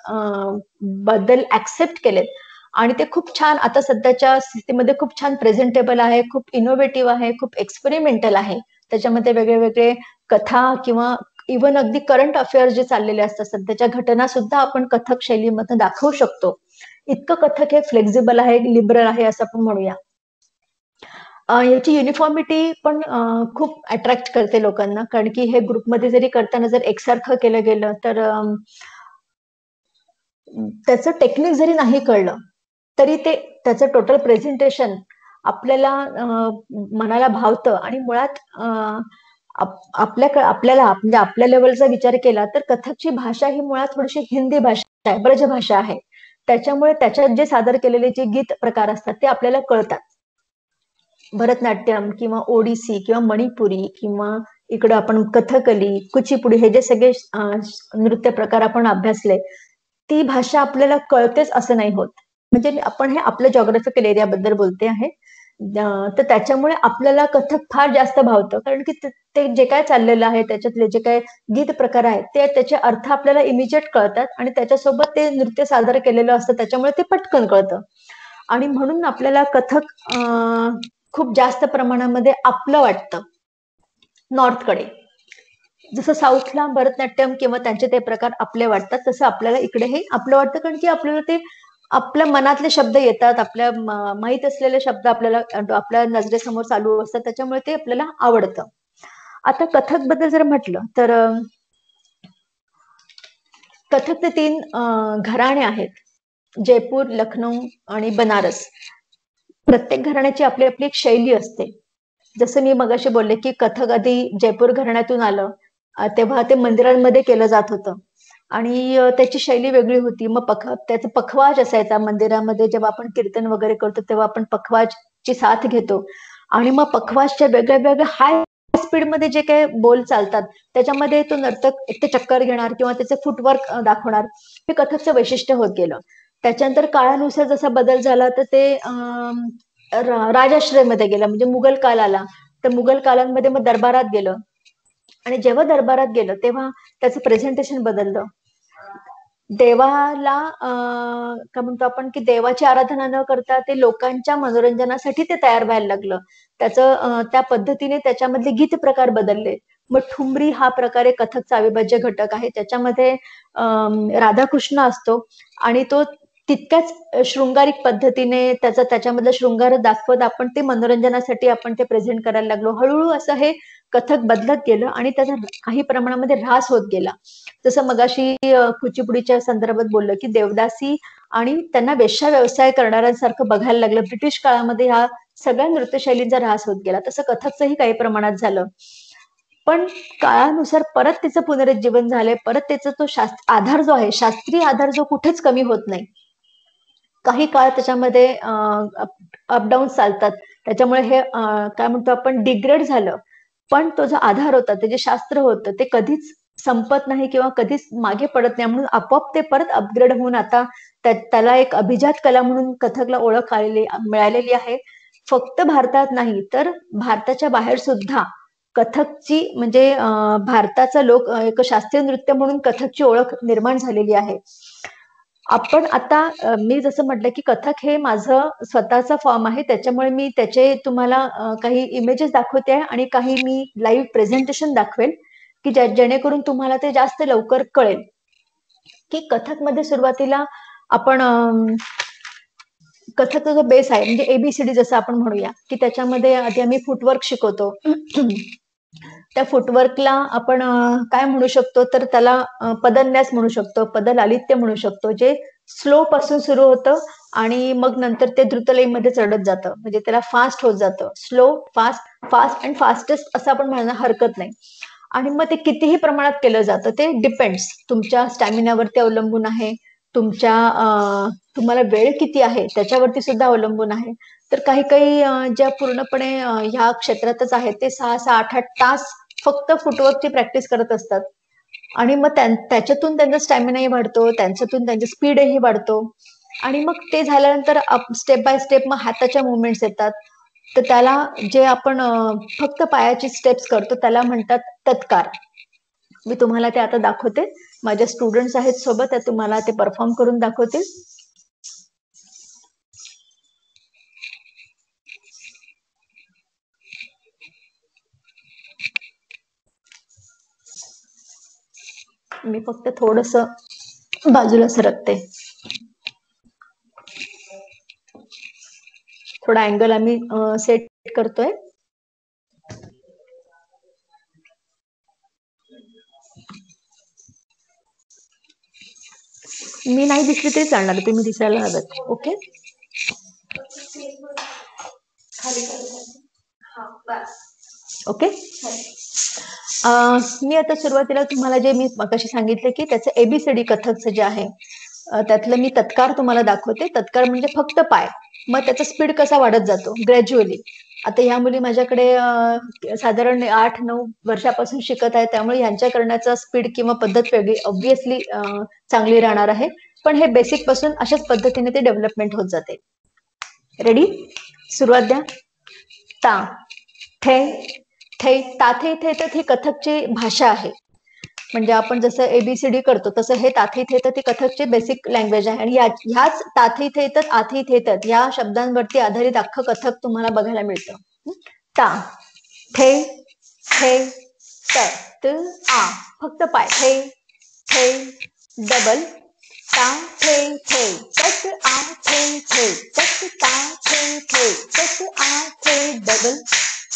बदल ऍक्सेप्ट केलेत आणि ते खूप छान आता सध्याच्या स्थितीमध्ये खूप छान प्रेझेंटेबल आहे, खूप इनोव्हेटिव्ह आहे, खूप एक्सपेरिमेंटल आहे. त्याच्यामध्ये वेगळे कथा किंवा इव्हन अगदी करंट अफेअर जे चाललेले असतात, सध्याच्या घटना सुद्धा आपण कथक शैलीमध्ये दाखवू शकतो. इतकं कथक हे फ्लेक्झिबल आहे, लिबरल आहे असं आपण म्हणूया. याची युनिफॉर्मिटी पण खूप अट्रॅक्ट करते लोकांना, कारण की हे ग्रुपमध्ये जरी करताना जर एकसारखं केलं गेलं तर त्याचं टेक्निक जरी नाही कळलं तरी ते त्याचं टोटल प्रेझेंटेशन आपल्याला मनाला भावतं आणि मुळात आपल्याला म्हणजे आपल्या लेवलचा विचार केला तर कथकची भाषा ही मुळात थोडीशी हिंदी भाषा आहे, ब्रज भाषा आहे. त्याच्यामुळे त्याच्यात जे सादर केलेले जे गीत प्रकार असतात ते आपल्याला कळतात. भरतनाट्यम किंवा ओडिसी किंवा मणिपुरी किंवा इकडं आपण कथकली, कुचिपुडी हे जे सगळे नृत्य प्रकार आपण अभ्यासले, ती भाषा आपल्याला कळतेच असं नाही होत. म्हणजे आपण हे आपल्या जॉग्राफिकल एरियाबद्दल बोलते आहे, तर त्याच्यामुळे आपल्याला कथक फार जास्त भावतं, कारण की ते जे काय चाललेलं आहे त्याच्यातले जे काय गीत प्रकार आहेत ते त्याचे अर्थ आपल्याला इमिजिएट कळतात आणि त्याच्यासोबत ते नृत्य सादर केलेलं असतं, त्याच्यामुळे ते पटकन कळतं आणि म्हणून आपल्याला कथक खूप जास्त प्रमाणामध्ये आपलं वाटतं. नॉर्थकडे जसं साऊथला भरतनाट्यम किंवा त्यांचे ते प्रकार आपले वाटतात, तसं आपल्याला इकडे हे आपलं वाटतं, कारण की आपल्याला ते आपल्या मनातले शब्द येतात, आपल्या माहीत असलेले शब्द आपल्याला आपल्या नजरेसमोर चालू असतात, त्याच्यामुळे ते आपल्याला आवडतं. आता कथक बद्दल जर म्हटलं तर कथकचे 3 घराणे आहेत, जयपूर, लखनौ आणि बनारस. प्रत्येक घराण्याची आपली आपली एक शैली असते. जसं मी मगाशी बोलले की कथक आधी जयपूर घराण्यातून आलं, तेव्हा ते मंदिरांमध्ये केलं जात होतं आणि त्याची शैली वेगळी होती. मग त्याचा पखवाज असायचा मंदिरामध्ये. जेव्हा आपण कीर्तन वगैरे करतो तेव्हा आपण पखवाजची साथ घेतो आणि मग पखवाजच्या वेगळ्या वेगळ्या हाय स्पीडमध्ये जे काही बोल चालतात त्याच्यामध्ये तो नर्तक एक ते चक्कर घेणार किंवा त्याचे फुटवर्क दाखवणार. हे कथकचं वैशिष्ट्य होत गेलं. त्याच्यानंतर काळानुसार जसा बदल झाला तर ते राजाश्रयमध्ये गेलं, म्हणजे मुघल काल आला. तर मुघल कालांमध्ये मग दरबारात गेलं आणि जेव्हा दरबारात गेलं तेव्हा त्याचं प्रेझेंटेशन बदललं. देवाला काय म्हणतो आपण की देवाची आराधना न करता ते लोकांच्या मनोरंजनासाठी ते तयार व्हायला लागलं. त्याचं त्या पद्धतीने त्याच्यामधले गीत प्रकार बदलले. मग ठुमरी हा प्रकारे कथकचा अविभाज्य घटक आहे. त्याच्यामध्ये राधाकृष्ण असतो आणि तो तितक्याच शृंगारिक पद्धतीने त्याच्यामधला शृंगार दाखवत आपण ते मनोरंजनासाठी आपण ते प्रेझेंट करायला लागलो. हळूहळू असं हे कथक बदलत गेलं आणि त्याचा काही प्रमाणामध्ये ऱ्हास होत गेला. जसं मगाशी कुचिपुडीच्या संदर्भात बोललं की देवदासी आणि त्यांना वेश्या व्यवसाय करणाऱ्यांसारखं बघायला लागलं. ब्रिटिश काळामध्ये ह्या सगळ्या नृत्यशैलींचा ऱ्हास होत गेला. तसं कथकचंही काही प्रमाणात झालं. पण काळानुसार परत त्याचं पुनरुज्जीवन झालंय. परत त्याचा तो आधार जो आहे, शास्त्रीय आधार जो कुठेच कमी होत नाही. काही काळ त्याच्यामध्ये अपडाऊन चालतात, त्याच्यामुळे हे काय म्हणतो आपण डिग्रेड झालं. पण तो जो आधार होता, ते जे शास्त्र होतं ते कधीच संपत नाही किंवा कधीच मागे पडत नाही. म्हणून आपोआप ते परत अपग्रेड होऊन आता त्याला एक अभिजात कला म्हणून कथकला ओळख मिळालेली आहे. फक्त भारतात नाही तर भारताच्या बाहेर सुद्धा कथकची म्हणजे भारताचा एक शास्त्रीय नृत्य म्हणून कथकची ओळख निर्माण झालेली आहे. आपण आता मी जसं म्हटलं की कथक हे माझं स्वतःचा फॉर्म आहे, त्याच्यामुळे मी त्याचे तुम्हाला काही इमेजेस दाखवते आहे आणि काही मी लाईव्ह प्रेझेंटेशन दाखवेल की जेणेकरून तुम्हाला ते जास्त लवकर कळेल की कथकमध्ये सुरुवातीला आपण कथकचा जो बेस आहे म्हणजे एबीसीडी जसं आपण म्हणूया की त्याच्यामध्ये आधी आम्ही फुटवर्क शिकवतो. त्या फुटवर्कला आपण काय म्हणू शकतो तर त्याला पदन्यास म्हणू शकतो, पदलालित्य म्हणू शकतो, जे स्लो पासून सुरू होतं आणि मग नंतर ते द्रुतलयीमध्ये चढत जातं, म्हणजे त्याला फास्ट होत जातं. Slow, fast, fast and fastest असं आपण म्हणायला हरकत नाही. आणि मग ते कितीही प्रमाणात केलं जातं ते डिपेंड्स, तुमच्या स्टॅमिनावरती अवलंबून आहे, तुम्हाला वेळ किती आहे त्याच्यावरती सुद्धा अवलंबून आहे. तर काही काही ज्या पूर्णपणे ह्या क्षेत्रातच आहेत ते 6-6, 8-8 तास फक्त फुटवर्कची प्रॅक्टिस करत असतात आणि मग त्याच्यातून त्यांचा स्टॅमिनाही वाढतो, त्यांच्यातून त्यांचा स्पीडही वाढतो आणि मग ते झाल्यानंतर स्टेप बाय स्टेप मग हाताच्या मुवमेंट्स येतात. तर त्याला जे आपण फक्त पायाची स्टेप्स करतो त्याला म्हणतात तत्कार. मी तुम्हाला ते आता दाखवते. माझ्या स्टुडंट्स आहेत सोबत, त्या तुम्हाला ते परफॉर्म करून दाखवते. मी फक्त थोडस बाजूला सरकते. थोडा अँगल आम्ही सेट करतोय. मी नाही दिसली तरी चालणार, तुम्ही दिसायला हवेत. Okay, okay. मी आता सुरुवातीला तुम्हाला जे मी मगाशी सांगितले की त्याचं एबीसीडी कथकचं जे आहे त्यातलं मी तत्कार तुम्हाला दाखवते. तत्कार म्हणजे फक्त पाय, मग त्याचा स्पीड कसा वाढत जातो ग्रॅज्युअली. आता ह्या मुली माझ्याकडे साधारण 8-9 वर्षापासून शिकत आहेत, त्यामुळे ह्यांच्या करण्याचा स्पीड किंवा पद्धत वेगळी ऑब्व्हियसली चांगली राहणार आहे. पण हे बेसिक पासून अशाच पद्धतीने ते डेव्हलपमेंट होत जाते. रेडी, सुरुवात द्या. ता थे थे ताथे थे तर ही कथकची भाषा आहे. म्हणजे आपण जसं एबीसीडी करतो तसं हे ताथे थे तर ती कथकची बेसिक लँग्वेज आहे आणि ह्याच ताथे थे तर आथे थे तर या शब्दांवरती आधारित अख्खं कथक तुम्हाला बघायला मिळतं. ता थे थे त आ, फक्त पाय, थे थे डबल, ता थे थे तत आ थे थे तत ता थे थे तत आ थे डबल,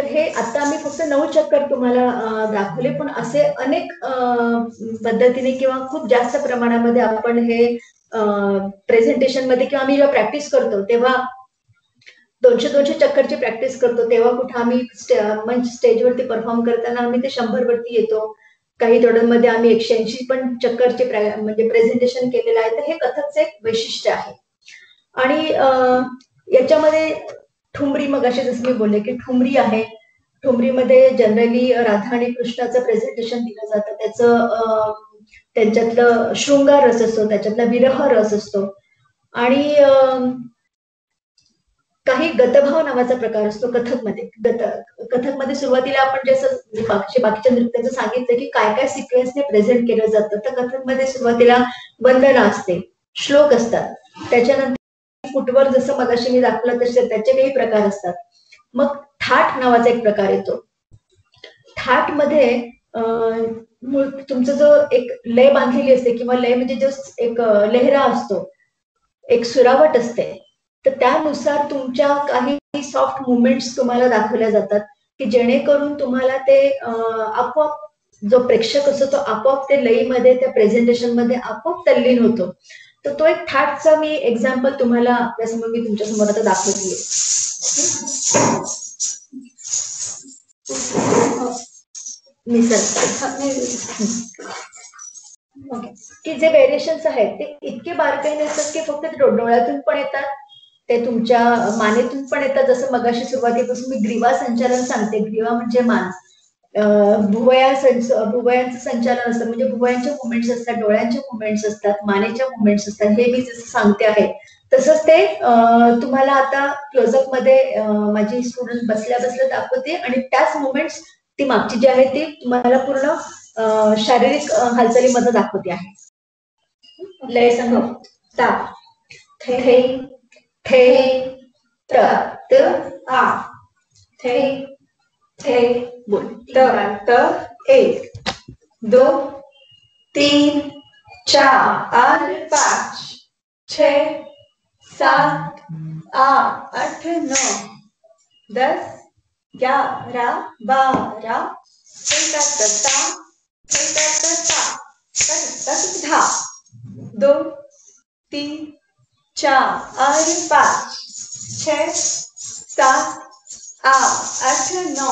तर हे आता आम्ही फक्त 9 चक्कर तुम्हाला दाखवले, पण असे अनेक पद्धतीने किंवा खूप जास्त प्रमाणामध्ये आपण हे प्रेझेंटेशन मध्ये किंवा आम्ही जेव्हा प्रॅक्टिस करतो तेव्हा 200 चक्करची प्रॅक्टिस करतो तेव्हा कुठं आम्ही मंच स्टेजवरती परफॉर्म करताना आम्ही ते 100 वरती येतो. काही तोड्यांमध्ये आम्ही 180 पण चक्करचे म्हणजे प्रेझेंटेशन केलेलं आहे. तर हे कथकचं एक वैशिष्ट्य आहे. आणि याच्यामध्ये ठुमरी, मग असे जसं मी बोलले की ठुमरी आहे. ठुमरीमध्ये जनरली राधा आणि कृष्णाचं प्रेझेंटेशन दिलं जातं. त्यांच्यातलं शृंगार रस असतो, त्याच्यातला विरह रस असतो. आणि काही गतभाव नावाचा प्रकार असतो कथकमध्ये. कथकमध्ये सुरुवातीला आपण जसं बाकीच्या नृत्याचं सांगितलं की काय काय सिक्वेन्सने प्रेझेंट केलं जातं, तर कथकमध्ये सुरुवातीला वंदना असते, श्लोक असतात. त्याच्यानंतर फुटवर जसं मगाशी मी दाखवलं तसे त्याचे काही प्रकार असतात. मग थाट नावाचा एक प्रकार येतो. थाट मध्ये तुमचं जो एक लय बांधलेली असते किंवा लय म्हणजे जो एक लेहरा असतो, एक सुरावट असते, तर त्यानुसार तुमच्या काही सॉफ्ट मुवमेंट्स तुम्हाला दाखवल्या जातात की जेणेकरून तुम्हाला ते आपोआप जो प्रेक्षक असतो तो आपोआप ते लयीमध्ये त्या प्रेझेंटेशन मध्ये आपोआप तल्लीन होतो. तर तो एक थाटचा मी एक्झाम्पल तुम्हाला आपल्यासमोर मी तुमच्यासमोर आता दाखवते. की जे व्हेरिएशन्स आहेत ते इतके बारकाईने असतात की फक्त डोळ्यातून पण येतात, ते तुमच्या मानेतून पण येतात. जसं मगाशी सुरुवातीपासून मी ग्रीवा संचालन सांगते, ग्रीवा म्हणजे मान, भुवयांचं संचालन असतं, म्हणजे भुवयांचे मुवमेंट्स असतात, डोळ्यांचे मुवमेंट्स असतात, मानेच्या मुवमेंट्स असतात. हे मी जसं सांगते आहे तसंच ते तुम्हाला आता क्लोजअप मध्ये माझी स्टुडंट बसल्या बसल्या दाखवते आणि त्याच मुवमेंट्स ती मागची जी आहे ती तुम्हाला पूर्ण शारीरिक हालचालीमध्ये दाखवते आहे. लय संघ ता थे थे त त आ थे थे बोल त त 1 2 3 4 5 6 7 8 9 10 11 12 2 3 4 5 6 7 8 9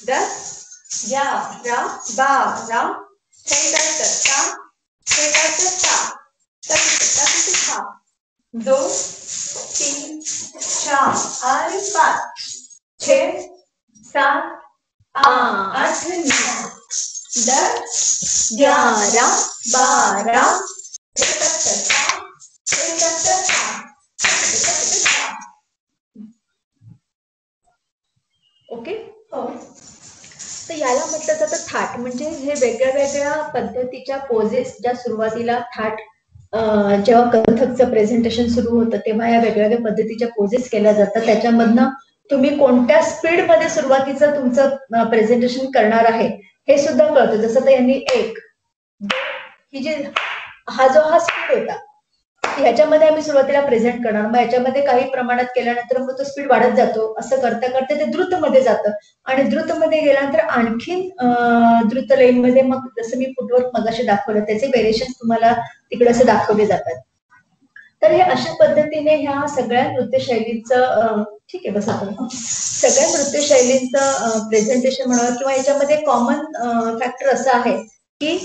10 11 12 2 3 4 5 6 7 8 9 10 11 12 ओके. तर याला म्हटलं जातं थाट. म्हणजे हे वेगळ्या वेगळ्या पद्धतीच्या पोजेस ज्या सुरुवातीला थाट जेव्हा कथकचं प्रेझेंटेशन सुरू होतं तेव्हा या वेगवेगळ्या पद्धतीच्या पोजेस केल्या जातात. त्याच्यामधनं तुम्ही कोणत्या स्पीड मध्ये सुरुवातीचं तुमचं प्रेझेंटेशन करणार आहे हे सुद्धा कळतं. जसं तर यांनी एक ही जी हा स्पीड होता ह्याच्यामध्ये आम्ही सुरुवातीला प्रेझेंट करणार, मग याच्यामध्ये काही प्रमाणात केल्यानंतर मग तो स्पीड वाढत जातो. असं करता करता ते द्रुत मध्ये जातं आणि द्रुत मध्ये गेल्यानंतर आणखीन द्रुत लाईन मध्ये मग जसं मी फुटवर्क मगाशी दाखवलं त्याचे व्हेरिएशन तुम्हाला तिकडे असे दाखवले जातात. तर हे अशा पद्धतीने ह्या सगळ्या नृत्यशैलींचं ठीक आहे बस आपण सगळ्या नृत्यशैलींचं प्रेझेंटेशन म्हणावं किंवा याच्यामध्ये कॉमन फॅक्टर असं आहे की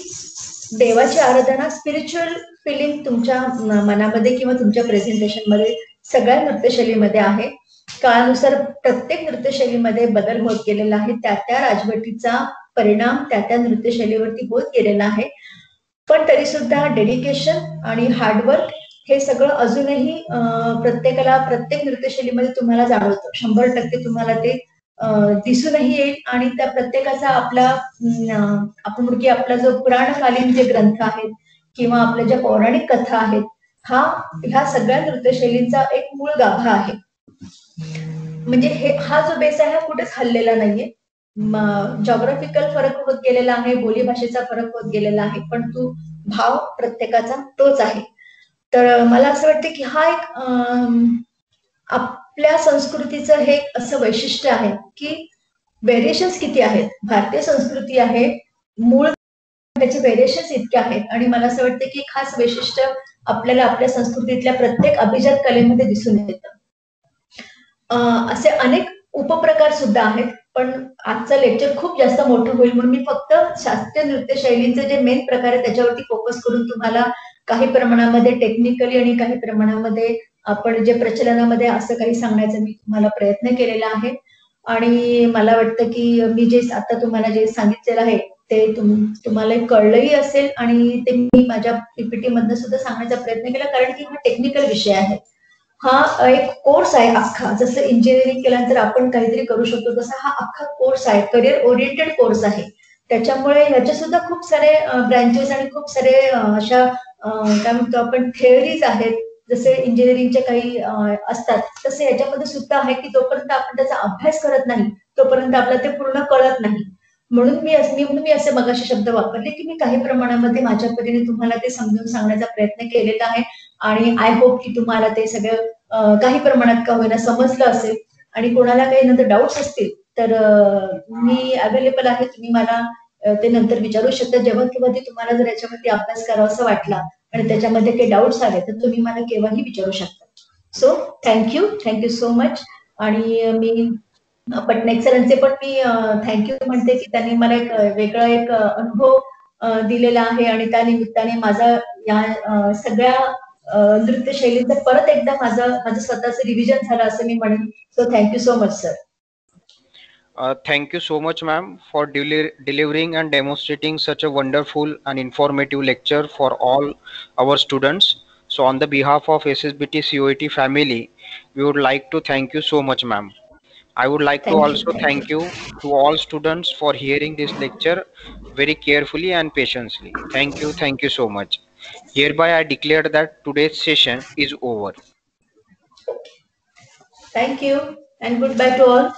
देवाची आराधना, स्पिरिच्युअल फिलिंग तुमच्या मनामध्ये किंवा तुमच्या प्रेझेंटेशन मध्ये सगळ्या नृत्यशैलीमध्ये आहे. काळानुसार प्रत्येक नृत्यशैलीमध्ये बदल होत गेलेला आहे, त्या त्या राजवटीचा परिणाम त्या त्या नृत्यशैलीवरती होत गेलेला आहे. पण तरी सुद्धा डेडिकेशन आणि हार्डवर्क हे सगळं अजूनही प्रत्येकाला प्रत्येक नृत्यशैलीमध्ये तुम्हाला जाणवतं. 100% तुम्हाला ते दिसूनही येईल आणि त्या प्रत्येकाचा आपला आपण म्हणू की आपला जो पुराणकालीन जे ग्रंथ आहेत किंवा आपल्या ज्या पौराणिक कथा आहेत ह्या सगळ्या नृत्यशैलींचा एक मूळ गाभा आहे. म्हणजे हा जो बेस आहे हा कुठेच हललेला नाहीये. जॉग्राफिकल फरक होत गेलेला आहे, बोलीभाषेचा फरक होत गेलेला आहे, पण तो भाव प्रत्येकाचा तोच आहे. तर मला असं वाटतं की हा एक आपल्या संस्कृतीचं हे असं वैशिष्ट्य आहे की व्हेरिएशन्स किती आहेत, भारतीय संस्कृती आहे मूळ, त्याचे व्हेरिएशन्स इतके आहेत आणि मला असं वाटतं की खास वैशिष्ट्य आपल्याला आपल्या संस्कृतीतल्या प्रत्येक अभिजात कलेमध्ये दिसून येतं. असे अनेक उपप्रकार सुद्धा आहेत, पण आजचं लेक्चर खूप जास्त मोठं होईल म्हणून मी फक्त शास्त्रीय नृत्य शैलींचे जे मेन प्रकार आहे त्याच्यावरती फोकस करून तुम्हाला काही प्रमाणामध्ये टेक्निकली आणि काही प्रमाणामध्ये आपण जे प्रचलनामध्ये असं काही सांगण्याचा मी तुम्हाला प्रयत्न केलेला आहे. आणि मला वाटतं की मी जे आता तुम्हाला जे सांगितलेलं आहे ते तुम्हाला कळलंही असेल आणि ते मी माझ्या पीपीटी मधनं सुद्धा सांगण्याचा प्रयत्न केला, कारण की हा टेक्निकल विषय आहे. हा एक कोर्स आहे अख्खा, जसं इंजिनिअरिंग केल्यानंतर आपण काहीतरी करू शकतो तसा हा अख्खा कोर्स आहे, करिअर ओरिएंटेड कोर्स आहे. त्याच्यामुळे ह्याचे सुद्धा खूप सारे ब्रँचेस आणि खूप सारे अशा काय म्हणतो आपण थेअरीज आहेत, जसे इंजिनिअरिंगचे काही असतात तसे याच्यामध्ये सुद्धा आहे की जोपर्यंत आपण त्याचा अभ्यास करत नाही तोपर्यंत आपल्याला ते पूर्ण कळत नाही. म्हणून मी असे मगाशी शब्द वापरले की मी काही प्रमाणामध्ये माझ्या परीने तुम्हाला ते समजून सांगण्याचा प्रयत्न केलेला आहे आणि आय होप की तुम्हाला ते सगळं काही प्रमाणात का होईना समजलं असेल. आणि कोणाला काही नंतर डाऊट्स असतील तर मी अवेलेबल आहे, तुम्ही मला ते नंतर विचारू शकता जेव्हा किंवा ते तुम्हाला जर याच्यामध्ये अभ्यास करावासा वाटला आणि त्याच्यामध्ये काही डाऊट्स आले तर तुम्ही मला केव्हाही विचारू शकता. So thank you so much. आणि मी पटनायक सरांचे पण मी थँक्यू म्हणते की त्यांनी मला एक वेगळा एक अनुभव दिलेला आहे आणि त्या निमित्ताने माझा या सगळ्या नृत्य शैलीचं परत एकदा माझं स्वतःचं रिव्हिजन झालं असं मी म्हणेन. So thank you so much sir. Thank you so much, ma'am, for delivering and demonstrating such a wonderful and informative lecture for all our students. So, on the behalf of SSBT COET family, we would like to thank you so much, ma'am. I would like to also thank you to all students for hearing this lecture very carefully and patiently. Thank you so much. Hereby, I declare that today's session is over. Thank you and goodbye to all.